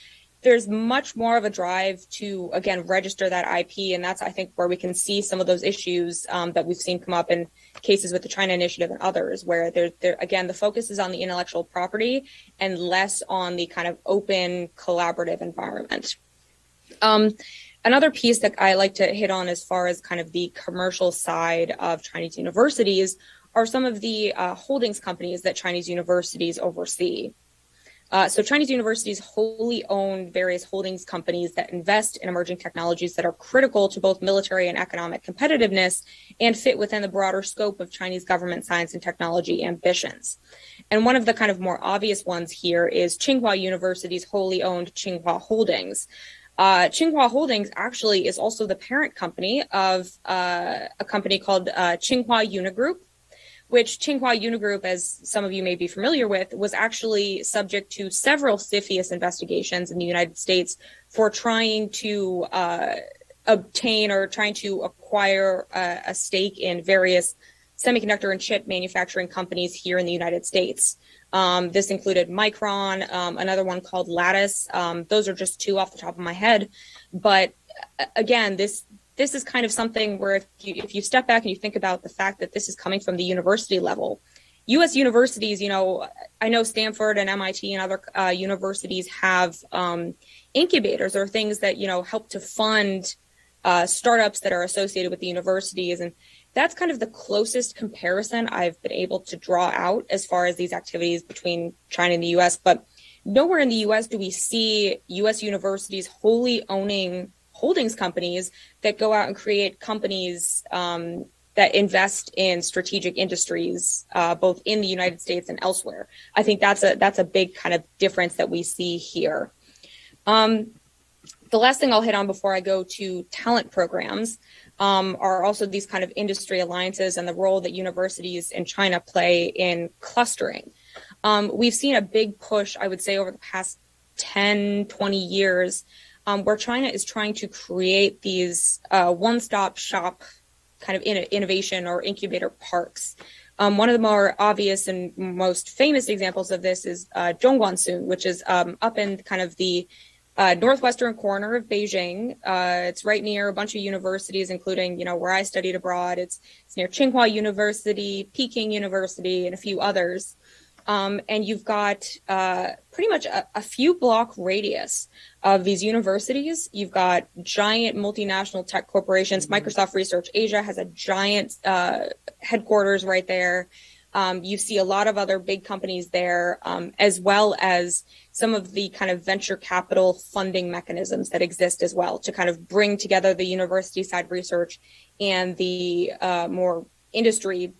there's much more of a drive to, again, register that IP. And that's, I think, where we can see some of those issues that we've seen come up in cases with the China Initiative and others, where again, the focus is on the intellectual property and less on the kind of open collaborative environment. Another piece that I like to hit on as far as kind of the commercial side of Chinese universities are some of the holdings companies that Chinese universities oversee. So Chinese universities wholly own various holdings companies that invest in emerging technologies that are critical to both military and economic competitiveness and fit within the broader scope of Chinese government science and technology ambitions. And one of the kind of more obvious ones here is Tsinghua University's wholly owned Tsinghua Holdings. Tsinghua Holdings actually is also the parent company of a company called Tsinghua Unigroup, which Tsinghua Unigroup, as some of you may be familiar with, was actually subject to several CFIUS investigations in the United States for trying to obtain or trying to acquire a stake in various semiconductor and chip manufacturing companies here in the United States. This included Micron, another one called Lattice. Those are just two off the top of my head. But again, this is kind of something where if you step back and you think about the fact that this is coming from the university level, U.S. universities, I know Stanford and MIT and other universities have incubators or things that, help to fund startups that are associated with the universities. And that's kind of the closest comparison I've been able to draw out as far as these activities between China and the U.S. But nowhere in the U.S. do we see U.S. universities wholly owning holdings companies that go out and create companies that invest in strategic industries, both in the United States and elsewhere. I think that's a big kind of difference that we see here. The last thing I'll hit on before I go to talent programs are also these kind of industry alliances and the role that universities in China play in clustering. We've seen a big push, I would say, over the past 10, 20 years where China is trying to create these one-stop shop kind of innovation or incubator parks. One of the more obvious and most famous examples of this is Zhongguancun, which is up in kind of the northwestern corner of Beijing. It's right near a bunch of universities, including, where I studied abroad. It's near Tsinghua University, Peking University, and a few others. And you've got pretty much a few block radius of these universities. You've got giant multinational tech corporations. Microsoft Research Asia has a giant headquarters right there. You see a lot of other big companies there, as well as some of the kind of venture capital funding mechanisms that exist as well to kind of bring together the university side research and the more industry,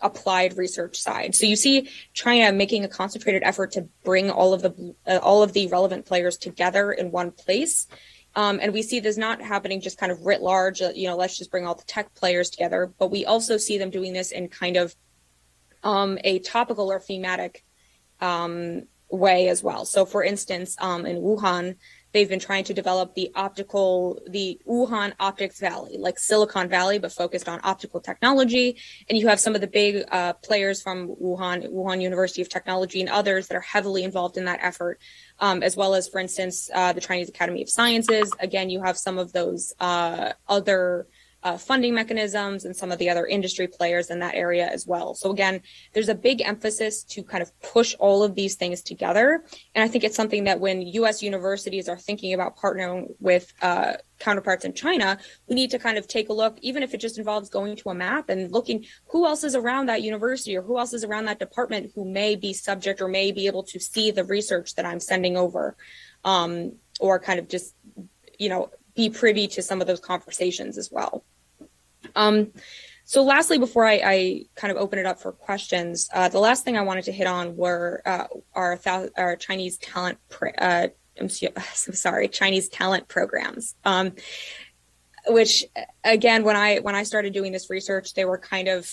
applied research side. So you see China making a concentrated effort to bring all of the relevant players together in one place. And we see this not happening just kind of writ large, let's just bring all the tech players together, but we also see them doing this in kind of a topical or thematic way as well. So for instance, in Wuhan, they've been trying to develop the Wuhan Optics Valley, like Silicon Valley, but focused on optical technology. And you have some of the big players from Wuhan University of Technology and others that are heavily involved in that effort, as well as, for instance, the Chinese Academy of Sciences. Again, you have some of those other funding mechanisms and some of the other industry players in that area as well. So again, there's a big emphasis to kind of push all of these things together. And I think it's something that when U.S. universities are thinking about partnering with counterparts in China, we need to kind of take a look, even if it just involves going to a map and looking who else is around that university or who else is around that department who may be subject or may be able to see the research that I'm sending over, or kind of just, be privy to some of those conversations as well. So lastly, before I kind of open it up for questions, the last thing I wanted to hit on were our Chinese talent Chinese talent programs, which again, when I started doing this research, they were kind of,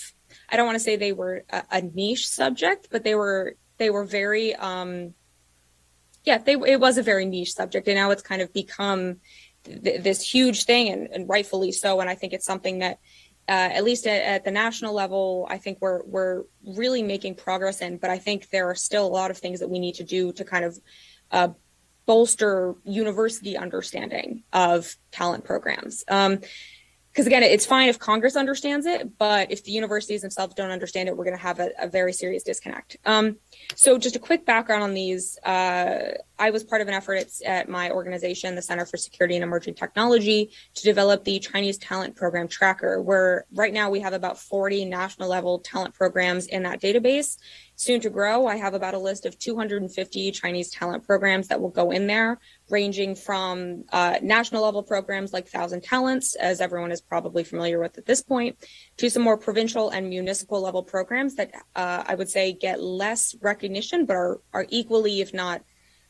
I don't want to say they were a niche subject, but they were very, it was a very niche subject, and now it's kind of become this huge thing, and rightfully so. And I think it's something that, at least at the national level, I think we're really making progress in. But I think there are still a lot of things that we need to do to kind of bolster university understanding of talent programs. because again, it's fine if Congress understands it, but if the universities themselves don't understand it, we're going to have a very serious disconnect. So just a quick background on these. I was part of an effort at my organization, the Center for Security and Emerging Technology, to develop the Chinese Talent Program Tracker, where right now we have about 40 national level talent programs in that database. Soon to grow, I have about a list of 250 Chinese talent programs that will go in there, ranging from national level programs like 1,000 Talents, as everyone is probably familiar with at this point, to some more provincial and municipal level programs that I would say get less recognition, but are equally, if not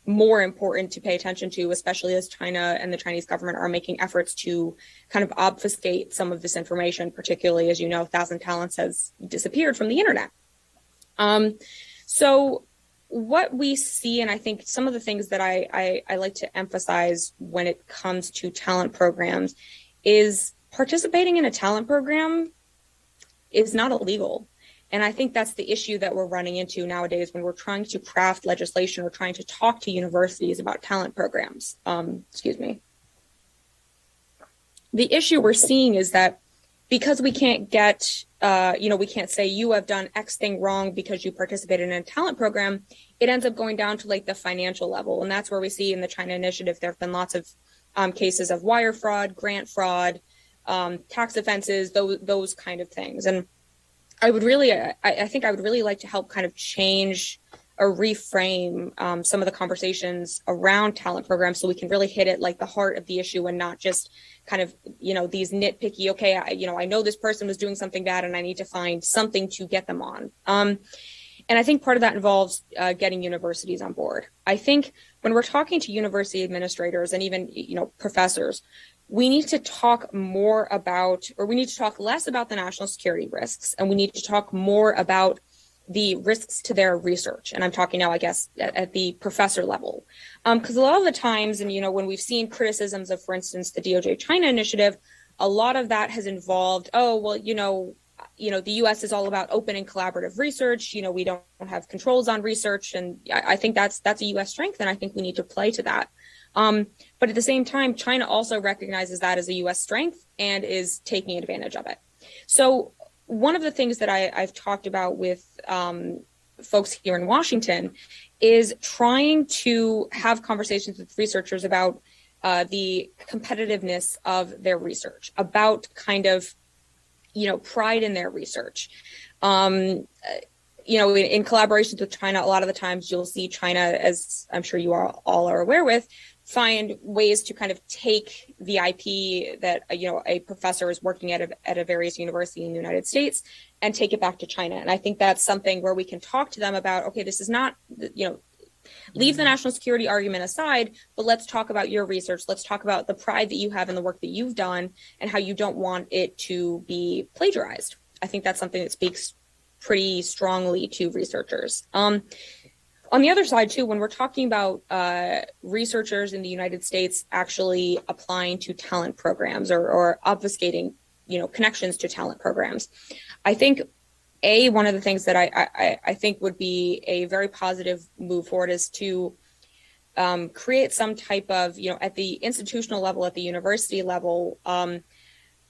more important to pay attention to, especially as China and the Chinese government are making efforts to kind of obfuscate some of this information, particularly, as you know, 1,000 Talents has disappeared from the internet. So what we see, and I think some of the things that I like to emphasize when it comes to talent programs, is participating in a talent program is not illegal. And I think that's the issue that we're running into nowadays when we're trying to craft legislation or trying to talk to universities about talent programs. The issue we're seeing is that because we can't get, we can't say you have done X thing wrong because you participated in a talent program, it ends up going down to like the financial level. And that's where we see in the China Initiative, there have been lots of cases of wire fraud, grant fraud, tax offenses, those kind of things. And I think I would really like to help kind of change or reframe some of the conversations around talent programs so we can really hit it like the heart of the issue and not just kind of, these nitpicky, okay, I know this person was doing something bad and I need to find something to get them on. And I think part of that involves getting universities on board. I think when we're talking to university administrators and even, professors, we need to talk more about, or we need to talk less about the national security risks, and we need to talk more about the risks to their research. And I'm talking now, I guess, at the professor level. Because a lot of the times, and, when we've seen criticisms of, for instance, the DOJ China Initiative, a lot of that has involved, the U.S. is all about open and collaborative research. We don't have controls on research. And I think that's a U.S. strength, and I think we need to play to that. But at the same time, China also recognizes that as a U.S. strength and is taking advantage of it. So one of the things that I've talked about with folks here in Washington is trying to have conversations with researchers about the competitiveness of their research, about kind of, pride in their research. In collaborations with China, a lot of the times you'll see China, as I'm sure you all are aware with, find ways to kind of take the IP that, a professor is working at a various university in the United States and take it back to China. And I think that's something where we can talk to them about, okay, this is not, leave the national security argument aside, but let's talk about your research. Let's talk about the pride that you have in the work that you've done and how you don't want it to be plagiarized. I think that's something that speaks pretty strongly to researchers. On the other side, too, when we're talking about researchers in the United States actually applying to talent programs or obfuscating, connections to talent programs, I think, one of the things that I think would be a very positive move forward is to create some type of, at the institutional level, at the university level,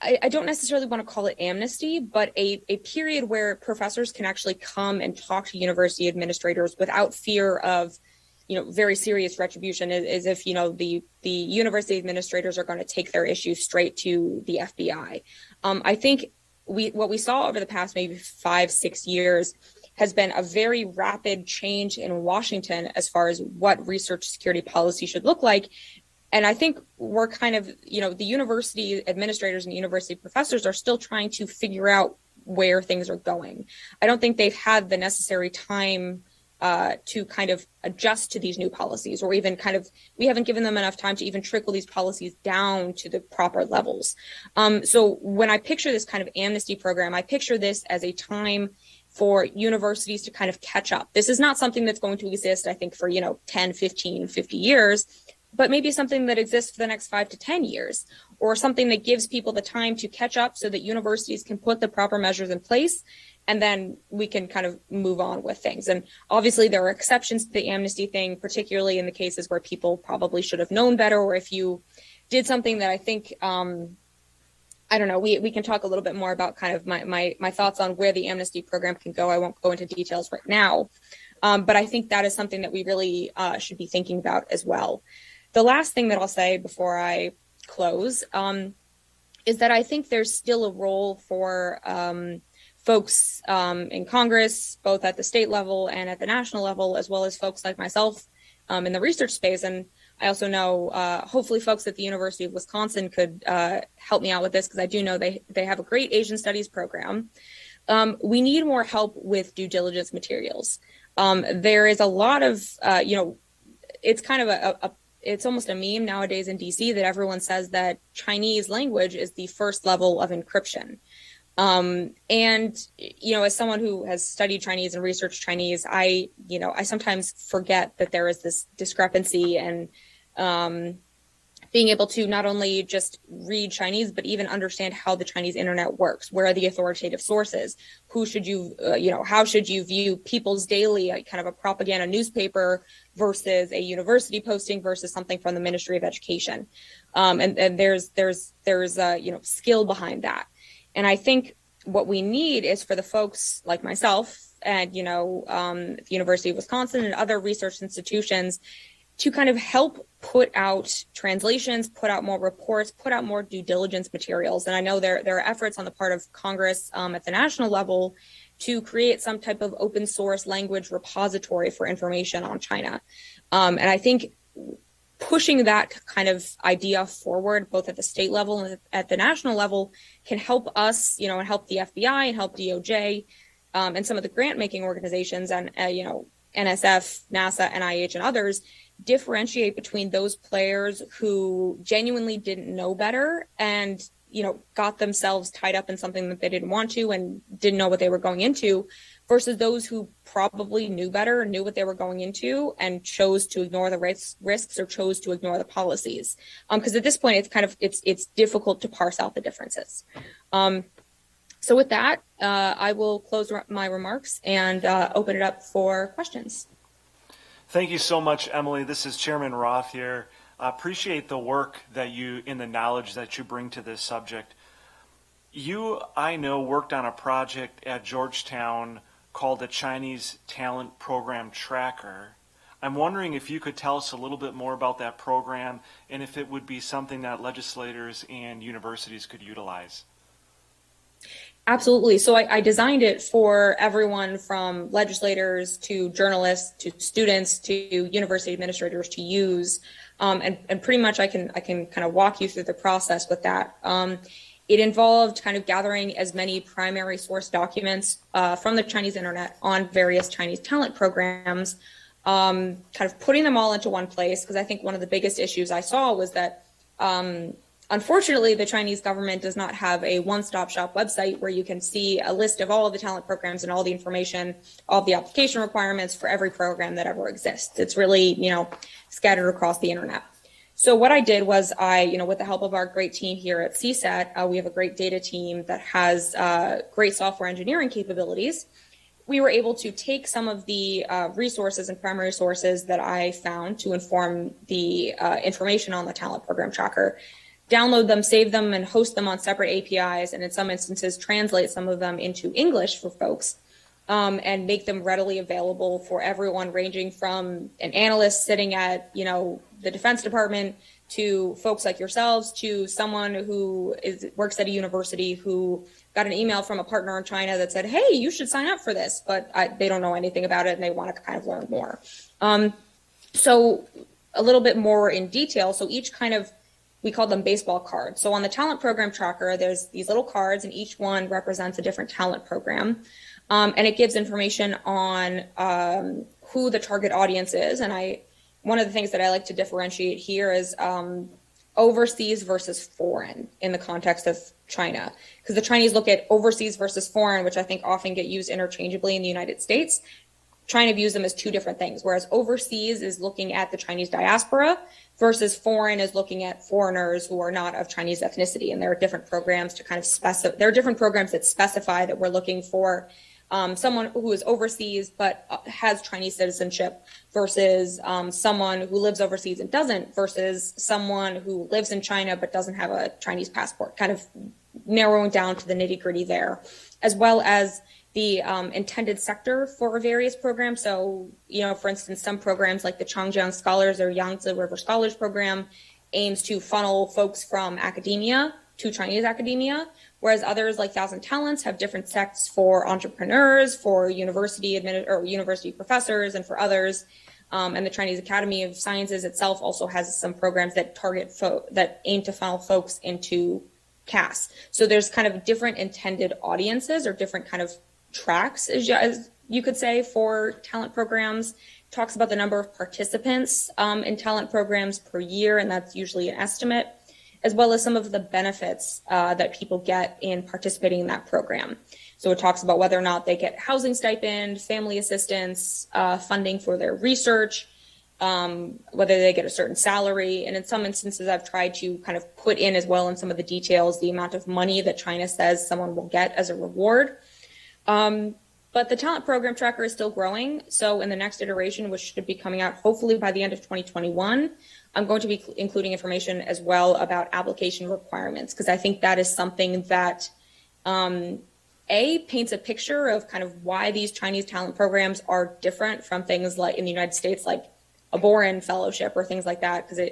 I don't necessarily want to call it amnesty, but a period where professors can actually come and talk to university administrators without fear of, very serious retribution, as if, the university administrators are going to take their issues straight to the FBI. I think what we saw over the past maybe 5-6 years has been a very rapid change in Washington as far as what research security policy should look like. And I think we're kind of, the university administrators and university professors are still trying to figure out where things are going. I don't think they've had the necessary time to kind of adjust to these new policies, or even we haven't given them enough time to even trickle these policies down to the proper levels. So when I picture this kind of amnesty program, I picture this as a time for universities to kind of catch up. This is not something that's going to exist, I think, for, 10, 15, 50 years. But maybe something that exists for the next 5 to 10 years, or something that gives people the time to catch up so that universities can put the proper measures in place, and then we can kind of move on with things. And obviously there are exceptions to the amnesty thing, particularly in the cases where people probably should have known better, or if you did something that I think I don't know, we can talk a little bit more about kind of my thoughts on where the amnesty program can go. I won't go into details right now. But I think that is something that we really should be thinking about as well. The last thing that I'll say before I close is that I think there's still a role for folks in Congress, both at the state level and at the national level, as well as folks like myself in the research space. And I also know hopefully folks at the University of Wisconsin could help me out with this, because I do know they have a great Asian studies program. We need more help with due diligence materials. There is a lot of, it's kind of it's almost a meme nowadays in DC that everyone says that Chinese language is the first level of encryption. And, as someone who has studied Chinese and researched Chinese, I sometimes forget that there is this discrepancy, and being able to not only just read Chinese, but even understand how the Chinese internet works. Where are the authoritative sources? Who should you, how should you view People's Daily, kind of a propaganda newspaper, versus a university posting versus something from the Ministry of Education? And there's skill behind that. And I think what we need is for the folks like myself and, the University of Wisconsin and other research institutions to kind of help put out translations, put out more reports, put out more due diligence materials. And I know there are efforts on the part of Congress at the national level to create some type of open source language repository for information on China. And I think pushing that kind of idea forward, both at the state level and at the national level, can help us, and help the FBI and help DOJ and some of the grant making organizations and, NSF, NASA, NIH, and others differentiate between those players who genuinely didn't know better and, got themselves tied up in something that they didn't want to and didn't know what they were going into, versus those who probably knew better, knew what they were going into, and chose to ignore the risks or chose to ignore the policies. Because at this point, it's difficult to parse out the differences. So with that, I will close my remarks and open it up for questions. Thank you so much, Emily. This is Chairman Roth here. I appreciate the work that in the knowledge that you bring to this subject. You, I know, worked on a project at Georgetown called the Chinese Talent Program Tracker. I'm wondering if you could tell us a little bit more about that program and if it would be something that legislators and universities could utilize. Absolutely. So I designed it for everyone from legislators to journalists to students to university administrators to use. And pretty much I can kind of walk you through the process with that. It involved kind of gathering as many primary source documents from the Chinese internet on various Chinese talent programs, kind of putting them all into one place, because I think one of the biggest issues I saw was that unfortunately, the Chinese government does not have a one-stop shop website where you can see a list of all of the talent programs and all the information, all the application requirements for every program that ever exists. It's really, scattered across the internet. So what I did was with the help of our great team here at CSAT, we have a great data team that has great software engineering capabilities. We were able to take some of the resources and primary sources that I found to inform the information on the talent program tracker, download them, save them, and host them on separate APIs, and in some instances translate some of them into English for folks, and make them readily available for everyone, ranging from an analyst sitting at the Defense Department to folks like yourselves, to someone who works at a university who got an email from a partner in China that said, hey, you should sign up for this, but they don't know anything about it and they want to kind of learn more. So a little bit more in detail. So each we call them baseball cards. So on the talent program tracker, there's these little cards, and each one represents a different talent program. And it gives information on who the target audience is. And one of the things that I like to differentiate here is overseas versus foreign in the context of China. Because the Chinese look at overseas versus foreign, which I think often get used interchangeably in the United States. China views them as two different things, whereas overseas is looking at the Chinese diaspora versus foreign is looking at foreigners who are not of Chinese ethnicity. And there are different programs to kind of there are different programs that specify that we're looking for someone who is overseas but has Chinese citizenship versus someone who lives overseas and doesn't, versus someone who lives in China but doesn't have a Chinese passport, kind of narrowing down to the nitty gritty there, as well as the intended sector for various programs. So, for instance, some programs like the Changjiang Scholars or Yangtze River Scholars Program aims to funnel folks from academia to Chinese academia, whereas others like Thousand Talents have different sects for entrepreneurs, for university professors, and for others. And the Chinese Academy of Sciences itself also has some programs that that aim to funnel folks into CAS. So there's kind of different intended audiences or different kind of tracks, as you could say, for talent programs. Talks about the number of participants in talent programs per year, and that's usually an estimate, as well as some of the benefits that people get in participating in that program. So it talks about whether or not they get housing stipend, family assistance, funding for their research, whether they get a certain salary. And in some instances, I've tried to kind of put in as well in some of the details the amount of money that China says someone will get as a reward. But the talent program tracker is still growing. So in the next iteration, which should be coming out hopefully by the end of 2021, I'm going to be including information as well about application requirements, because I think that is something that paints a picture of kind of why these Chinese talent programs are different from things like in the United States, like a Boren Fellowship or things like that. Because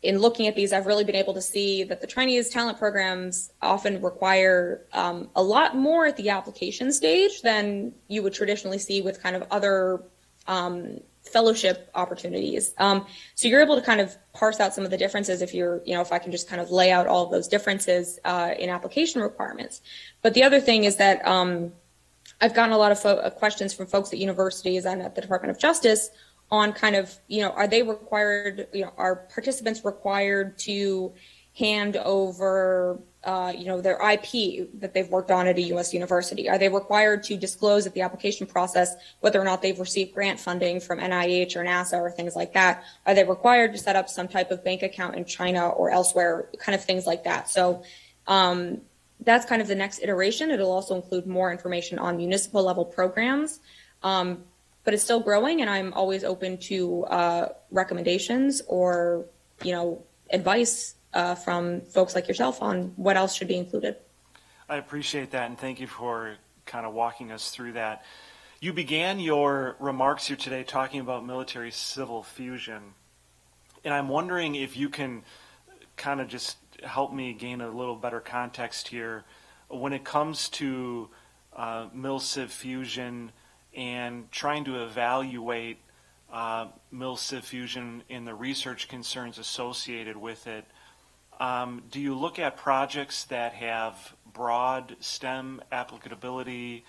in looking at these, I've really been able to see that the Chinese talent programs often require a lot more at the application stage than you would traditionally see with kind of other fellowship opportunities. So you're able to kind of parse out some of the differences if I can just kind of lay out all of those differences in application requirements. But the other thing is that I've gotten a lot of questions from folks at universities and at the Department of Justice on kind of, are they required, are participants required to hand over, their IP that they've worked on at a U.S. university? Are they required to disclose at the application process whether or not they've received grant funding from NIH or NASA or things like that? Are they required to set up some type of bank account in China or elsewhere, kind of things like that? So that's kind of the next iteration. It'll also include more information on municipal level programs. But it's still growing, and I'm always open to recommendations or, advice from folks like yourself on what else should be included. I appreciate that, and thank you for kind of walking us through that. You began your remarks here today talking about military-civil fusion, and I'm wondering if you can kind of just help me gain a little better context here when it comes to mil-civ fusion and trying to evaluate mil-civ fusion in the research concerns associated with it. Do you look at projects that have broad STEM applicability?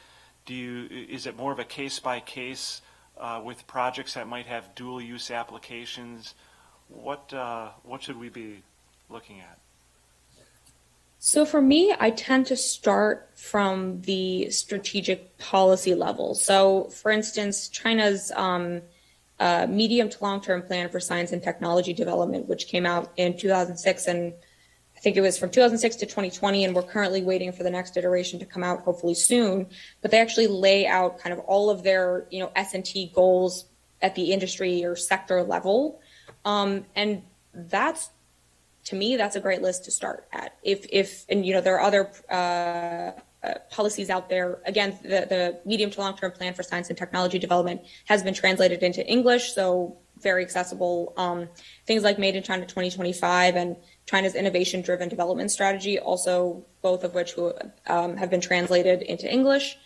Is it more of a case-by-case with projects that might have dual-use applications? What should we be looking at? So for me, I tend to start from the strategic policy level. So for instance, China's medium to long-term plan for science and technology development, which came out in 2006, and I think it was from 2006 to 2020, and we're currently waiting for the next iteration to come out hopefully soon. But they actually lay out kind of all of their, S&T goals at the industry or sector level. And that's, to me, that's a great list to start at. And there are other policies out there. Again, the medium to long-term plan for science and technology development has been translated into English, so very accessible. Things like Made in China 2025 and China's innovation-driven development strategy, also both of which have been translated into English,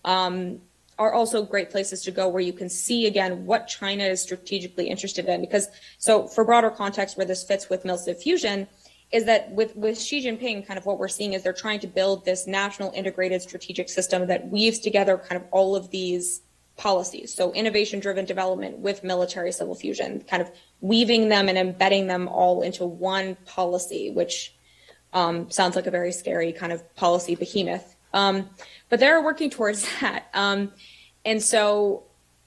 are also great places to go where you can see, again, what China is strategically interested in. So for broader context where this fits with mil-civ fusion, is that with Xi Jinping, kind of what we're seeing is they're trying to build this national integrated strategic system that weaves together kind of all of these policies. So innovation-driven development with military civil fusion, kind of weaving them and embedding them all into one policy, which sounds like a very scary kind of policy behemoth. But they're working towards that. And so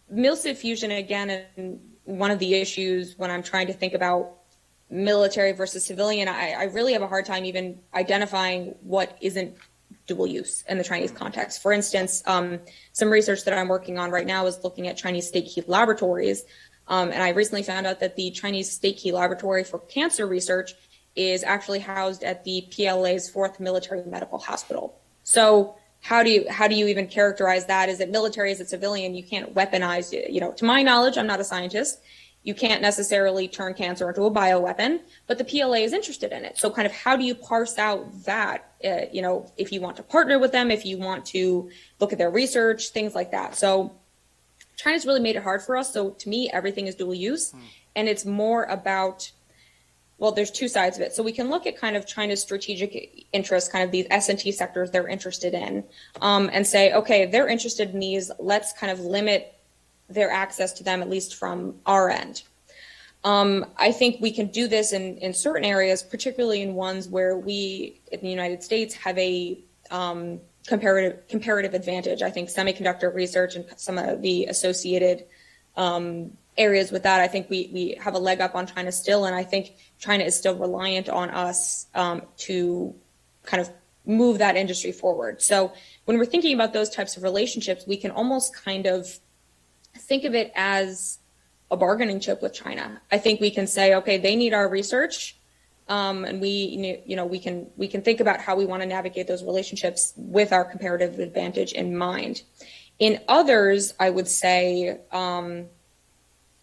mil-civ fusion, again, and one of the issues when I'm trying to think about military versus civilian, I really have a hard time even identifying what isn't dual use in the Chinese context. For instance, some research that I'm working on right now is looking at Chinese state key laboratories. And I recently found out that the Chinese state key laboratory for cancer research is actually housed at the PLA's 4th Military Medical Hospital. So how do you even characterize that? Is it military? Is it civilian? You can't weaponize, to my knowledge, I'm not a scientist. You can't necessarily turn cancer into a bioweapon, but the PLA is interested in it. So kind of how do you parse out that, if you want to partner with them, if you want to look at their research, things like that. So China's really made it hard for us. So to me, everything is dual use. And it's more about, well, there's two sides of it. So we can look at kind of China's strategic interests, kind of these S&T sectors they're interested in, and say, okay, if they're interested in these, let's kind of limit their access to them, at least from our end. I think we can do this in certain areas, particularly in ones where we in the United States have a comparative advantage. I think semiconductor research and some of the associated areas with that, I think we have a leg up on China still, and I think China is still reliant on us to kind of move that industry forward. So when we're thinking about those types of relationships, we can almost kind of think of it as a bargaining chip with China. I think we can say, okay, they need our research, and we can think about how we want to navigate those relationships with our comparative advantage in mind. In others, I would say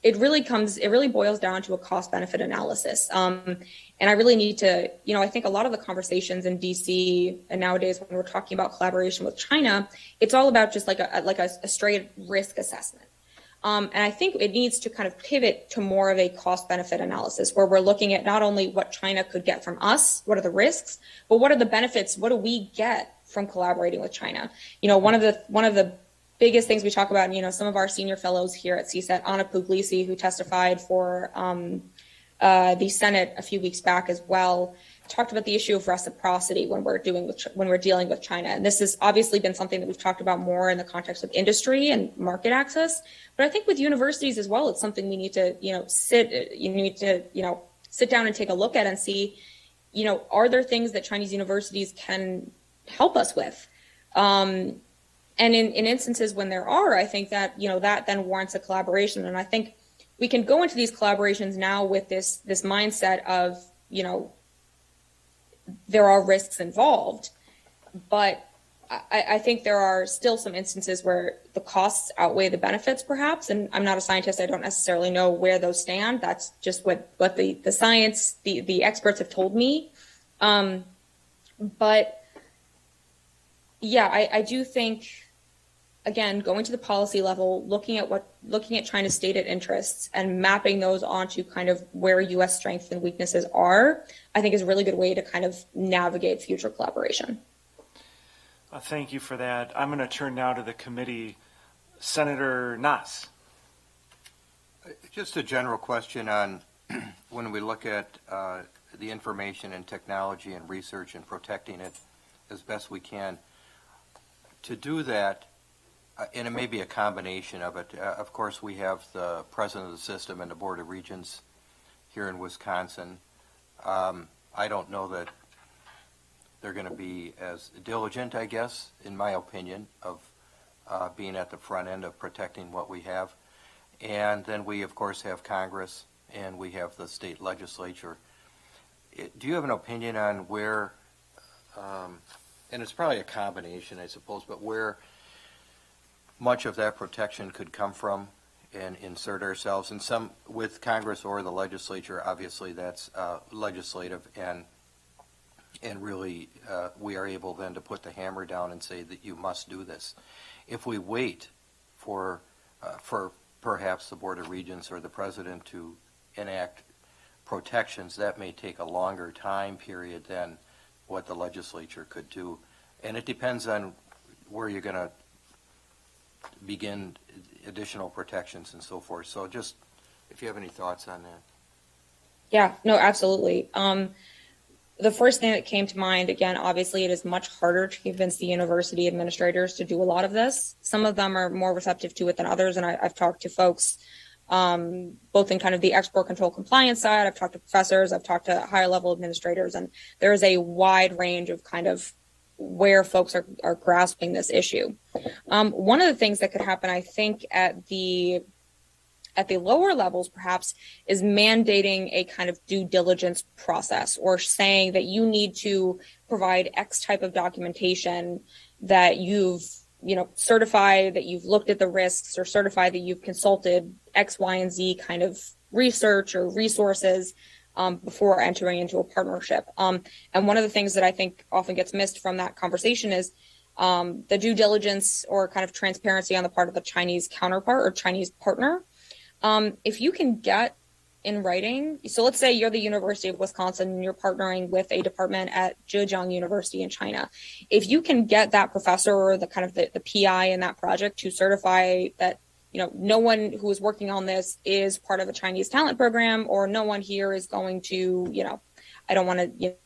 it really boils down to a cost-benefit analysis. And I really need to, I think a lot of the conversations in DC and nowadays when we're talking about collaboration with China, it's all about just like a straight risk assessment. And I think it needs to kind of pivot to more of a cost-benefit analysis where we're looking at not only what China could get from us, what are the risks, but what are the benefits, what do we get from collaborating with China? One of the biggest things we talk about, some of our senior fellows here at CSET, Anna Puglisi, who testified for the Senate a few weeks back as well, talked about the issue of reciprocity when we're dealing with China. And this has obviously been something that we've talked about more in the context of industry and market access. But I think with universities as well, it's something we need to, sit down and take a look at and see, are there things that Chinese universities can help us with? And in instances when there are, I think that, that then warrants a collaboration. And I think we can go into these collaborations now with this mindset of, there are risks involved, but I think there are still some instances where the costs outweigh the benefits, perhaps. And I'm not a scientist; I don't necessarily know where those stand. That's just what the science, the experts have told me. But yeah, I do think, again, going to the policy level, looking at China's stated interests and mapping those onto kind of where U.S. strengths and weaknesses are, I think is a really good way to kind of navigate future collaboration. Thank you for that. I'm going to turn now to the committee. Senator Nass. Just a general question on when we look at the information and technology and research and protecting it as best we can. To do that, and it may be a combination of it. Of course, we have the president of the system and the Board of Regents here in Wisconsin. I don't know that they're going to be as diligent, I guess, in my opinion, of being at the front end of protecting what we have. And then we, of course, have Congress and we have the state legislature. Do you have an opinion on where, and it's probably a combination, I suppose, but where much of that protection could come from and insert ourselves in some with Congress or the legislature? Obviously, that's legislative, and really we are able then to put the hammer down and say that you must do this. If we wait for perhaps the Board of Regents or the President to enact protections, that may take a longer time period than what the legislature could do. And it depends on where you're going to begin additional protections and so forth. So just if you have any thoughts on that. Yeah, no, absolutely. The first thing that came to mind, again, obviously it is much harder to convince the university administrators to do a lot of this. Some of them are more receptive to it than others, and I've talked to folks both in kind of the export control compliance side. I've talked to professors, I've talked to higher level administrators, and there is a wide range of kind of where folks are grasping this issue. One of the things that could happen, I think, at the at the lower levels perhaps is mandating a kind of due diligence process, or saying that you need to provide X type of documentation, that you've certify that you've looked at the risks, or certify that you've consulted X, Y, and Z kind of research or resources before entering into a partnership. And one of the things that I think often gets missed from that conversation is the due diligence or kind of transparency on the part of the Chinese counterpart or Chinese partner. If you can get in writing, so let's say you're the University of Wisconsin and you're partnering with a department at Zhejiang University in China. If you can get that professor or the kind of the PI in that project to certify that no one who is working on this is part of a Chinese talent program, or no one here is going to, I don't want to,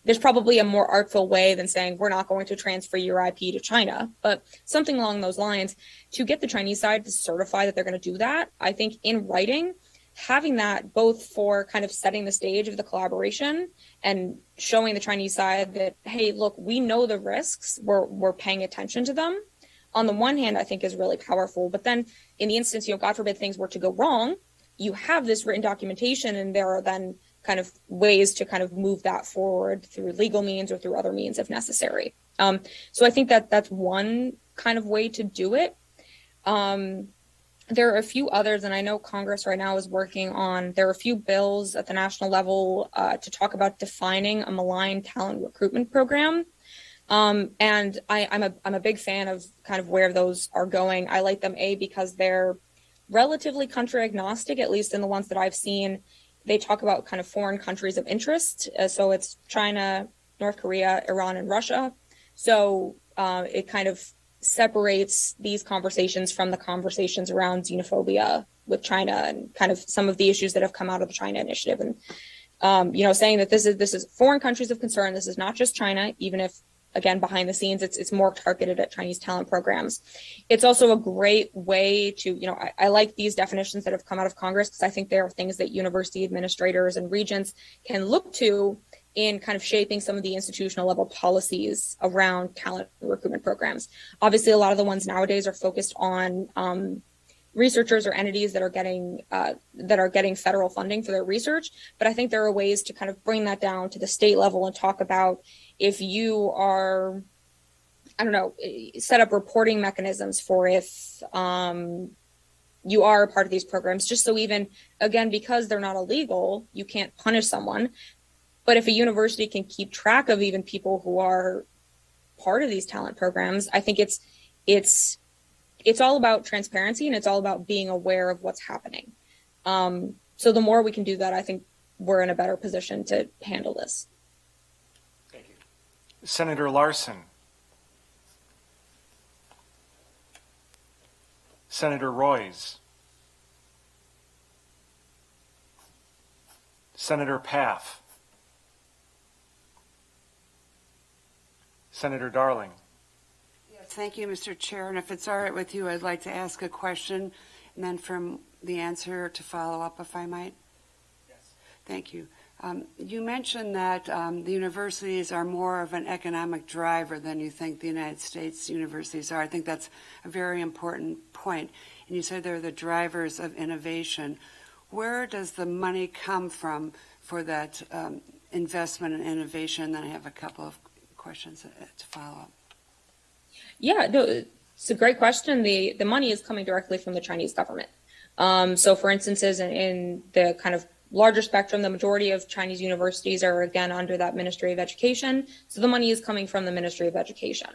there's probably a more artful way than saying we're not going to transfer your IP to China, but something along those lines to get the Chinese side to certify that they're going to do that. I think in writing, having that both for kind of setting the stage of the collaboration and showing the Chinese side that, hey, look, we know the risks, we're paying attention to them. On the one hand, I think is really powerful. But then in the instance, God forbid things were to go wrong, you have this written documentation, and there are then kind of ways to kind of move that forward through legal means or through other means if necessary. So I think that that's one kind of way to do it. There are a few others, and I know Congress right now is working on, there are a few bills at the national level to talk about defining a malign talent recruitment program. And I'm a big fan of kind of where those are going. I like them, because they're relatively country agnostic, at least in the ones that I've seen. They talk about kind of foreign countries of interest. So it's China, North Korea, Iran, and Russia. So it kind of separates these conversations from the conversations around xenophobia with China and kind of some of the issues that have come out of the China initiative. And, saying that this is foreign countries of concern. This is not just China, even if, again, behind the scenes, it's more targeted at Chinese talent programs. It's also a great way to, I like these definitions that have come out of Congress, because I think there are things that university administrators and regents can look to in kind of shaping some of the institutional level policies around talent recruitment programs. Obviously, a lot of the ones nowadays are focused on researchers or entities that are getting federal funding for their research. But I think there are ways to kind of bring that down to the state level and talk about, if you are, set up reporting mechanisms for if you are a part of these programs, just so even, again, because they're not illegal, you can't punish someone. But if a university can keep track of even people who are part of these talent programs, I think it's all about transparency, and it's all about being aware of what's happening. So the more we can do that, I think we're in a better position to handle this. Thank you. Senator Larson. Senator Royce. Senator Paff. Senator Darling. Thank you, Mr. Chair. And if it's all right with you, I'd like to ask a question, and then from the answer to follow up, if I might. Yes. Thank you. You mentioned that the universities are more of an economic driver than you think the United States universities are. I think that's a very important point. And you said they're the drivers of innovation. Where does the money come from for that investment in innovation? And then I have a couple of questions to follow up. Yeah, no, it's a great question. The money is coming directly from the Chinese government. So for instances, in the kind of larger spectrum, the majority of Chinese universities are, again, under that Ministry of Education. So the money is coming from the Ministry of Education.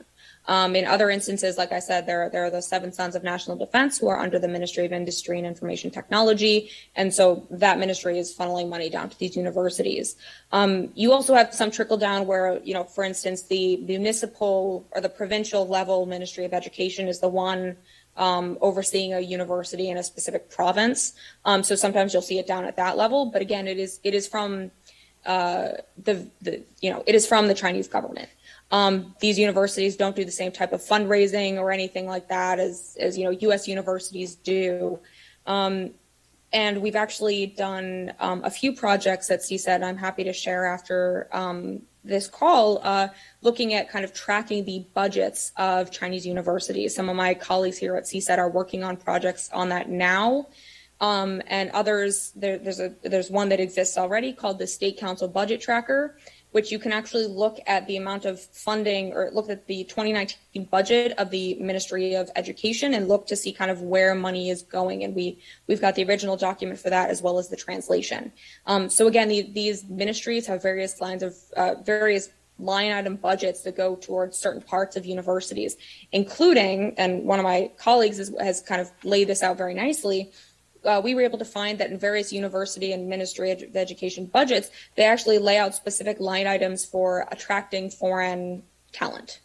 In other instances, like I said, there are the Seven Sons of National Defense who are under the Ministry of Industry and Information Technology. And so that ministry is funneling money down to these universities. You also have some trickle down where, for instance, the municipal or the provincial level Ministry of Education is the one overseeing a university in a specific province. So sometimes you'll see it down at that level. But again, it is from it is from the Chinese government. These universities don't do the same type of fundraising or anything like that as U.S. universities do. And we've actually done a few projects at CSED, and I'm happy to share after this call, looking at kind of tracking the budgets of Chinese universities. Some of my colleagues here at CSED are working on projects on that now. And others, there's one that exists already called the State Council Budget Tracker, which you can actually look at the amount of funding or look at the 2019 budget of the Ministry of Education and look to see kind of where money is going. And we've got the original document for that as well as the translation. So again, these ministries have various lines of various line item budgets that go towards certain parts of universities, including, and one of my colleagues has kind of laid this out very nicely, we were able to find that in various university and Ministry of Education budgets, they actually lay out specific line items for attracting foreign talent.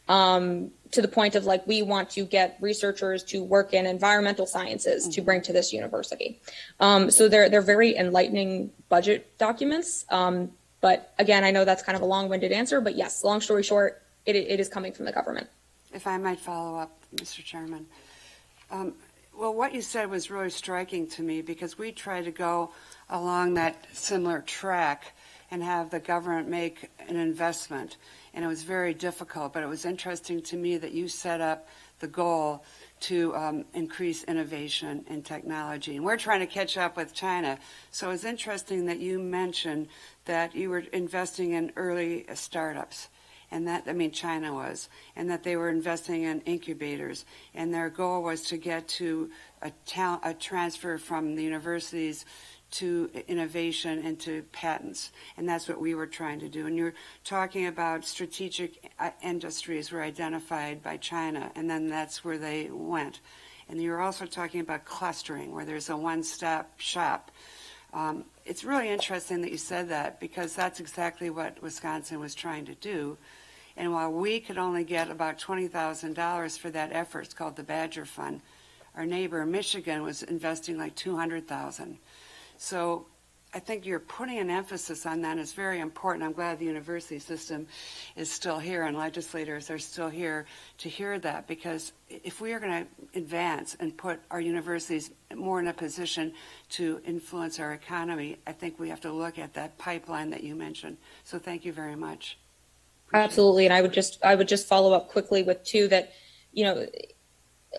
To the point of like, we want to get researchers to work in environmental sciences to bring to this university. So they're very enlightening budget documents. But again, I know that's kind of a long-winded answer, but yes, long story short, it is coming from the government. If I might follow up, Mr. Chairman. Well, what you said was really striking to me because we try to go along that similar track and have the government make an investment. And it was very difficult, but it was interesting to me that you set up the goal to increase innovation in technology. And we're trying to catch up with China. So it's interesting that you mentioned that you were investing in early startups. And that, I mean, China was, and that they were investing in incubators. And their goal was to get to a transfer from the universities to innovation and to patents. And that's what we were trying to do. And you're talking about strategic industries were identified by China, and then that's where they went. And you're also talking about clustering, where there's a one-stop shop. It's really interesting that you said that because that's exactly what Wisconsin was trying to do. And while we could only get about $20,000 for that effort, it's called the Badger Fund, our neighbor Michigan was investing like $200,000. So I think you're putting an emphasis on that. It's very important. I'm glad the university system is still here and legislators are still here to hear that, because if we are going to advance and put our universities more in a position to influence our economy, I think we have to look at that pipeline that you mentioned. So thank you very much. Absolutely. And I would just follow up quickly with too that, you know,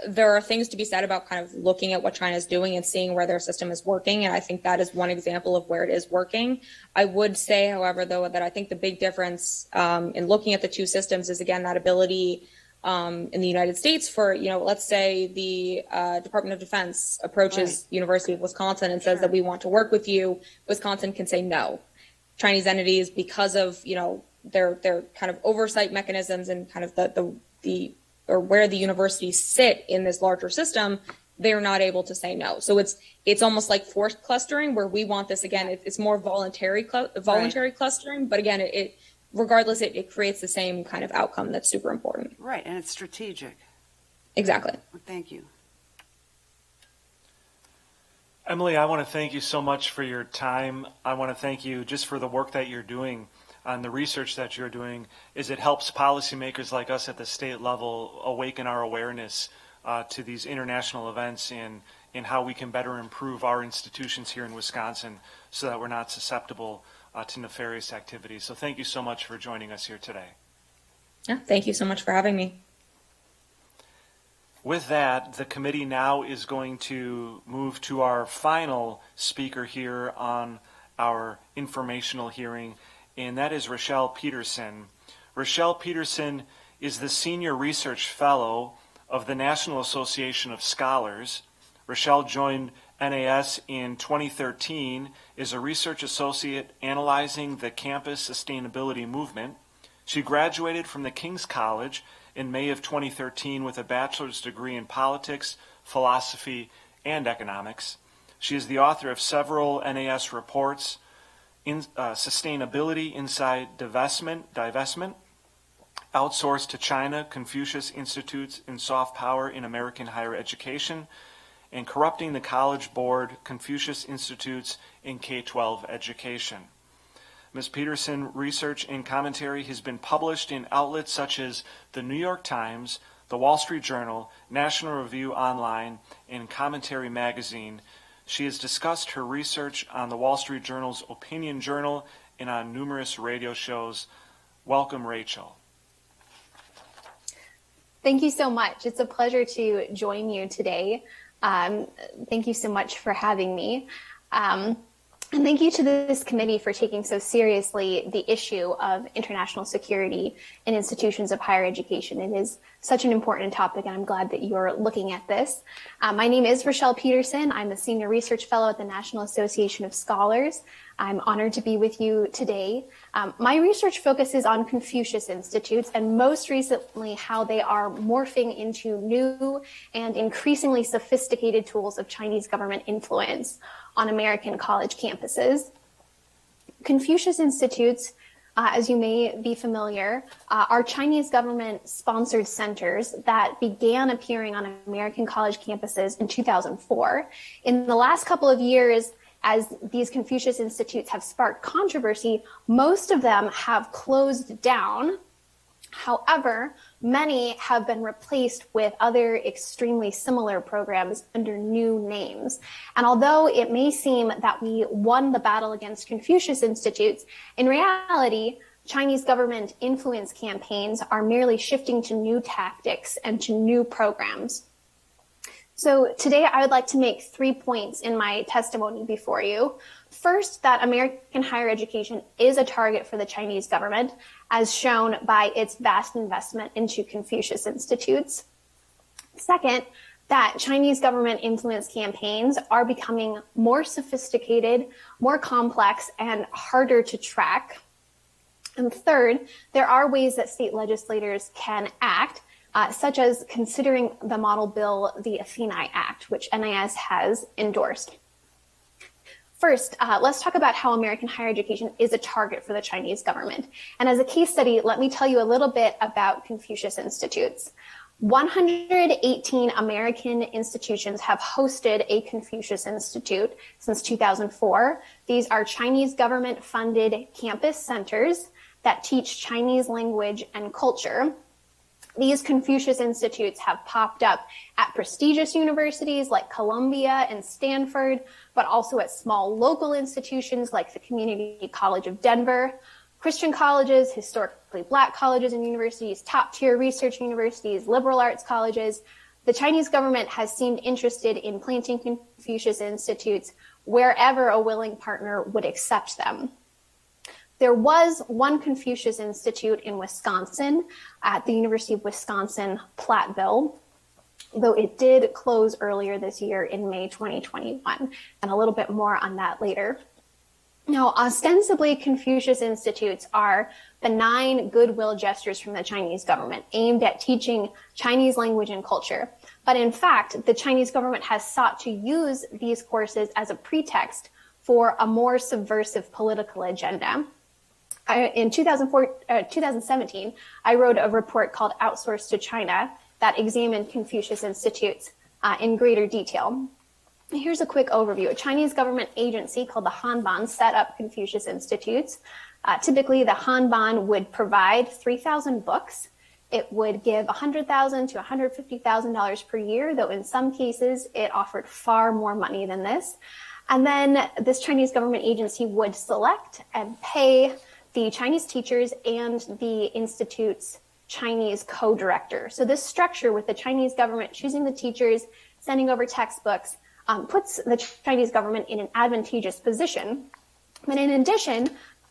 there are things to be said about kind of looking at what China is doing and seeing where their system is working. And I think that is one example of where it is working. I would say, however, though, that I think the big difference in looking at the two systems is, again, that ability in the United States for, you know, let's say the Department of Defense approaches University of Wisconsin and says that we want to work with you. Wisconsin can say no. Chinese entities, because of, you know, their kind of oversight mechanisms and kind of the or where the universities sit in this larger system, they're not able to say no. So it's almost like forced clustering, where we want this, again, it's more voluntary clustering, but again, regardless, it creates the same kind of outcome that's super important. Right, and it's strategic. Exactly. Well, thank you. Emily, I want to thank you so much for your time. I want to thank you just for the work that you're doing and the research that you're doing, is it helps policymakers like us at the state level awaken our awareness to these international events and how we can better improve our institutions here in Wisconsin so that we're not susceptible to nefarious activities. So thank you so much for joining us here today. Yeah, thank you so much for having me. With that, the committee now is going to move to our final speaker here on our informational hearing, and that is Rochelle Peterson. Rochelle Peterson is the Senior Research Fellow of the National Association of Scholars. Rochelle joined NAS in 2013 as a research associate analyzing the campus sustainability movement. She graduated from the King's College in May of 2013 with a bachelor's degree in politics, philosophy, and economics. She is the author of several NAS reports, Sustainability Inside Divestment, Outsourced to China, Confucius Institutes in Soft Power in American Higher Education, and Corrupting the College Board, Confucius Institutes in K-12 Education. Ms. Peterson's research and commentary has been published in outlets such as the New York Times, the Wall Street Journal, National Review Online, and Commentary Magazine. She has discussed her research on the Wall Street Journal's Opinion Journal and on numerous radio shows. Welcome, Rachel. Thank you so much. It's a pleasure to join you today. Thank you so much for having me. And thank you to this committee for taking so seriously the issue of international security in institutions of higher education. It is such an important topic, and I'm glad that you're looking at this. My name is Rochelle Peterson. I'm a senior research fellow at the National Association of Scholars. I'm honored to be with you today. My research focuses on Confucius Institutes, and most recently how they are morphing into new and increasingly sophisticated tools of Chinese government influence on American college campuses. Confucius Institutes, as you may be familiar, are Chinese government-sponsored centers that began appearing on American college campuses in 2004. In the last couple of years, as these Confucius Institutes have sparked controversy, most of them have closed down. However, many have been replaced with other extremely similar programs under new names. And although it may seem that we won the battle against Confucius Institutes, in reality, Chinese government influence campaigns are merely shifting to new tactics and to new programs. So today I would like to make 3 points in my testimony before you. First, that American higher education is a target for the Chinese government, as shown by its vast investment into Confucius Institutes. Second, that Chinese government influence campaigns are becoming more sophisticated, more complex, and harder to track. And third, there are ways that state legislators can act, such as considering the model bill, the Atheni Act, which NIS has endorsed. First, let's talk about how American higher education is a target for the Chinese government. And as a case study, let me tell you a little bit about Confucius Institutes. 118 American institutions have hosted a Confucius Institute since 2004. These are Chinese government-funded campus centers that teach Chinese language and culture. These Confucius Institutes have popped up at prestigious universities like Columbia and Stanford, but also at small local institutions like the Community College of Denver, Christian colleges, historically black colleges and universities, top-tier research universities, liberal arts colleges. The Chinese government has seemed interested in planting Confucius Institutes wherever a willing partner would accept them. There was one Confucius Institute in Wisconsin at the University of Wisconsin-Platteville, though it did close earlier this year in May 2021, and a little bit more on that later. Now, ostensibly, Confucius Institutes are benign goodwill gestures from the Chinese government aimed at teaching Chinese language and culture. But in fact, the Chinese government has sought to use these courses as a pretext for a more subversive political agenda. In 2017, I wrote a report called Outsourced to China that examined Confucius Institutes in greater detail. Here's a quick overview. A Chinese government agency called the Hanban set up Confucius Institutes. Typically, the Hanban would provide 3,000 books. It would give $100,000 to $150,000 per year, though in some cases it offered far more money than this. And then this Chinese government agency would select and pay the Chinese teachers and the institute's Chinese co-director. So this structure with the Chinese government choosing the teachers, sending over textbooks, puts the Chinese government in an advantageous position. But in addition,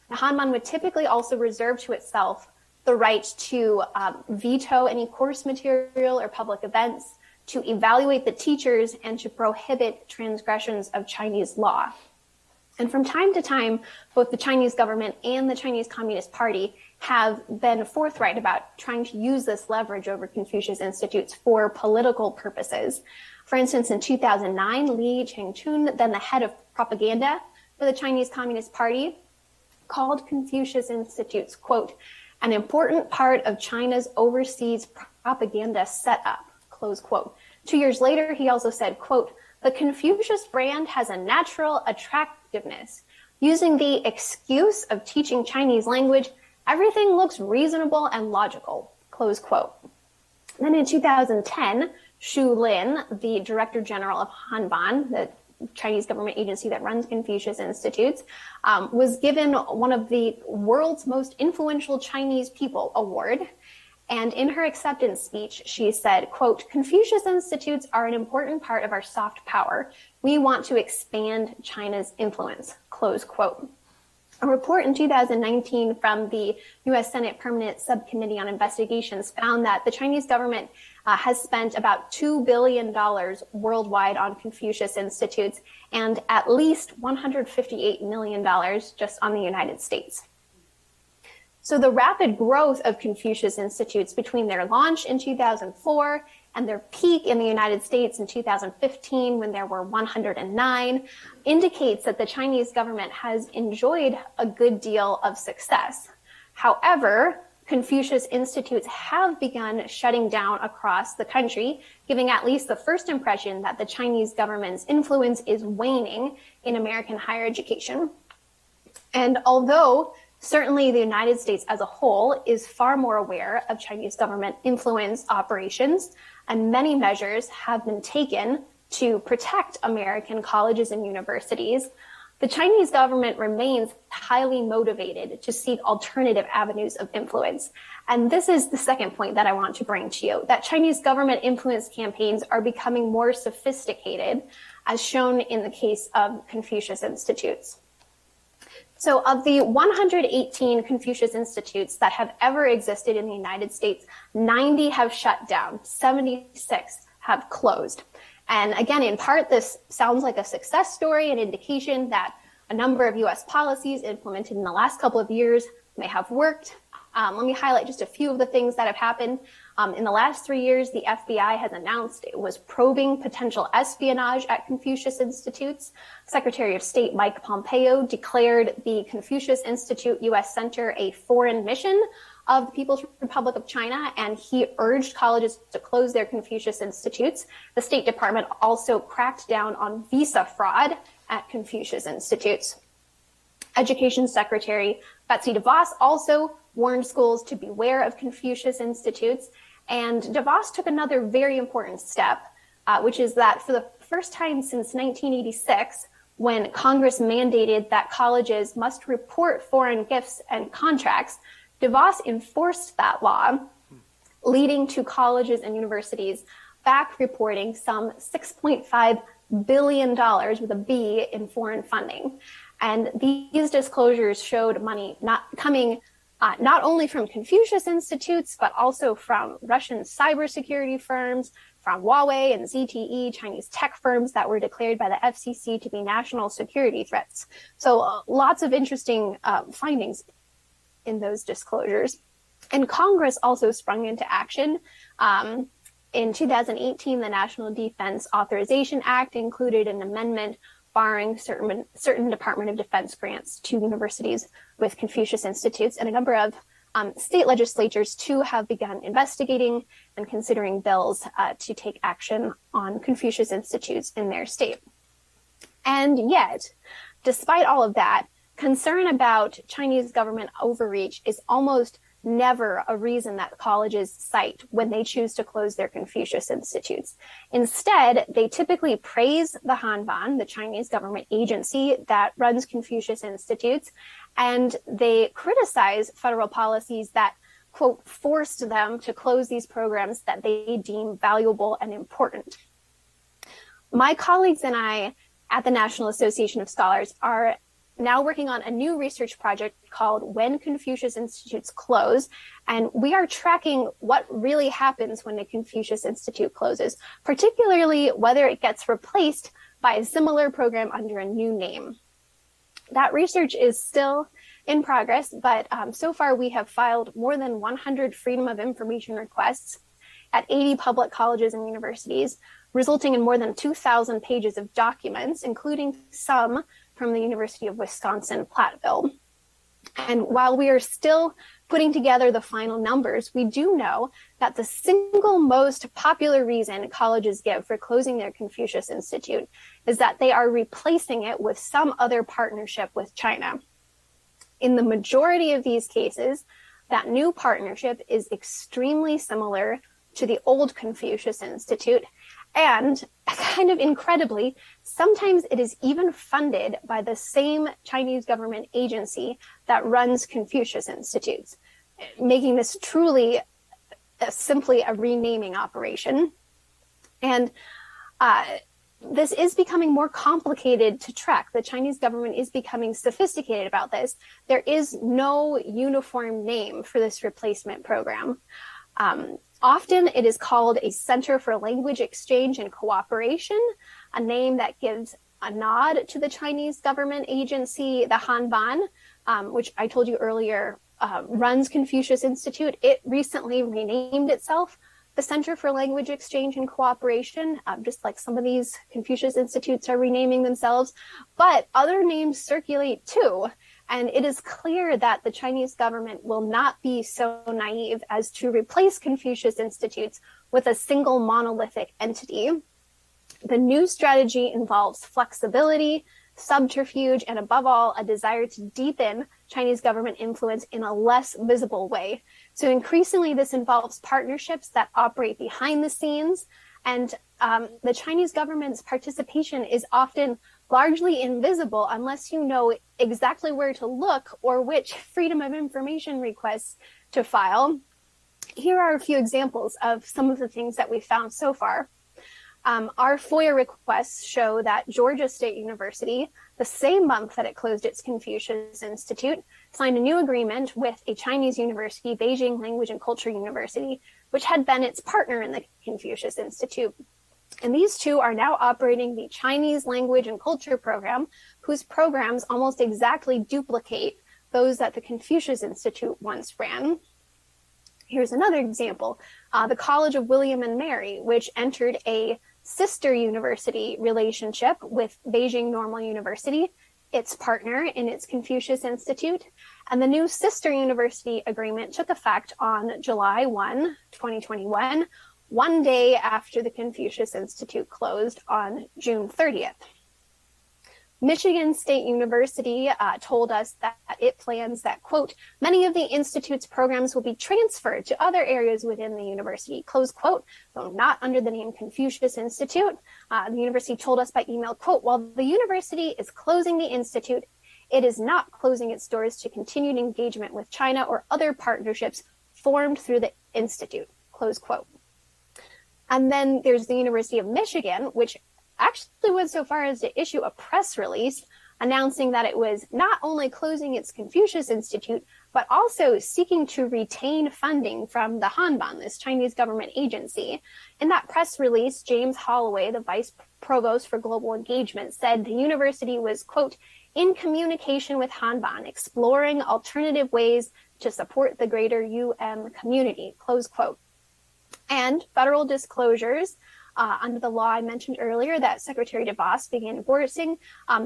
the Hanban would typically also reserve to itself the right to veto any course material or public events, to evaluate the teachers, and to prohibit transgressions of Chinese law. And from time to time, both the Chinese government and the Chinese Communist Party have been forthright about trying to use this leverage over Confucius Institutes for political purposes. For instance, in 2009, Li Changchun, then the head of propaganda for the Chinese Communist Party, called Confucius Institutes, quote, an important part of China's overseas propaganda setup, close quote. 2 years later, he also said, quote, the Confucius brand has a natural attractiveness. Using the excuse of teaching Chinese language, everything looks reasonable and logical, close quote. Then in 2010, Xu Lin, the Director General of Hanban, the Chinese government agency that runs Confucius Institutes, was given one of the world's most influential Chinese people award. And in her acceptance speech, she said, quote, "Confucius Institutes are an important part of our soft power. We want to expand China's influence," close quote. A report in 2019 from the U.S. Senate Permanent Subcommittee on Investigations found that the Chinese government has spent about $2 billion worldwide on Confucius Institutes and at least $158 million just on the United States. So the rapid growth of Confucius Institutes between their launch in 2004 and their peak in the United States in 2015, when there were 109, indicates that the Chinese government has enjoyed a good deal of success. However, Confucius Institutes have begun shutting down across the country, giving at least the first impression that the Chinese government's influence is waning in American higher education. And although certainly the United States as a whole is far more aware of Chinese government influence operations, and many measures have been taken to protect American colleges and universities, the Chinese government remains highly motivated to seek alternative avenues of influence. And this is the second point that I want to bring to you, that Chinese government influence campaigns are becoming more sophisticated, as shown in the case of Confucius Institutes. So of the 118 Confucius Institutes that have ever existed in the United States, 90 have shut down, 76 have closed. And again, in part, this sounds like a success story, an indication that a number of US policies implemented in the last couple of years may have worked. Let me highlight just a few of the things that have happened. In the last 3 years, the FBI has announced it was probing potential espionage at Confucius Institutes. Secretary of State Mike Pompeo declared the Confucius Institute U.S. Center a foreign mission of the People's Republic of China, and he urged colleges to close their Confucius Institutes. The State Department also cracked down on visa fraud at Confucius Institutes. Education Secretary Betsy DeVos also warned schools to beware of Confucius Institutes. And DeVos took another very important step, which is that for the first time since 1986, when Congress mandated that colleges must report foreign gifts and contracts, DeVos enforced that law, leading to colleges and universities back reporting some $6.5 billion with a B in foreign funding. And these disclosures showed money not only from Confucius Institutes, but also from Russian cybersecurity firms, from Huawei and ZTE, Chinese tech firms that were declared by the FCC to be national security threats. So lots of interesting findings in those disclosures. And Congress also sprung into action. In 2018, the National Defense Authorization Act included an amendment barring certain Department of Defense grants to universities with Confucius Institutes, and a number of state legislatures too have begun investigating and considering bills to take action on Confucius Institutes in their state. And yet, despite all of that, concern about Chinese government overreach is almost never a reason that colleges cite when they choose to close their Confucius Institutes. Instead, they typically praise the Hanban, the Chinese government agency that runs Confucius Institutes, and they criticize federal policies that, quote, forced them to close these programs that they deem valuable and important. My colleagues and I at the National Association of Scholars are now working on a new research project called When Confucius Institutes Close, and we are tracking what really happens when a Confucius Institute closes, particularly whether it gets replaced by a similar program under a new name. That research is still in progress, but so far we have filed more than 100 Freedom of Information requests at 80 public colleges and universities, resulting in more than 2,000 pages of documents, including some from the University of Wisconsin-Platteville. And while we are still putting together the final numbers, we do know that the single most popular reason colleges give for closing their Confucius Institute is that they are replacing it with some other partnership with China. In the majority of these cases, that new partnership is extremely similar to the old Confucius Institute, and kind of incredibly, sometimes it is even funded by the same Chinese government agency that runs Confucius Institutes, making this truly simply a renaming operation. And this is becoming more complicated to track. The Chinese government is becoming sophisticated about this. There is no uniform name for this replacement program. Often it is called a Center for Language Exchange and Cooperation, a name that gives a nod to the Chinese government agency, the Hanban, which I told you earlier runs Confucius Institute. It recently renamed itself the Center for Language Exchange and Cooperation, just like some of these Confucius Institutes are renaming themselves, but other names circulate too. And it is clear that the Chinese government will not be so naive as to replace Confucius Institutes with a single monolithic entity. The new strategy involves flexibility, subterfuge, and above all, a desire to deepen Chinese government influence in a less visible way. So increasingly, this involves partnerships that operate behind the scenes, and the Chinese government's participation is often largely invisible unless you know exactly where to look or which Freedom of Information requests to file. Here are a few examples of some of the things that we've found so far. Our FOIA requests show that Georgia State University, the same month that it closed its Confucius Institute, signed a new agreement with a Chinese university, Beijing Language and Culture University, which had been its partner in the Confucius Institute. And these two are now operating the Chinese Language and Culture program, whose programs almost exactly duplicate those that the Confucius Institute once ran. Here's another example. The College of William and Mary, which entered a sister university relationship with Beijing Normal University, its partner in its Confucius Institute, and the new sister university agreement took effect on July 1, 2021, one day after the Confucius Institute closed on June 30th. Michigan State University told us that it plans that, quote, many of the Institute's programs will be transferred to other areas within the university, close quote, though not under the name Confucius Institute. The university told us by email, quote, while the university is closing the Institute, it is not closing its doors to continued engagement with China or other partnerships formed through the Institute, close quote. And then there's the University of Michigan, which actually went so far as to issue a press release announcing that it was not only closing its Confucius Institute, but also seeking to retain funding from the Hanban, this Chinese government agency. In that press release, James Holloway, the vice provost for global engagement, said the university was, quote, in communication with Hanban, exploring alternative ways to support the greater community, close quote. And federal disclosures under the law I mentioned earlier that Secretary DeVos began enforcing,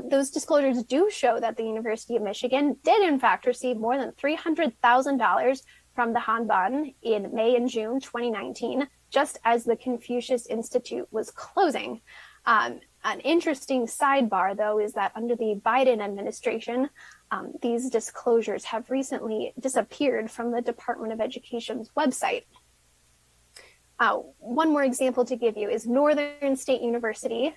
those disclosures do show that the University of Michigan did in fact receive more than $300,000 from the Hanban in May and June 2019, just as the Confucius Institute was closing. An interesting sidebar, though, is that under the Biden administration, these disclosures have recently disappeared from the Department of Education's website. One more example to give you is Northern State University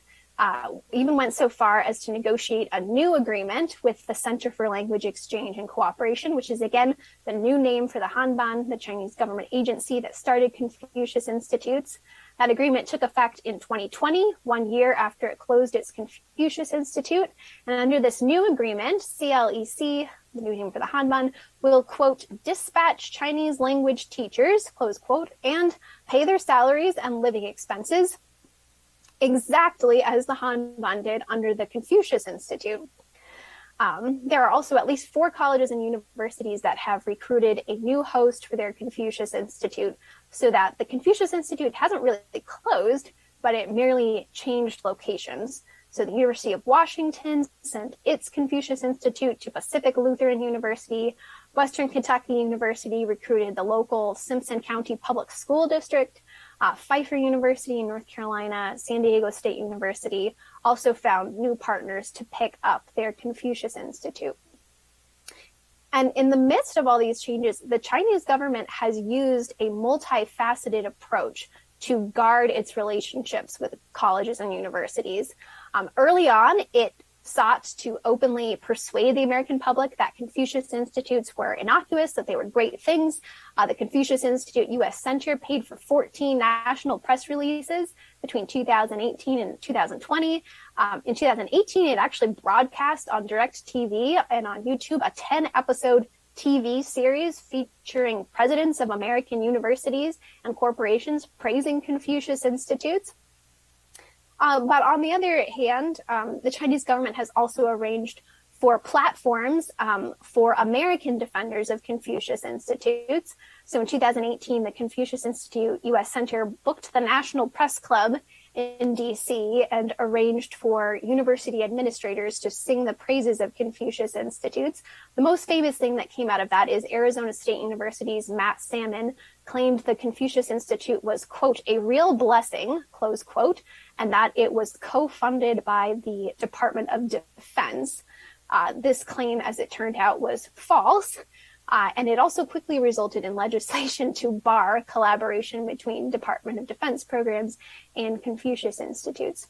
even went so far as to negotiate a new agreement with the Center for Language Exchange and Cooperation, which is again the new name for the Hanban, the Chinese government agency that started Confucius Institutes. That agreement took effect in 2020, 1 year after it closed its Confucius Institute. And under this new agreement, CLEC, the new name for the Hanban, will, quote, dispatch Chinese language teachers, close quote, and pay their salaries and living expenses, exactly as the Hanban did under the Confucius Institute. There are also at least 4 colleges and universities that have recruited a new host for their Confucius Institute, so that the Confucius Institute hasn't really closed, but it merely changed locations. So the University of Washington sent its Confucius Institute to Pacific Lutheran University. Western Kentucky University recruited the local Simpson County Public School District. Pfeiffer University in North Carolina, San Diego State University also found new partners to pick up their Confucius Institute. And in the midst of all these changes, the Chinese government has used a multifaceted approach to guard its relationships with colleges and universities. Early on, it sought to openly persuade the American public that Confucius Institutes were innocuous, that they were great things. The Confucius Institute U.S. Center paid for 14 national press releases between 2018 and 2020. In 2018, it actually broadcast on direct TV and on YouTube a 10-episode TV series featuring presidents of American universities and corporations praising Confucius Institutes. But on the other hand, the Chinese government has also arranged for platforms for American defenders of Confucius Institutes. So in 2018, the Confucius Institute U.S. Center booked the National Press Club in D.C. and arranged for university administrators to sing the praises of Confucius Institutes. The most famous thing that came out of that is Arizona State University's Matt Salmon claimed the Confucius Institute was, quote, a real blessing, close quote, and that it was co-funded by the Department of Defense. This claim, as it turned out, was false. And it also quickly resulted in legislation to bar collaboration between Department of Defense programs and Confucius Institutes.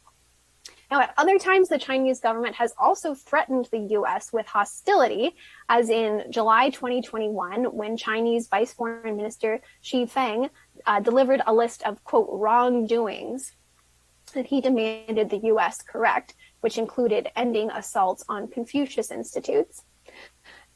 Now, at other times, the Chinese government has also threatened the U.S. with hostility, as in July 2021, when Chinese Vice Foreign Minister Xi Feng delivered a list of, quote, wrongdoings that he demanded the U.S. correct, which included ending assaults on Confucius Institutes.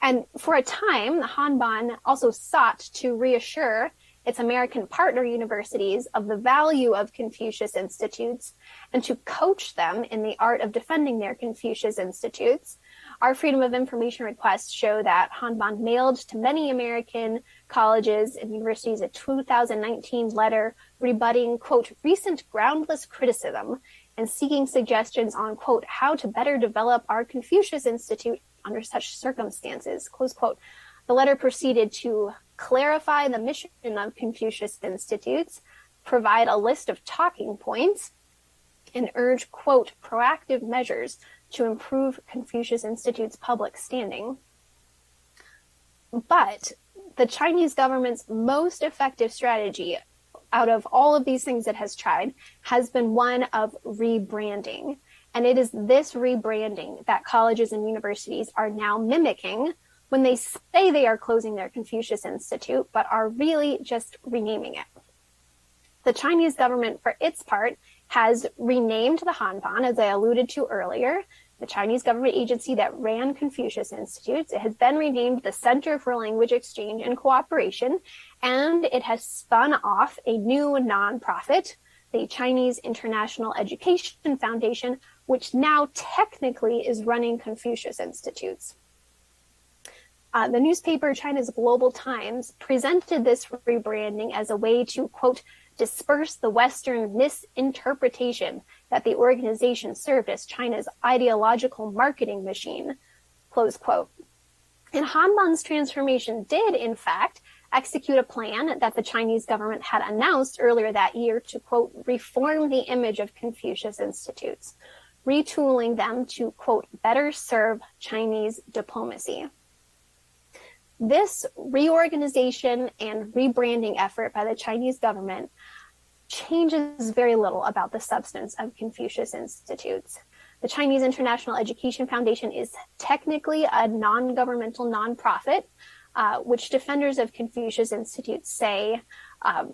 And for a time, the Hanban also sought to reassure its American partner universities of the value of Confucius Institutes and to coach them in the art of defending their Confucius Institutes. Our Freedom of Information requests show that Hanban mailed to many American colleges and universities a 2019 letter rebutting, quote, recent groundless criticism and seeking suggestions on, quote, how to better develop our Confucius Institute under such circumstances, close quote. The letter proceeded to clarify the mission of Confucius Institutes, provide a list of talking points, and urge, quote, proactive measures to improve Confucius Institute's public standing. But the Chinese government's most effective strategy out of all of these things it has tried has been one of rebranding. And it is this rebranding that colleges and universities are now mimicking when they say they are closing their Confucius Institute, but are really just renaming it. The Chinese government, for its part, has renamed the Hanban, as I alluded to earlier, the Chinese government agency that ran Confucius Institutes. It has been renamed the Center for Language Exchange and Cooperation, and it has spun off a new nonprofit, the Chinese International Education Foundation, which now technically is running Confucius Institutes. The newspaper China's Global Times presented this rebranding as a way to, quote, disperse the Western misinterpretation that the organization served as China's ideological marketing machine, close quote. And Hanban's transformation did, in fact, execute a plan that the Chinese government had announced earlier that year to, quote, reform the image of Confucius Institutes, retooling them to, quote, better serve Chinese diplomacy. This reorganization and rebranding effort by the Chinese government changes very little about the substance of Confucius Institutes. The Chinese International Education Foundation is technically a non-governmental nonprofit, which defenders of Confucius Institutes say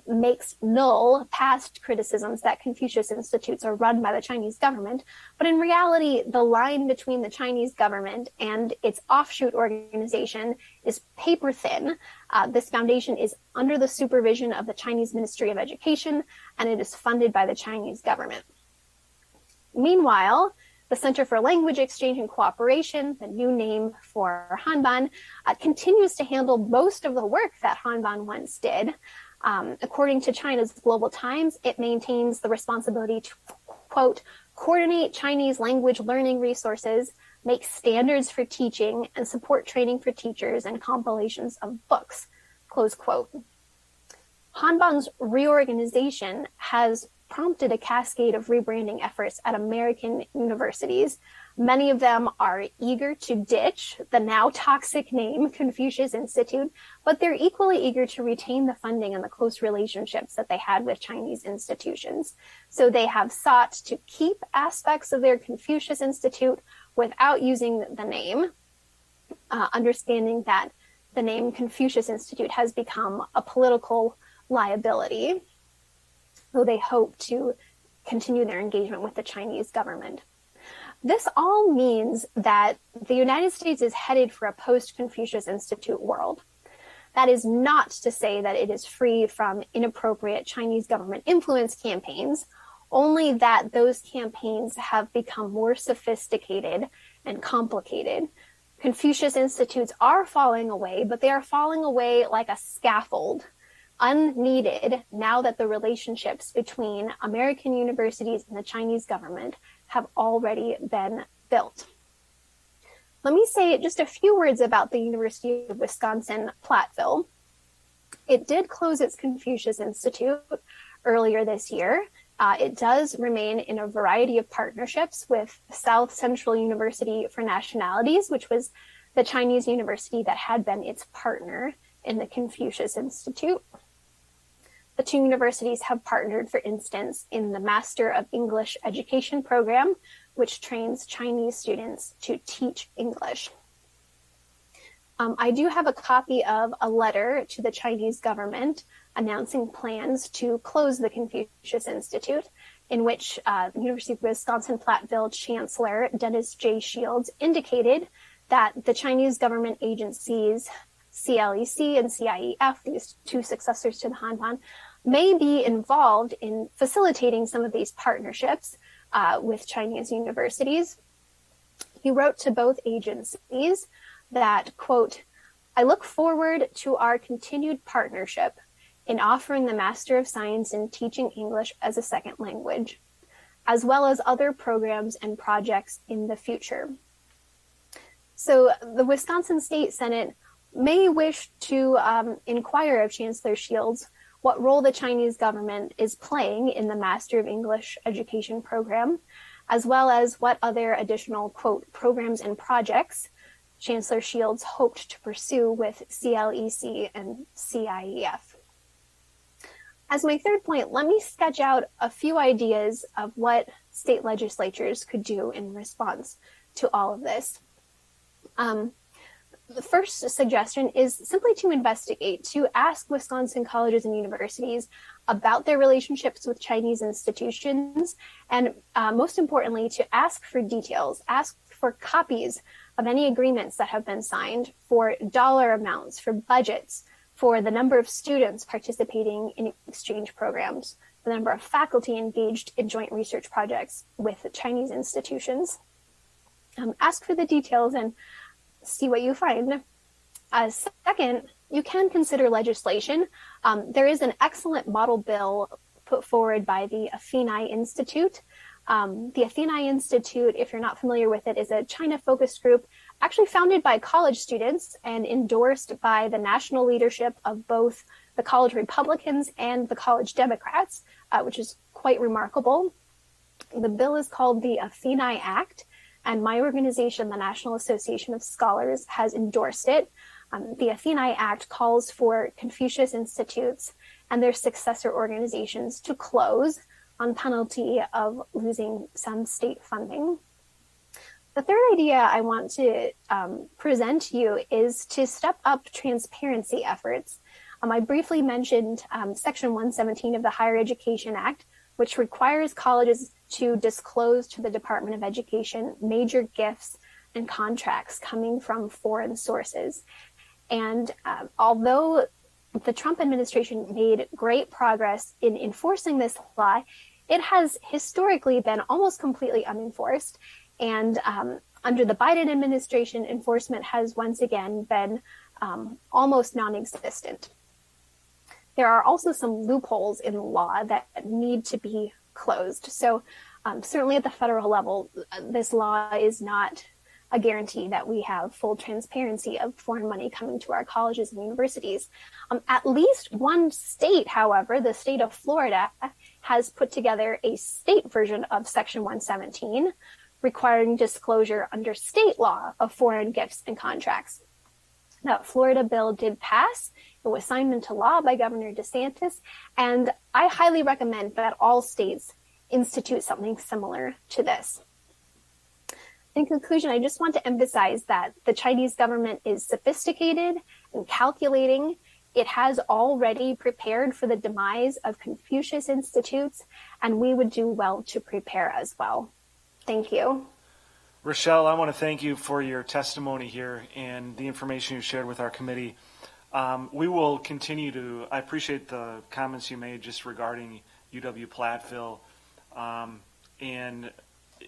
makes null past criticisms that Confucius Institutes are run by the Chinese government. But in reality, the line between the Chinese government and its offshoot organization is paper thin. This foundation is under the supervision of the Chinese Ministry of Education, and it is funded by the Chinese government. Meanwhile, the Center for Language Exchange and Cooperation, the new name for Hanban, continues to handle most of the work that Hanban once did. According to China's Global Times, it maintains the responsibility to, quote, coordinate Chinese language learning resources, make standards for teaching, and support training for teachers and compilations of books, close quote. Hanban's reorganization has prompted a cascade of rebranding efforts at American universities. Many of them are eager to ditch the now toxic name Confucius Institute, but they're equally eager to retain the funding and the close relationships that they had with Chinese institutions. So they have sought to keep aspects of their Confucius Institute without using the name, understanding that the name Confucius Institute has become a political liability, though they hope to continue their engagement with the Chinese government. This all means that the United States is headed for a post-Confucius Institute world. That is not to say that it is free from inappropriate Chinese government influence campaigns, only that those campaigns have become more sophisticated and complicated. Confucius Institutes are falling away, but they are falling away like a scaffold, unneeded now that the relationships between American universities and the Chinese government have already been built. Let me say just a few words about the University of Wisconsin-Platteville. It did close its Confucius Institute earlier this year. It does remain in a variety of partnerships with South Central University for Nationalities, which was the Chinese university that had been its partner in the Confucius Institute. The two universities have partnered, for instance, in the Master of English Education program, which trains Chinese students to teach English. I do have a copy of a letter to the Chinese government announcing plans to close the Confucius Institute, in which University of Wisconsin-Platteville Chancellor Dennis J. Shields indicated that the Chinese government agencies CLEC and CIEF, these two successors to the Hanban, may be involved in facilitating some of these partnerships with Chinese universities. He wrote to both agencies that, quote, "I look forward to our continued partnership in offering the Master of Science in Teaching English as a Second Language, as well as other programs and projects in the future." So the Wisconsin State Senate may wish to inquire of Chancellor Shields what role the Chinese government is playing in the Master of English Education program, as well as what other additional, quote, programs and projects Chancellor Shields hoped to pursue with CLEC and CIEF. As my third point, let me sketch out a few ideas of what state legislatures could do in response to all of this. The first suggestion is simply to investigate, to ask Wisconsin colleges and universities about their relationships with Chinese institutions, and most importantly, to ask for details, ask for copies of any agreements that have been signed, for dollar amounts, for budgets, for the number of students participating in exchange programs, the number of faculty engaged in joint research projects with Chinese institutions. Ask for the details and see what you find. Second, you can consider legislation. There is an excellent model bill put forward by the Athenae Institute. The Athenae Institute, if you're not familiar with it, is a China-focused group actually founded by college students and endorsed by the national leadership of both the college Republicans and the college Democrats, which is quite remarkable. The bill is called the Athenae Act, and my organization, the National Association of Scholars, has endorsed it. The Athenae Act calls for Confucius Institutes and their successor organizations to close on penalty of losing some state funding. The third idea I want to present to you is to step up transparency efforts. I briefly mentioned Section 117 of the Higher Education Act, which requires colleges to disclose to the Department of Education major gifts and contracts coming from foreign sources. And although the Trump administration made great progress in enforcing this law, it has historically been almost completely unenforced. And under the Biden administration, enforcement has once again been almost non-existent. There are also some loopholes in the law that need to be closed. So certainly at the federal level, this law is not a guarantee that we have full transparency of foreign money coming to our colleges and universities. At least one state, however, the state of Florida, has put together a state version of Section 117, requiring disclosure under state law of foreign gifts and contracts. That Florida bill did pass. It was signed into law by Governor DeSantis, and I highly recommend that all states institute something similar to this. In conclusion, I just want to emphasize that the Chinese government is sophisticated and calculating. It has already prepared for the demise of Confucius Institutes, and we would do well to prepare as well. Thank you. Rochelle, I want to thank you for your testimony here and the information you shared with our committee. We will continue to, I appreciate the comments you made just regarding UW-Platteville. And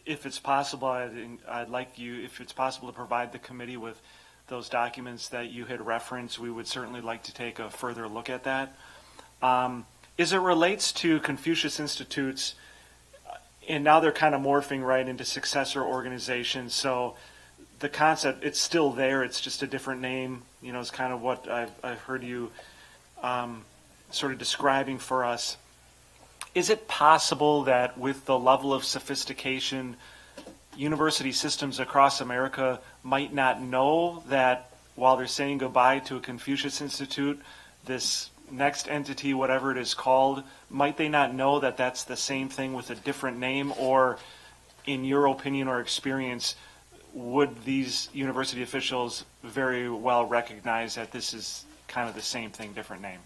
if it's possible, I'd like you, if it's possible, to provide the committee with those documents that you had referenced. We would certainly like to take a further look at that. As it relates to Confucius Institutes, and now they're kind of morphing right into successor organizations. So the concept, it's still there. It's just a different name. You know, it's kind of what I've heard you sort of describing for us. Is it possible that with the level of sophistication, university systems across America might not know that while they're saying goodbye to a Confucius Institute, this next entity, whatever it is called, might they not know that that's the same thing with a different name? Or in your opinion or experience, would these university officials very well recognize that this is kind of the same thing, different name?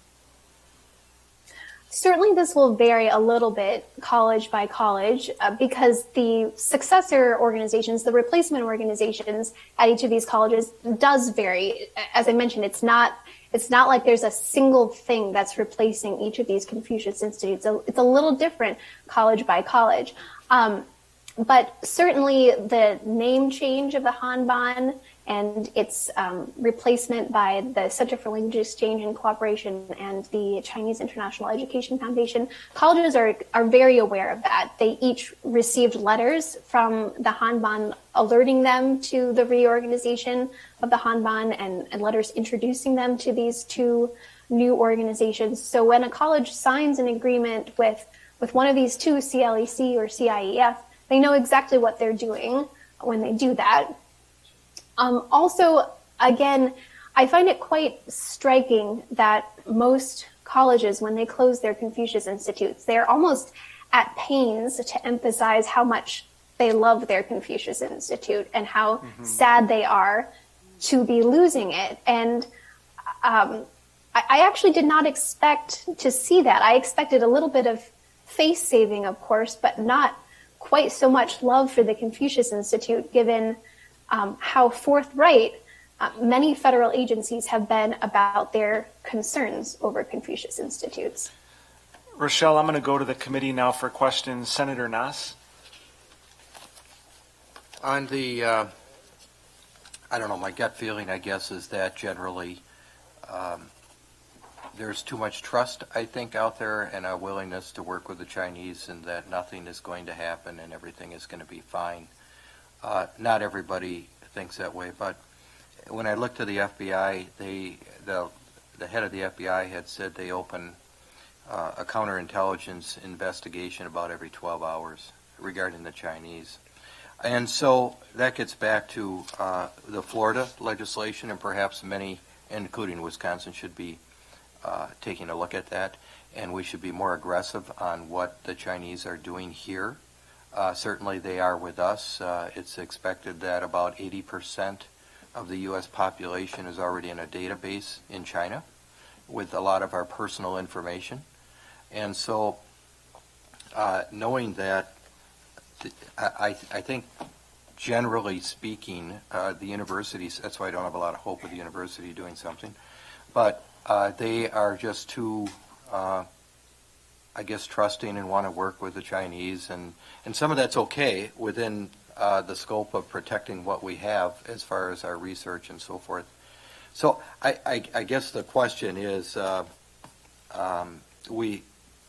Certainly this will vary a little bit college by college because the successor organizations, the replacement organizations at each of these colleges does vary. As I mentioned, it's not like there's a single thing that's replacing each of these Confucius Institutes. It's a little different college by college. But certainly the name change of the Hanban and its replacement by the Center for Language Exchange and Cooperation and the Chinese International Education Foundation, colleges are very aware of that. They each received letters from the Hanban alerting them to the reorganization of the Hanban and letters introducing them to these two new organizations. So when a college signs an agreement with one of these two, CLEC or CIEF, they know exactly what they're doing when they do that. Also, again, I find it quite striking that most colleges, when they close their Confucius Institutes, they're almost at pains to emphasize how much they love their Confucius Institute and how sad they are to be losing it. And I actually did not expect to see that. I expected a little bit of face saving, of course, but not quite so much love for the Confucius Institute, given how forthright many federal agencies have been about their concerns over Confucius Institutes. Rochelle, I'm going to go to the committee now for questions. Senator Nass? On the, I don't know, my gut feeling, I guess, is that generally there's too much trust, I think, out there and a willingness to work with the Chinese and that nothing is going to happen and everything is going to be fine. Not everybody thinks that way, but when I looked to the FBI, the head of the FBI had said they open a counterintelligence investigation about every 12 hours regarding the Chinese. And so that gets back to the Florida legislation, and perhaps many, including Wisconsin, should be taking a look at that, and we should be more aggressive on what the Chinese are doing here. Certainly they are with us. It's expected that about 80% of the U.S. population is already in a database in China with a lot of our personal information. And so knowing that, I think generally speaking, the universities, that's why I don't have a lot of hope with the university doing something, but they are just too, I guess, trusting and want to work with the Chinese, and some of that's okay within the scope of protecting what we have as far as our research and so forth. So I guess the question is,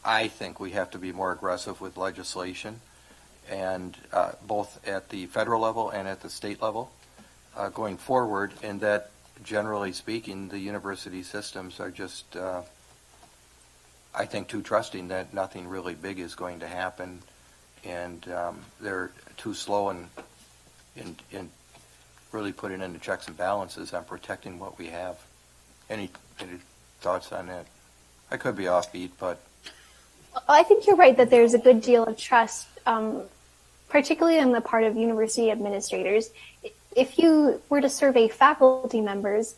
I think we have to be more aggressive with legislation, and both at the federal level and at the state level going forward, and that generally speaking, the university systems are just I think, too trusting that nothing really big is going to happen, and they're too slow in really putting into checks and balances on protecting what we have. Any thoughts on that? I could be offbeat, but I think you're right that there's a good deal of trust, particularly on the part of university administrators. If you were to survey faculty members,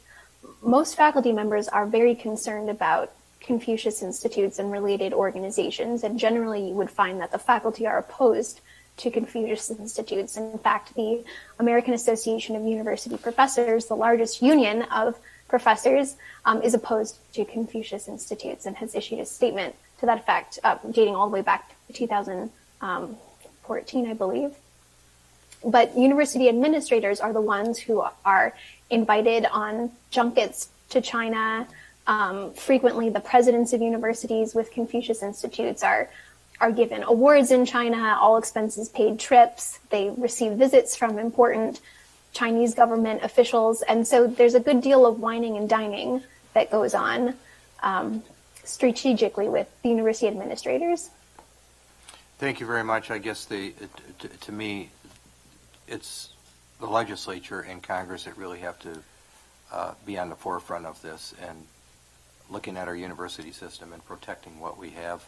most faculty members are very concerned about Confucius Institutes and related organizations, and generally you would find that the faculty are opposed to Confucius Institutes. In fact, the American Association of University Professors, the largest union of professors, is opposed to Confucius Institutes and has issued a statement to that effect, dating all the way back to 2014, I believe. But university administrators are the ones who are invited on junkets to China. Frequently, the presidents of universities with Confucius Institutes are given awards in China, all expenses paid trips. They receive visits from important Chinese government officials. And so there's a good deal of wining and dining that goes on strategically with the university administrators. thank you very much. I guess to me, it's the legislature and Congress that really have to be on the forefront of this and looking at our university system and protecting what we have,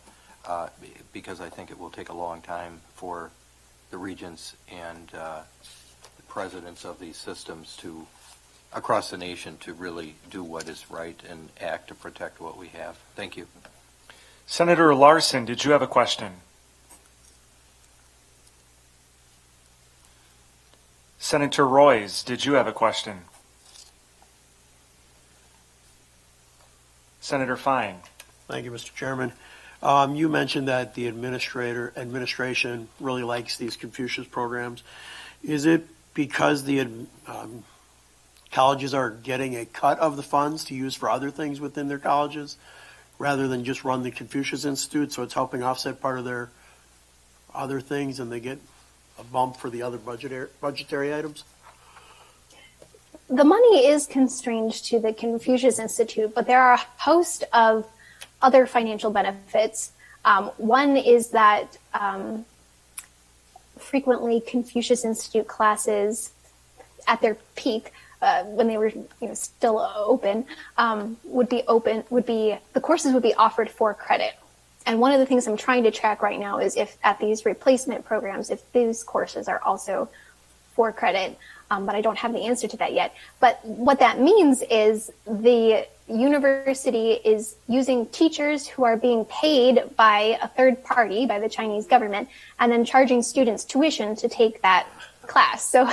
because I think it will take a long time for the regents and the presidents of these systems to, across the nation, to really do what is right and act to protect what we have. Thank you. Senator Larson, did you have a question? Senator Royce, did you have a question? Senator Fine. Thank you, Mr. Chairman. You mentioned that the administration really likes these Confucius programs. Is it because the colleges are getting a cut of the funds to use for other things within their colleges rather than just run the Confucius Institute, so it's helping offset part of their other things and they get a bump for the other budgetary items? The money is constrained to the Confucius Institute, but there are a host of other financial benefits. One is that frequently Confucius Institute classes at their peak, when they were still open, the courses would be offered for credit. And one of the things I'm trying to track right now is if at these replacement programs, if these courses are also for credit, but I don't have the answer to that yet. But what that means is the university is using teachers who are being paid by a third party, by the Chinese government, and then charging students tuition to take that class. So,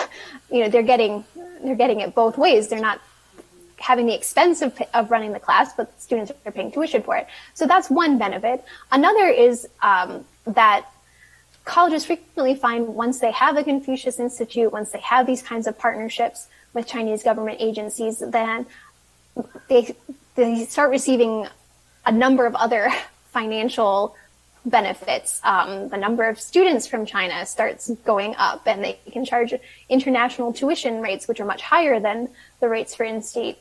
they're getting it both ways. They're not having the expense of running the class, but students are paying tuition for it. So that's one benefit. Another is that colleges frequently find once they have a Confucius Institute, once they have these kinds of partnerships with Chinese government agencies, then they start receiving a number of other financial benefits. The number of students from China starts going up, and they can charge international tuition rates, which are much higher than the rates for in-state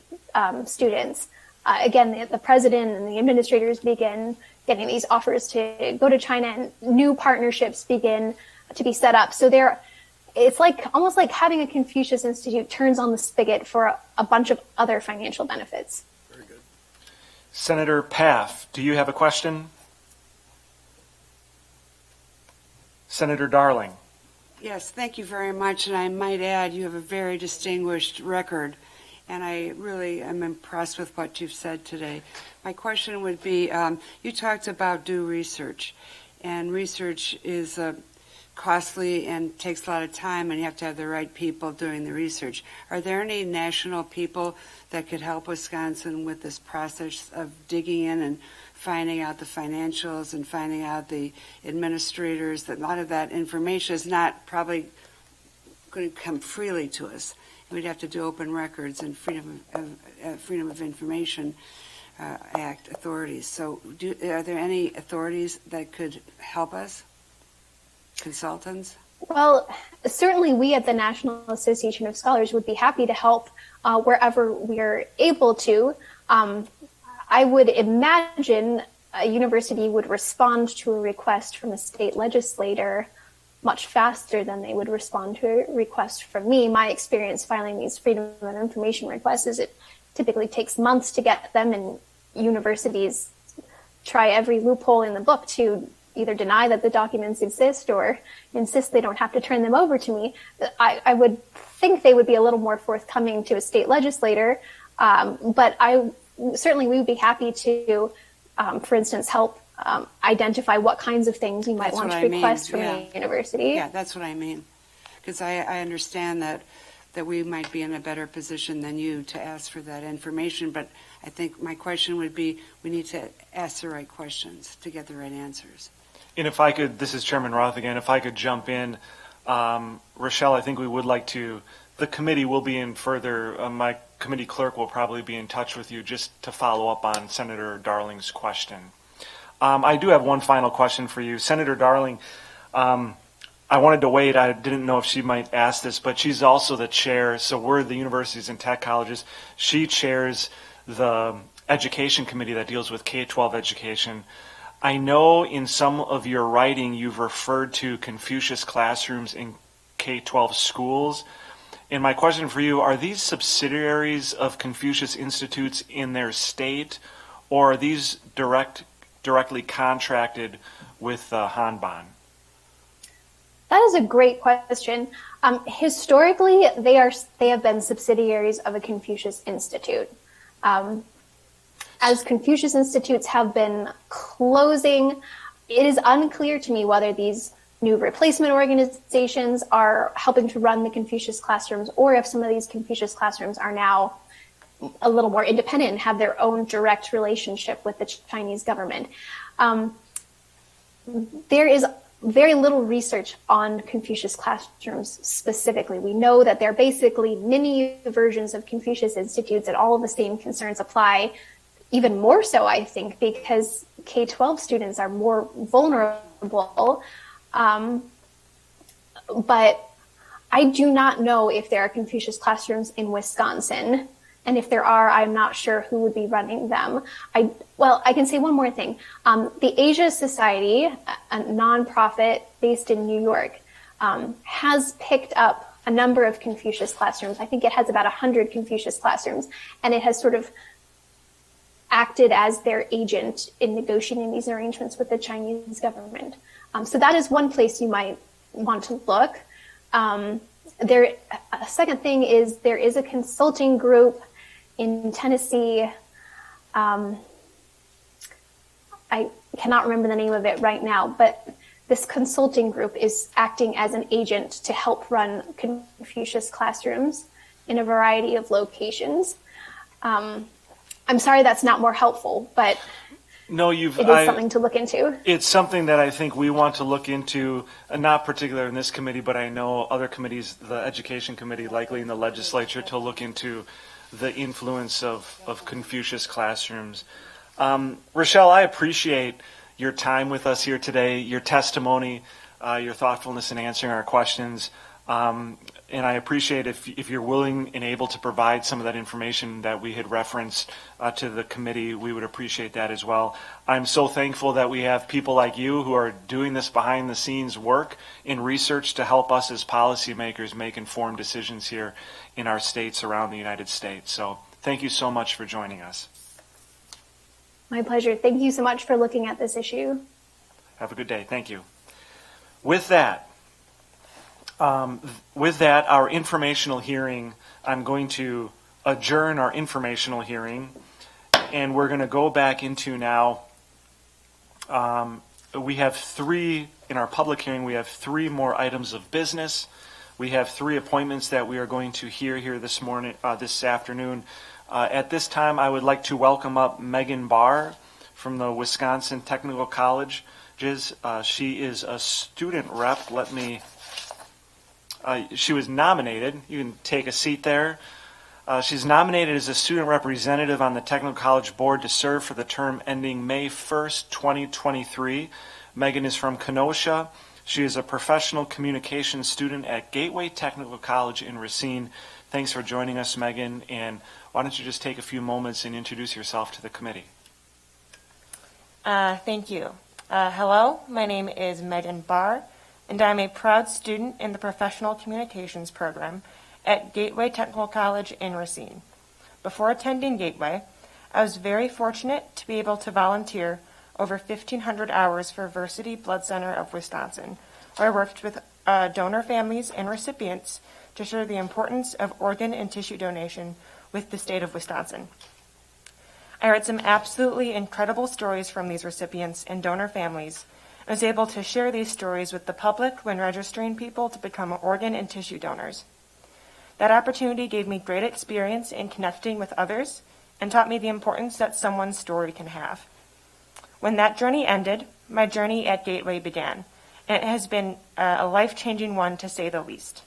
students. Again, the president and the administrators begin getting these offers to go to China, and new partnerships begin to be set up. So it's almost like having a Confucius Institute turns on the spigot for a bunch of other financial benefits. Very good. Senator Paff, do you have a question? Senator Darling. Yes, thank you very much. And I might add, you have a very distinguished record. And I really am impressed with what you've said today. My question would be, you talked about do research. And research is costly and takes a lot of time, and you have to have the right people doing the research. Are there any national people that could help Wisconsin with this process of digging in and finding out the financials and finding out the administrators? That a lot of that information is not probably going to come freely to us. We'd have to do open records and Freedom of Information Act authorities. So are there any authorities that could help us? Consultants? Well, certainly we at the National Association of Scholars would be happy to help wherever we're able to. I would imagine a university would respond to a request from a state legislator much faster than they would respond to a request from me. My experience filing these Freedom of Information requests is it typically takes months to get them, and universities try every loophole in the book to either deny that the documents exist or insist they don't have to turn them over to me. I would think they would be a little more forthcoming to a state legislator, but certainly we would be happy to, for instance, help identify what kinds of things you might want to request from a university. Yeah, that's what I mean. Because I understand that we might be in a better position than you to ask for that information, but I think my question would be, we need to ask the right questions to get the right answers. And if I could, this is Chairman Roth again, if I could jump in, Rochelle, I think we would like to, the committee will be in further, my committee clerk will probably be in touch with you just to follow up on Senator Darling's question. I do have one final question for you. Senator Darling, I wanted to wait. I didn't know if she might ask this, but she's also the chair. So we're the universities and tech colleges. She chairs the education committee that deals with K-12 education. I know in some of your writing you've referred to Confucius classrooms in K-12 schools. And my question for you, are these subsidiaries of Confucius Institutes in their state, or are these directly contracted with Hanban? That is a great question. Historically, they have been subsidiaries of a Confucius Institute. As Confucius Institutes have been closing, it is unclear to me whether these new replacement organizations are helping to run the Confucius classrooms, or if some of these Confucius classrooms are now a little more independent and have their own direct relationship with the Chinese government. There is very little research on Confucius classrooms specifically. We know that they're basically mini versions of Confucius Institutes, and all of the same concerns apply, even more so, I think, because K-12 students are more vulnerable. But I do not know if there are Confucius classrooms in Wisconsin. And if there are, I'm not sure who would be running them. I can say one more thing. The Asia Society, a nonprofit based in New York, has picked up a number of Confucius classrooms. I think it has about 100 Confucius classrooms, and it has sort of acted as their agent in negotiating these arrangements with the Chinese government. So that is one place you might want to look. A second thing is there is a consulting group in Tennessee. I cannot remember the name of it right now, but this consulting group is acting as an agent to help run Confucius classrooms in a variety of locations. I'm sorry that's not more helpful, but no, it is something to look into. It's something that I think we want to look into, not particular in this committee, but I know other committees, the Education Committee, likely in the legislature, to look into the influence of Confucius classrooms. Rochelle, I appreciate your time with us here today, your testimony, your thoughtfulness in answering our questions. And I appreciate if you're willing and able to provide some of that information that we had referenced to the committee, we would appreciate that as well. I'm so thankful that we have people like you who are doing this behind the scenes work in research to help us as policymakers make informed decisions here in our states around the United States. So thank you so much for joining us. My pleasure. Thank you so much for looking at this issue. Have a good day. Thank you. With that, our informational hearing, I'm going to adjourn our informational hearing, and we're going to go back into now, we have three, in our public hearing, we have three more items of business. We have three appointments that we are going to hear here this afternoon. At this time, I would like to welcome up Megan Barr from the Wisconsin Technical Colleges. She is a student rep. She was nominated. You can take a seat there. She's nominated as a student representative on the Technical College Board to serve for the term ending May 1st, 2023. Megan is from Kenosha. She is a professional communications student at Gateway Technical College in Racine. Thanks for joining us, Megan. And why don't you just take a few moments and introduce yourself to the committee? Thank you. Hello, my name is Megan Barr, and I'm a proud student in the Professional Communications program at Gateway Technical College in Racine. Before attending Gateway, I was very fortunate to be able to volunteer over 1,500 hours for Versity Blood Center of Wisconsin, where I worked with donor families and recipients to share the importance of organ and tissue donation with the state of Wisconsin. I heard some absolutely incredible stories from these recipients and donor families, and was able to share these stories with the public when registering people to become organ and tissue donors. That opportunity gave me great experience in connecting with others and taught me the importance that someone's story can have. When that journey ended, my journey at Gateway began, and it has been a life-changing one to say the least.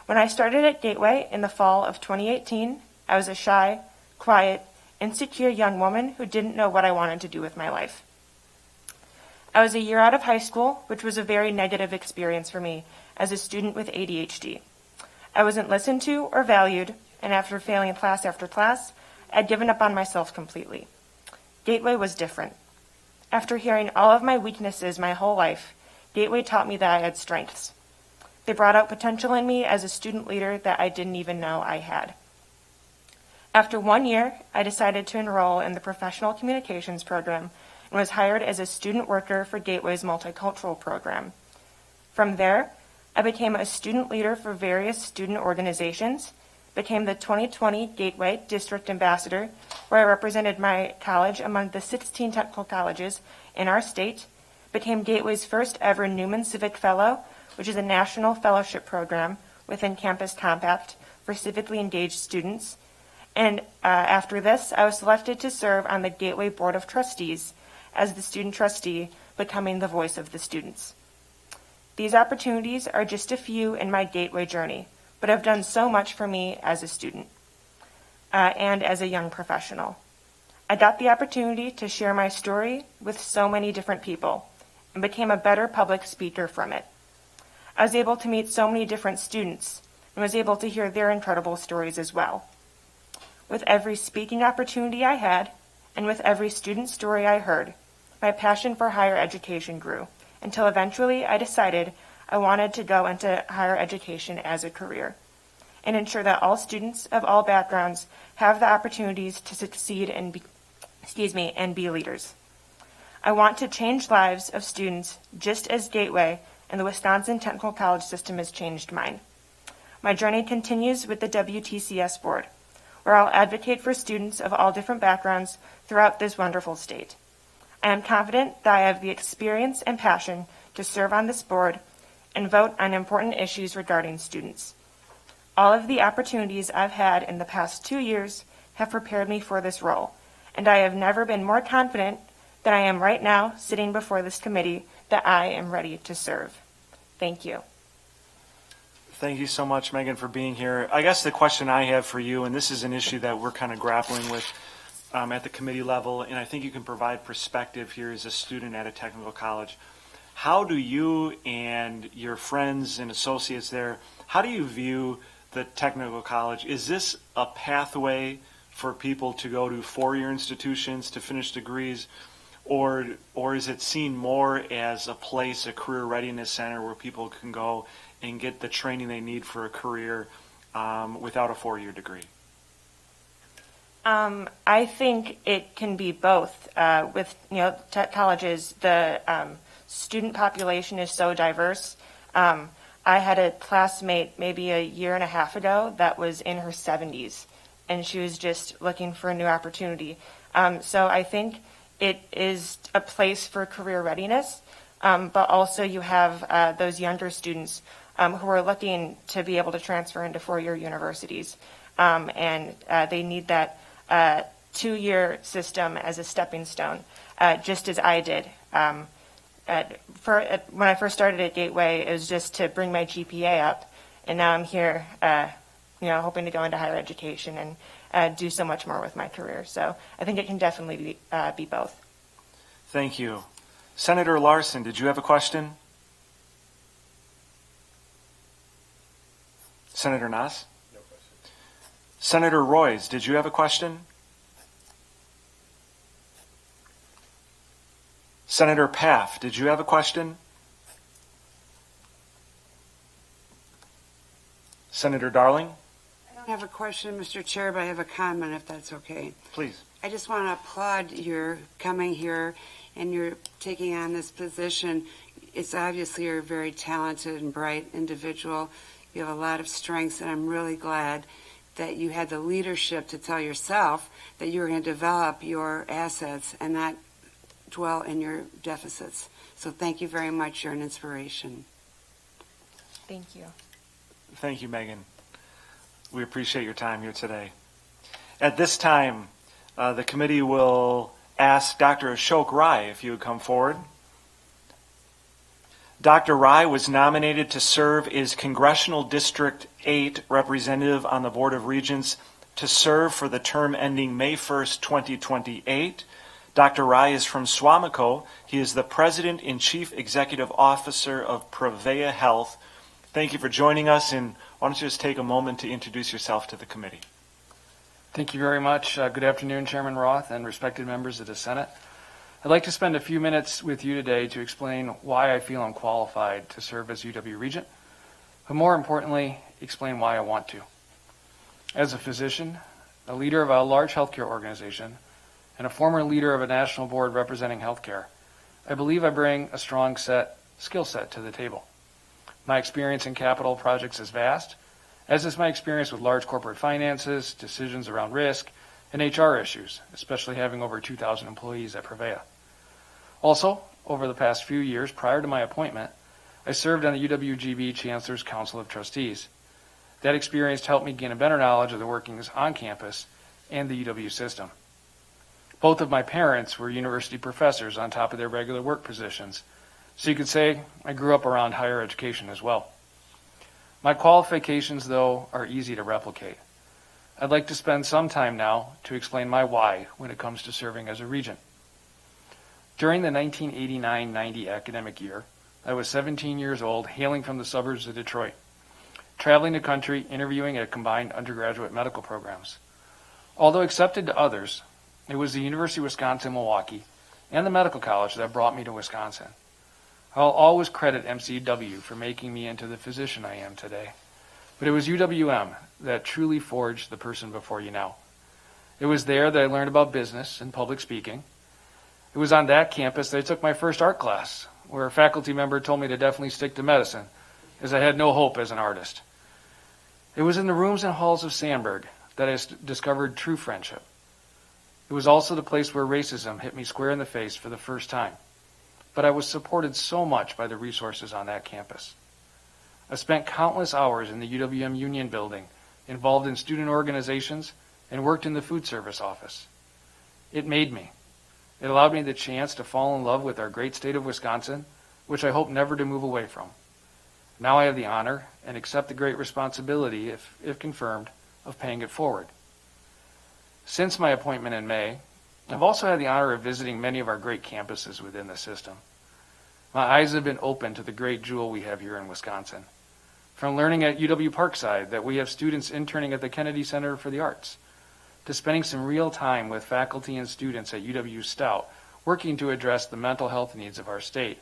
When I started at Gateway in the fall of 2018, I was a shy, quiet, insecure young woman who didn't know what I wanted to do with my life. I was a year out of high school, which was a very negative experience for me as a student with ADHD. I wasn't listened to or valued, and after failing class after class, I'd given up on myself completely. Gateway was different. After hearing all of my weaknesses my whole life, Gateway taught me that I had strengths. They brought out potential in me as a student leader that I didn't even know I had. After 1 year, I decided to enroll in the Professional Communications program and was hired as a student worker for Gateway's multicultural program. From there, I became a student leader for various student organizations, became the 2020 Gateway District Ambassador, where I represented my college among the 16 technical colleges in our state, became Gateway's first ever Newman Civic Fellow, which is a national fellowship program within Campus Compact for civically engaged students. And after this, I was selected to serve on the Gateway Board of Trustees as the student trustee, becoming the voice of the students. These opportunities are just a few in my Gateway journey, but have done so much for me as a student and as a young professional. I got the opportunity to share my story with so many different people and became a better public speaker from it. I was able to meet so many different students and was able to hear their incredible stories as well. With every speaking opportunity I had, and with every student story I heard, my passion for higher education grew, until eventually I decided I wanted to go into higher education as a career, and ensure that all students of all backgrounds have the opportunities to succeed and be leaders. I want to change lives of students just as Gateway and the Wisconsin Technical College system has changed mine. My journey continues with the WTCS board, where I'll advocate for students of all different backgrounds throughout this wonderful state. I am confident that I have the experience and passion to serve on this board and vote on important issues regarding students. All of the opportunities I've had in the past 2 years have prepared me for this role, and I have never been more confident than I am right now sitting before this committee that I am ready to serve. Thank you. Thank you so much, Megan, for being here. I guess the question I have for you, and this is an issue that we're kind of grappling with at the committee level, and I think you can provide perspective here as a student at a technical college. How do you and your friends and associates there, how do you view the technical college? Is this a pathway for people to go to four-year institutions to finish degrees, or is it seen more as a place, a career readiness center where people can go and get the training they need for a career without a four-year degree? I think it can be both. With tech colleges, the student population is so diverse. I had a classmate maybe a year and a half ago that was in her 70s, and she was just looking for a new opportunity. So I think it is a place for career readiness, but also you have those younger students who are looking to be able to transfer into four-year universities, and they need that 2-year system as a stepping stone, just as I did. When I first started at Gateway, it was just to bring my GPA up, and now I'm here, hoping to go into higher education and do so much more with my career. So I think it can definitely be both. Thank you. Senator Larson, did you have a question? Senator Nass? No question. Senator Royce, did you have a question? Senator Paff, did you have a question? Senator Darling? I don't have a question, Mr. Chair, but I have a comment, if that's okay. Please. I just want to applaud your coming here and your taking on this position. It's obviously you're a very talented and bright individual. You have a lot of strengths, and I'm really glad that you had the leadership to tell yourself that you were going to develop your assets and not dwell in your deficits. So thank you very much. You're an inspiration. Thank you. Thank you, Megan. We appreciate your time here today. At this time, the committee will ask Dr. Ashok Rai if you would come forward. Dr. Rai was nominated to serve as Congressional District 8 representative on the Board of Regents to serve for the term ending May 1st, 2028. Dr. Rai is from Swamico. He is the President and Chief Executive Officer of Prevea Health. Thank you for joining us, and why don't you just take a moment to introduce yourself to the committee. Thank you very much. Good afternoon, Chairman Roth and respected members of the Senate. I'd like to spend a few minutes with you today to explain why I feel I'm qualified to serve as UW Regent, but more importantly, explain why I want to. As a physician, a leader of a large healthcare organization, and a former leader of a national board representing healthcare, I believe I bring a strong skill set to the table. My experience in capital projects is vast, as is my experience with large corporate finances, decisions around risk, and HR issues, especially having over 2,000 employees at Prevea. Also, over the past few years prior to my appointment, I served on the UWGB Chancellor's Council of Trustees. That experience helped me gain a better knowledge of the workings on campus and the UW system. Both of my parents were university professors on top of their regular work positions, so you could say I grew up around higher education as well. My qualifications, though, are easy to replicate. I'd like to spend some time now to explain my why when it comes to serving as a regent. During the 1989-90 academic year, I was 17 years old, hailing from the suburbs of Detroit, traveling the country, interviewing at combined undergraduate medical programs. Although accepted to others, it was the University of Wisconsin-Milwaukee and the medical college that brought me to Wisconsin. I'll always credit MCW for making me into the physician I am today, but it was UWM that truly forged the person before you now. It was there that I learned about business and public speaking. It was on that campus that I took my first art class, where a faculty member told me to definitely stick to medicine, as I had no hope as an artist. It was in the rooms and halls of Sandburg that I discovered true friendship. It was also the place where racism hit me square in the face for the first time, but I was supported so much by the resources on that campus. I spent countless hours in the UWM Union Building, involved in student organizations, and worked in the food service office. It made me. It allowed me the chance to fall in love with our great state of Wisconsin, which I hope never to move away from. Now I have the honor and accept the great responsibility, if confirmed, of paying it forward. Since my appointment in May, I've also had the honor of visiting many of our great campuses within the system. My eyes have been opened to the great jewel we have here in Wisconsin. From learning at UW Parkside that we have students interning at the Kennedy Center for the Arts, to spending some real time with faculty and students at UW Stout, working to address the mental health needs of our state,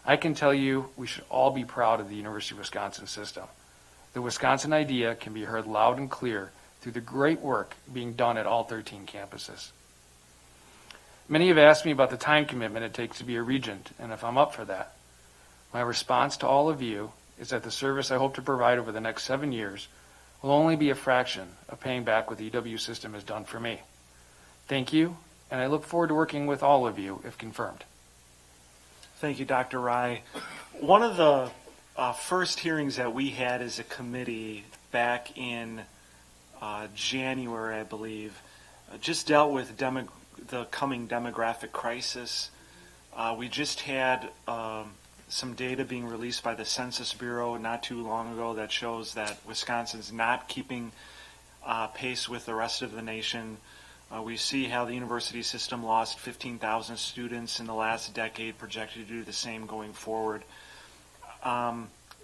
I can tell you we should all be proud of the University of Wisconsin system. The Wisconsin idea can be heard loud and clear through the great work being done at all 13 campuses. Many have asked me about the time commitment it takes to be a regent and if I'm up for that. My response to all of you is that the service I hope to provide over the next 7 years will only be a fraction of paying back what the UW system has done for me. Thank you, and I look forward to working with all of you if confirmed. Thank you, Dr. Rai. One of the first hearings that we had as a committee back in January, I believe, just dealt with the coming demographic crisis. We just had some data being released by the Census Bureau not too long ago that shows that Wisconsin's not keeping pace with the rest of the nation. We see how the university system lost 15,000 students in the last decade, projected to do the same going forward.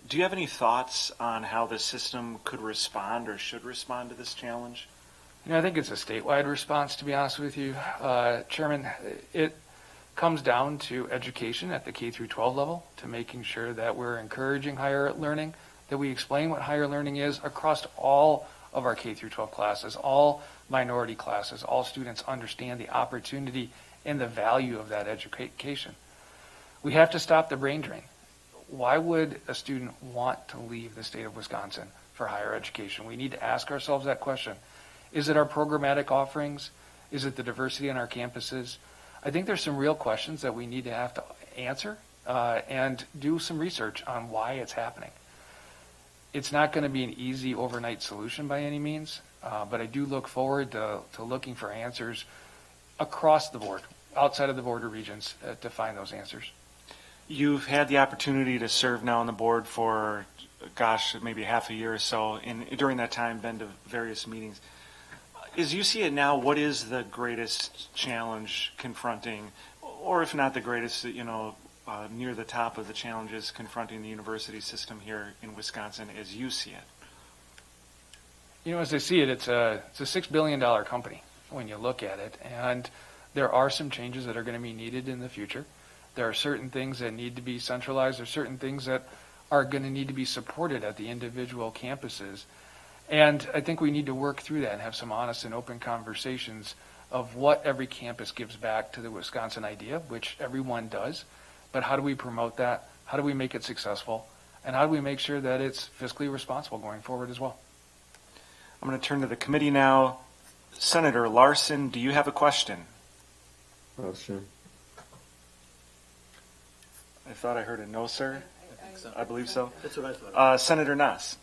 Do you have any thoughts on how the system could respond or should respond to this challenge? I think it's a statewide response, to be honest with you, Chairman. comes down to education at the K through 12 level, to making sure that we're encouraging higher learning, that we explain what higher learning is across all of our K through 12 classes, all minority classes, all students understand the opportunity and the value of that education. We have to stop the brain drain. Why would a student want to leave the state of Wisconsin for higher education? We need to ask ourselves that question. Is it our programmatic offerings? Is it the diversity on our campuses? I think there's some real questions that we need to have to answer and do some research on why it's happening. It's not going to be an easy overnight solution by any means, but I do look forward to looking for answers across the board, outside of the border regions, to find those answers. You've had the opportunity to serve now on the board for, gosh, maybe half a year or so, and during that time been to various meetings. As you see it now, what is the greatest challenge confronting, or if not the greatest, near the top of the challenges confronting the university system here in Wisconsin as you see it? As I see it, it's a $6 billion company when you look at it, and there are some changes that are going to be needed in the future. There are certain things that need to be centralized. There are certain things that are going to need to be supported at the individual campuses. And I think we need to work through that and have some honest and open conversations of what every campus gives back to the Wisconsin idea, which everyone does. But how do we promote that? How do we make it successful? And how do we make sure that it's fiscally responsible going forward as well? I'm going to turn to the committee now. Senator Larson, do you have a question? Question. I thought I heard a no, sir. I believe so. That's what I thought. Senator Nass.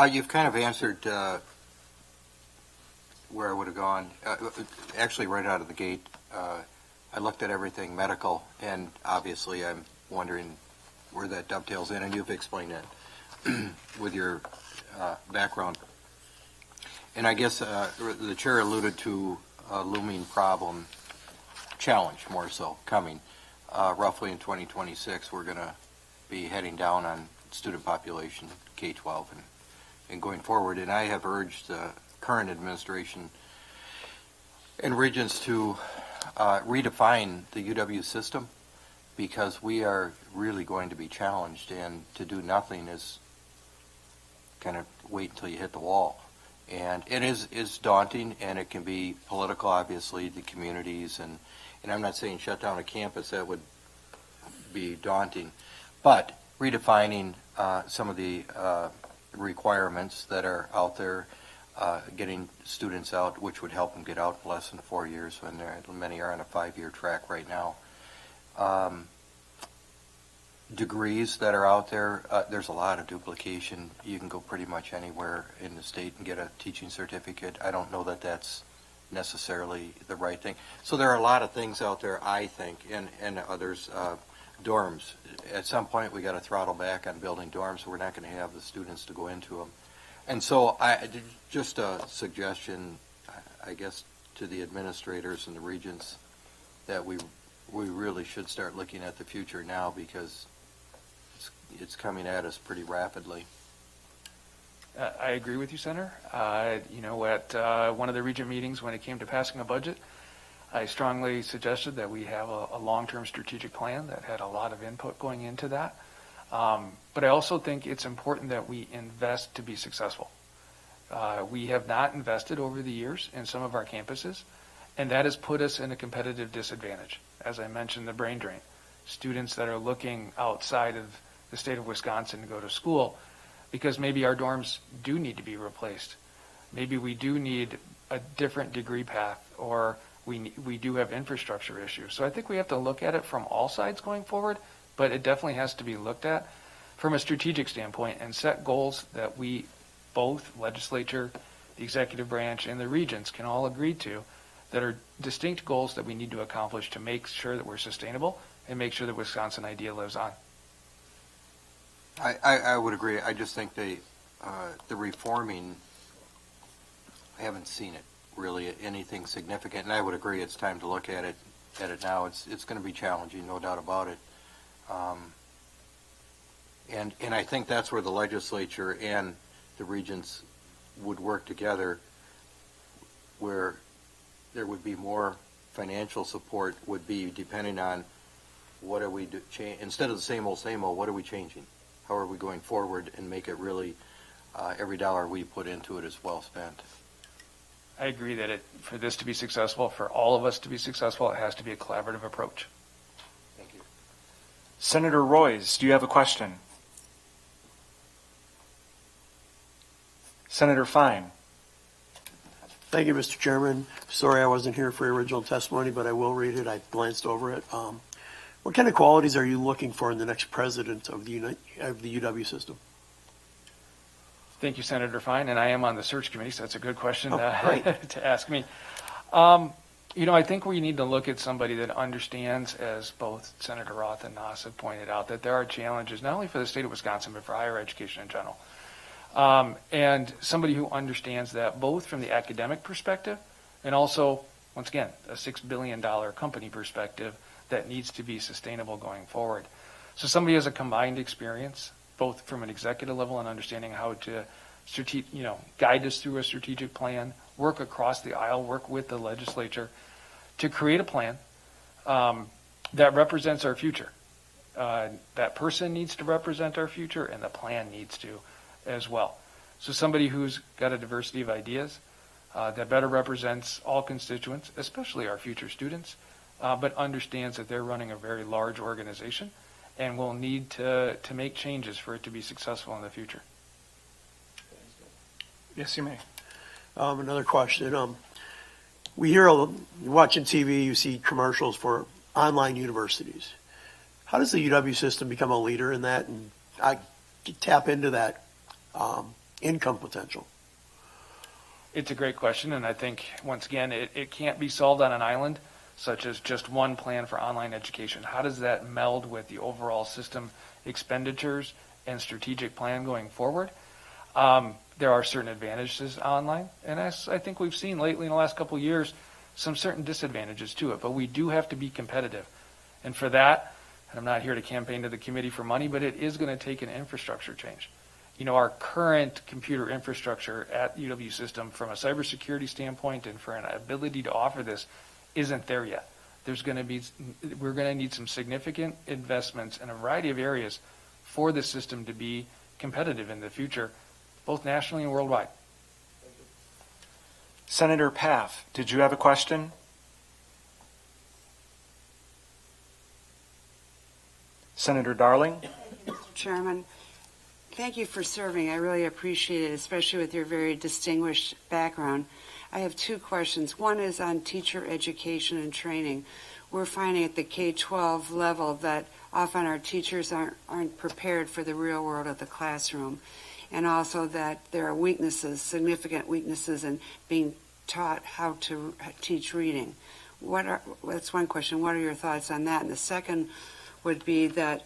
You've kind of answered where I would have gone. Actually, right out of the gate, I looked at everything medical, and obviously I'm wondering where that dovetails in, and you've explained that with your background. And I guess the chair alluded to a looming problem, challenge more so, coming. Roughly in 2026, we're going to be heading down on student population, K-12, and going forward. And I have urged the current administration and regents to redefine the UW system, because we are really going to be challenged, and to do nothing is kind of wait until you hit the wall. And it is daunting, and it can be political, obviously, the communities, and I'm not saying shut down a campus, that would be daunting, but redefining some of the requirements that are out there, getting students out, which would help them get out in less than 4 years when many are on a 5-year track right now. Degrees that are out there, there's a lot of duplication. You can go pretty much anywhere in the state and get a teaching certificate. I don't know that that's necessarily the right thing. So there are a lot of things out there, I think, and others. Dorms. At some point, we got to throttle back on building dorms, so we're not going to have the students to go into them. And so, just a suggestion, I guess, to the administrators and the regents, that we really should start looking at the future now, because it's coming at us pretty rapidly. I agree with you, Senator. At one of the regent meetings, when it came to passing a budget, I strongly suggested that we have a long-term strategic plan that had a lot of input going into that. But I also think it's important that we invest to be successful. We have not invested over the years in some of our campuses, and that has put us in a competitive disadvantage. As I mentioned, the brain drain. Students that are looking outside of the state of Wisconsin to go to school, because maybe our dorms do need to be replaced. Maybe we do need a different degree path, or we do have infrastructure issues. So I think we have to look at it from all sides going forward, but it definitely has to be looked at from a strategic standpoint and set goals that we, both legislature, the executive branch, and the regents can all agree to, that are distinct goals that we need to accomplish to make sure that we're sustainable and make sure the Wisconsin idea lives on. I would agree. I just think the reforming, I haven't seen it really anything significant, and I would agree it's time to look at it now. It's going to be challenging, no doubt about it. And I think that's where the legislature and the regents would work together, where there would be more financial support would be depending on what are we instead of the same old, what are we changing? How are we going forward and make it really, every dollar we put into it is well spent? I agree that for this to be successful, for all of us to be successful, it has to be a collaborative approach. Thank you. Senator Royce, do you have a question? Senator Fine. Thank you, Mr. Chairman. Sorry I wasn't here for your original testimony, but I will read it. I glanced over it. What kind of qualities are you looking for in the next president of the UW system? Thank you, Senator Fine, and I am on the search committee, so that's a good question great. to ask me. I think we need to look at somebody that understands, as both Senator Roth and Noss have pointed out, that there are challenges not only for the state of Wisconsin, but for higher education in general. And somebody who understands that both from the academic perspective and also, once again, a $6 billion company perspective that needs to be sustainable going forward. So somebody has a combined experience, both from an executive level and understanding how to guide us through a strategic plan, work across the aisle, work with the legislature to create a plan that represents our future. That person needs to represent our future, and the plan needs to as well. So somebody who's got a diversity of ideas that better represents all constituents, especially our future students, but understands that they're running a very large organization and will need to make changes for it to be successful in the future. Yes, you may. Another question. We hear, you're watching TV, you see commercials for online universities. How does the UW system become a leader in that and tap into that income potential? It's a great question, and I think, once again, it can't be solved on an island, such as just one plan for online education. How does that meld with the overall system expenditures and strategic plan going forward? There are certain advantages online, and as I think we've seen lately in the last couple of years, some certain disadvantages to it, but we do have to be competitive. And for that, and I'm not here to campaign to the committee for money, but it is going to take an infrastructure change. Our current computer infrastructure at UW system from a cybersecurity standpoint and for an ability to offer this isn't there yet. We're going to need some significant investments in a variety of areas for the system to be competitive in the future, both nationally and worldwide. Senator Paff, did you have a question? Senator Darling? Thank you, Mr. Chairman. Thank you for serving. I really appreciate it, especially with your very distinguished background. I have two questions. One is on teacher education and training. We're finding at the K-12 level that often our teachers aren't prepared for the real world of the classroom, and also that there are weaknesses, significant weaknesses in being taught how to teach reading. That's one question. What are your thoughts on that? And the second would be that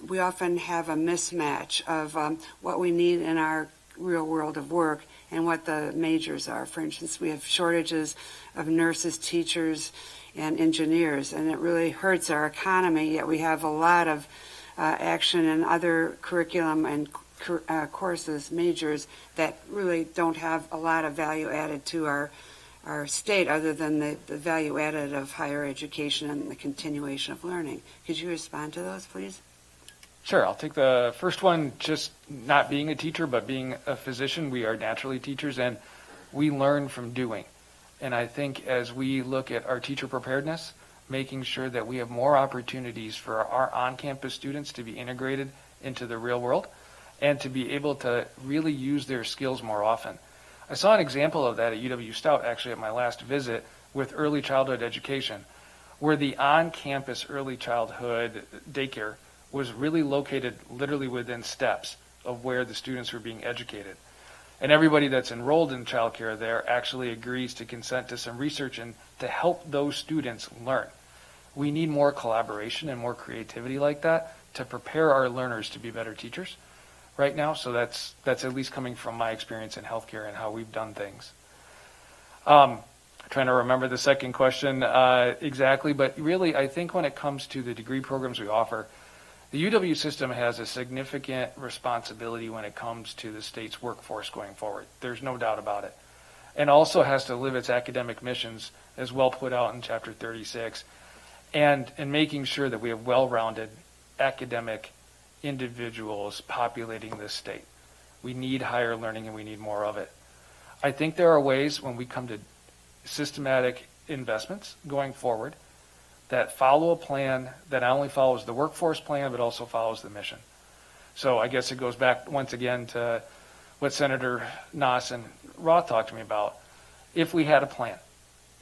we often have a mismatch of what we need in our real world of work and what the majors are. For instance, we have shortages of nurses, teachers, and engineers, and it really hurts our economy, yet we have a lot of action in other curriculum and courses, majors, that really don't have a lot of value added to our state other than the value added of higher education and the continuation of learning. Could you respond to those, please? Sure, I'll take the first one. Just not being a teacher, but being a physician, we are naturally teachers, and we learn from doing. And I think as we look at our teacher preparedness, making sure that we have more opportunities for our on-campus students to be integrated into the real world and to be able to really use their skills more often. I saw an example of that at UW Stout, actually, at my last visit with early childhood education, where the on-campus early childhood daycare was really located literally within steps of where the students were being educated. And everybody that's enrolled in childcare there actually agrees to consent to some research and to help those students learn. We need more collaboration and more creativity like that to prepare our learners to be better teachers right now. So that's at least coming from my experience in healthcare and how we've done things. Trying to remember the second question exactly, but really I think when it comes to the degree programs we offer, the UW system has a significant responsibility when it comes to the state's workforce going forward. There's no doubt about it. and also has to live its academic missions as well put out in Chapter 36, and in making sure that we have well-rounded academic individuals populating this state. We need higher learning and we need more of it. I think there are ways when we come to systematic investments going forward that follow a plan that not only follows the workforce plan but also follows the mission. So I guess it goes back once again to what Senator Noss and Roth talked to me about. If we had a plan,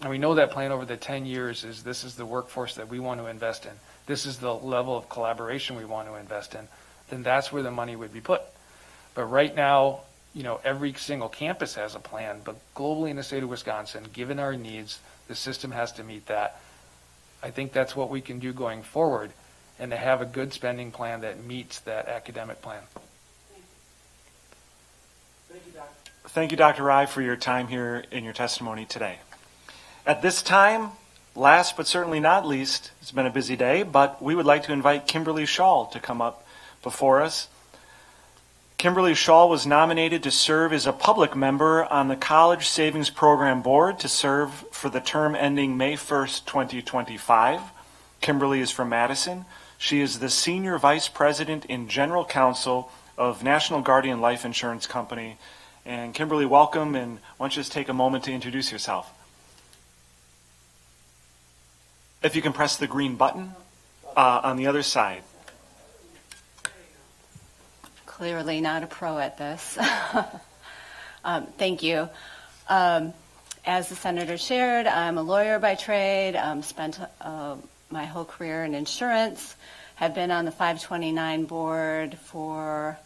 and we know that plan over the 10 years is this is the workforce that we want to invest in, this is the level of collaboration we want to invest in, then that's where the money would be put. But right now, every single campus has a plan, but globally in the state of Wisconsin, given our needs, the system has to meet that. I think that's what we can do going forward, and to have a good spending plan that meets that academic plan. Thank you, Dr. Rye, for your time here in your testimony today. At this time, last but certainly not least, it's been a busy day, but we would like to invite Kimberly Schall to come up before us. Kimberly Schall was nominated to serve as a public member on the College Savings Program Board to serve for the term ending May 1st, 2025. Kimberly is from Madison. She is the Senior Vice President and General Counsel of National Guardian Life Insurance Company. And Kimberly, welcome, and why don't you just take a moment to introduce yourself. If you can press the green button on the other side. Clearly not a pro at this. Thank you. As the senator shared, I'm a lawyer by trade, spent my whole career in insurance, have been on the 529 board for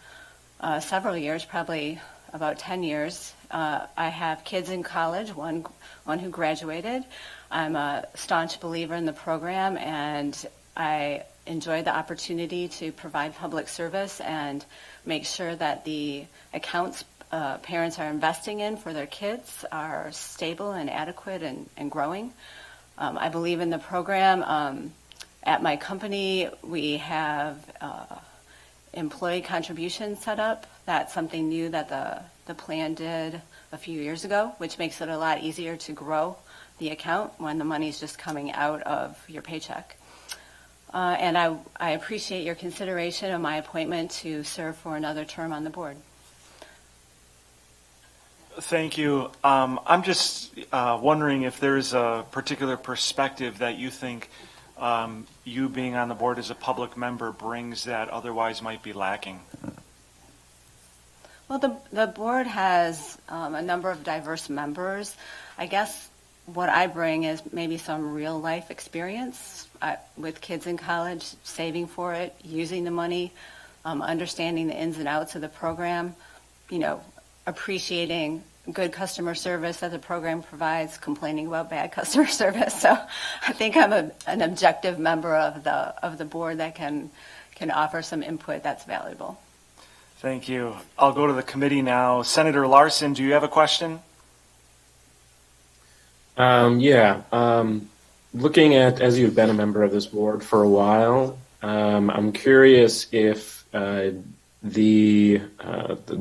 several years, probably about 10 years. I have kids in college, one who graduated. I'm a staunch believer in the program, and I enjoy the opportunity to provide public service and make sure that the accounts parents are investing in for their kids are stable and adequate and growing. I believe in the program. At my company, we have employee contributions set up. That's something new that the plan did a few years ago, which makes it a lot easier to grow the account when the money is just coming out of your paycheck. And I appreciate your consideration of my appointment to serve for another term on the board. Thank you. I'm just wondering if there's a particular perspective that you think you being on the board as a public member brings that otherwise might be lacking. Well, the board has a number of diverse members. I guess what I bring is maybe some real life experience with kids in college, saving for it, using the money, understanding the ins and outs of the program, appreciating good customer service that the program provides, complaining about bad customer service. So I think I'm an objective member of the board that can offer some input that's valuable. Thank you. I'll go to the committee now. Senator Larson, do you have a question? Looking at, as you've been a member of this board for a while, I'm curious if the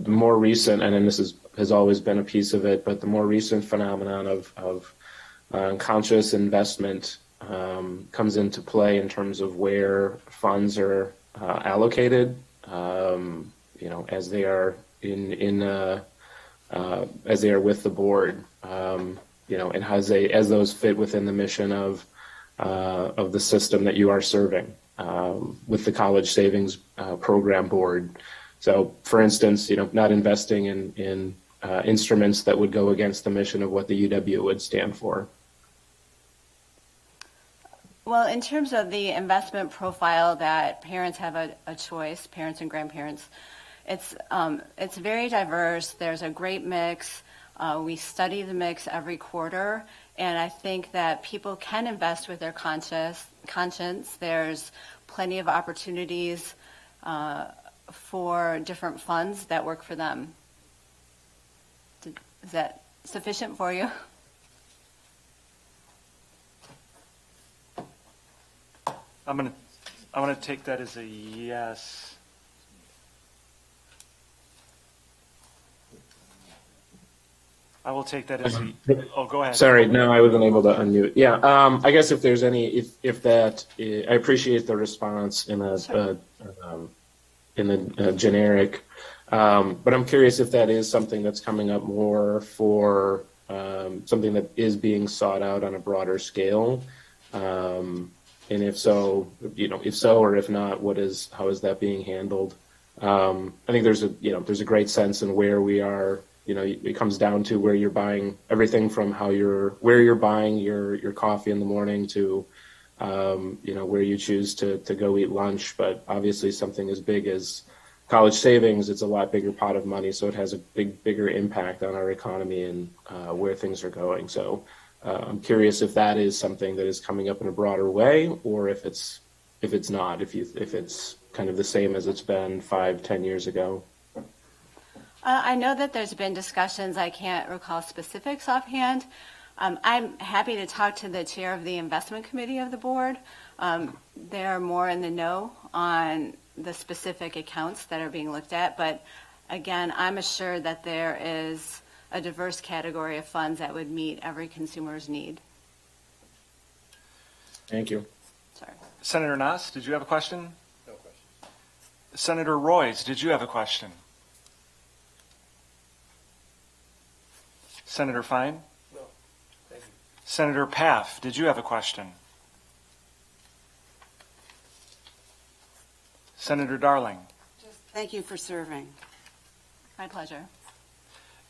more recent, and then this has always been a piece of it, but the more recent phenomenon of conscious investment comes into play in terms of where funds are allocated, as they are as they are with the board. And as those fit within the mission of the system that you are serving with the College Savings Program Board. So, for instance, not investing in instruments that would go against the mission of what the UW would stand for. Well, in terms of the investment profile that parents have a choice, parents and grandparents, it's very diverse. There's a great mix. We study the mix every quarter, and I think that people can invest with their conscience. There's plenty of opportunities for different funds that work for them. Is that sufficient for you? I'm gonna take that as a yes. I will take that as oh, go ahead. Sorry, no, I wasn't able to unmute. Yeah, I guess if there's any, if that, I appreciate the response in a generic, but I'm curious if that is something that's coming up more for something that is being sought out on a broader scale, and if so, if so or if not, how is that being handled? I think there's a great sense in where we are. It comes down to where you're buying everything from where you're buying your coffee in the morning to, where you choose to go eat lunch. But obviously something as big as college savings, it's a lot bigger pot of money. So it has a bigger impact on our economy and where things are going. So I'm curious if that is something that is coming up in a broader way, or if it's not, if it's kind of the same as it's been 5-10 years ago. I know that there's been discussions. I can't recall specifics offhand. I'm happy to talk to the chair of the investment committee of the board. They're more in the know on the specific accounts that are being looked at. But again, I'm assured that there is a diverse category of funds that would meet every consumer's need. Thank you. Sorry. Senator Nass, did you have a question? No question. Senator Royce, did you have a question? Senator Fine? No, thank you. Senator Paff, did you have a question? Senator Darling? Thank you for serving. My pleasure.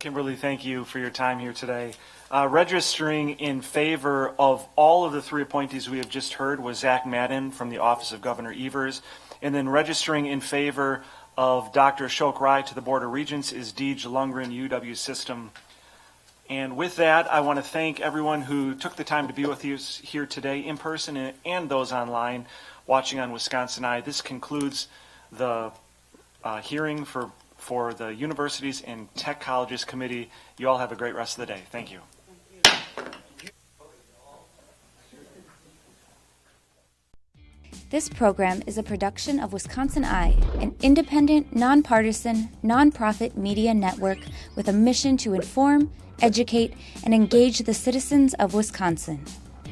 Kimberly, thank you for your time here today. Registering in favor of all of the three appointees we have just heard was Zach Madden from the Office of Governor Evers. And then registering in favor of Dr. Ashok Rai to the Board of Regents is Deej Lundgren, UW System. And with that, I want to thank everyone who took the time to be with us here today in person and those online watching on Wisconsin Eye. This concludes the hearing for the Universities and Tech Colleges Committee. You all have a great rest of the day. Thank you. This program is a production of Wisconsin Eye, an independent, nonpartisan, nonprofit media network with a mission to inform, educate, and engage the citizens of Wisconsin.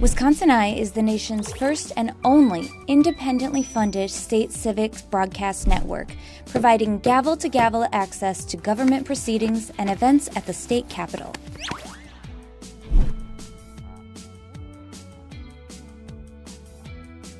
Wisconsin Eye is the nation's first and only independently funded state civics broadcast network, providing gavel-to-gavel access to government proceedings and events at the state capitol.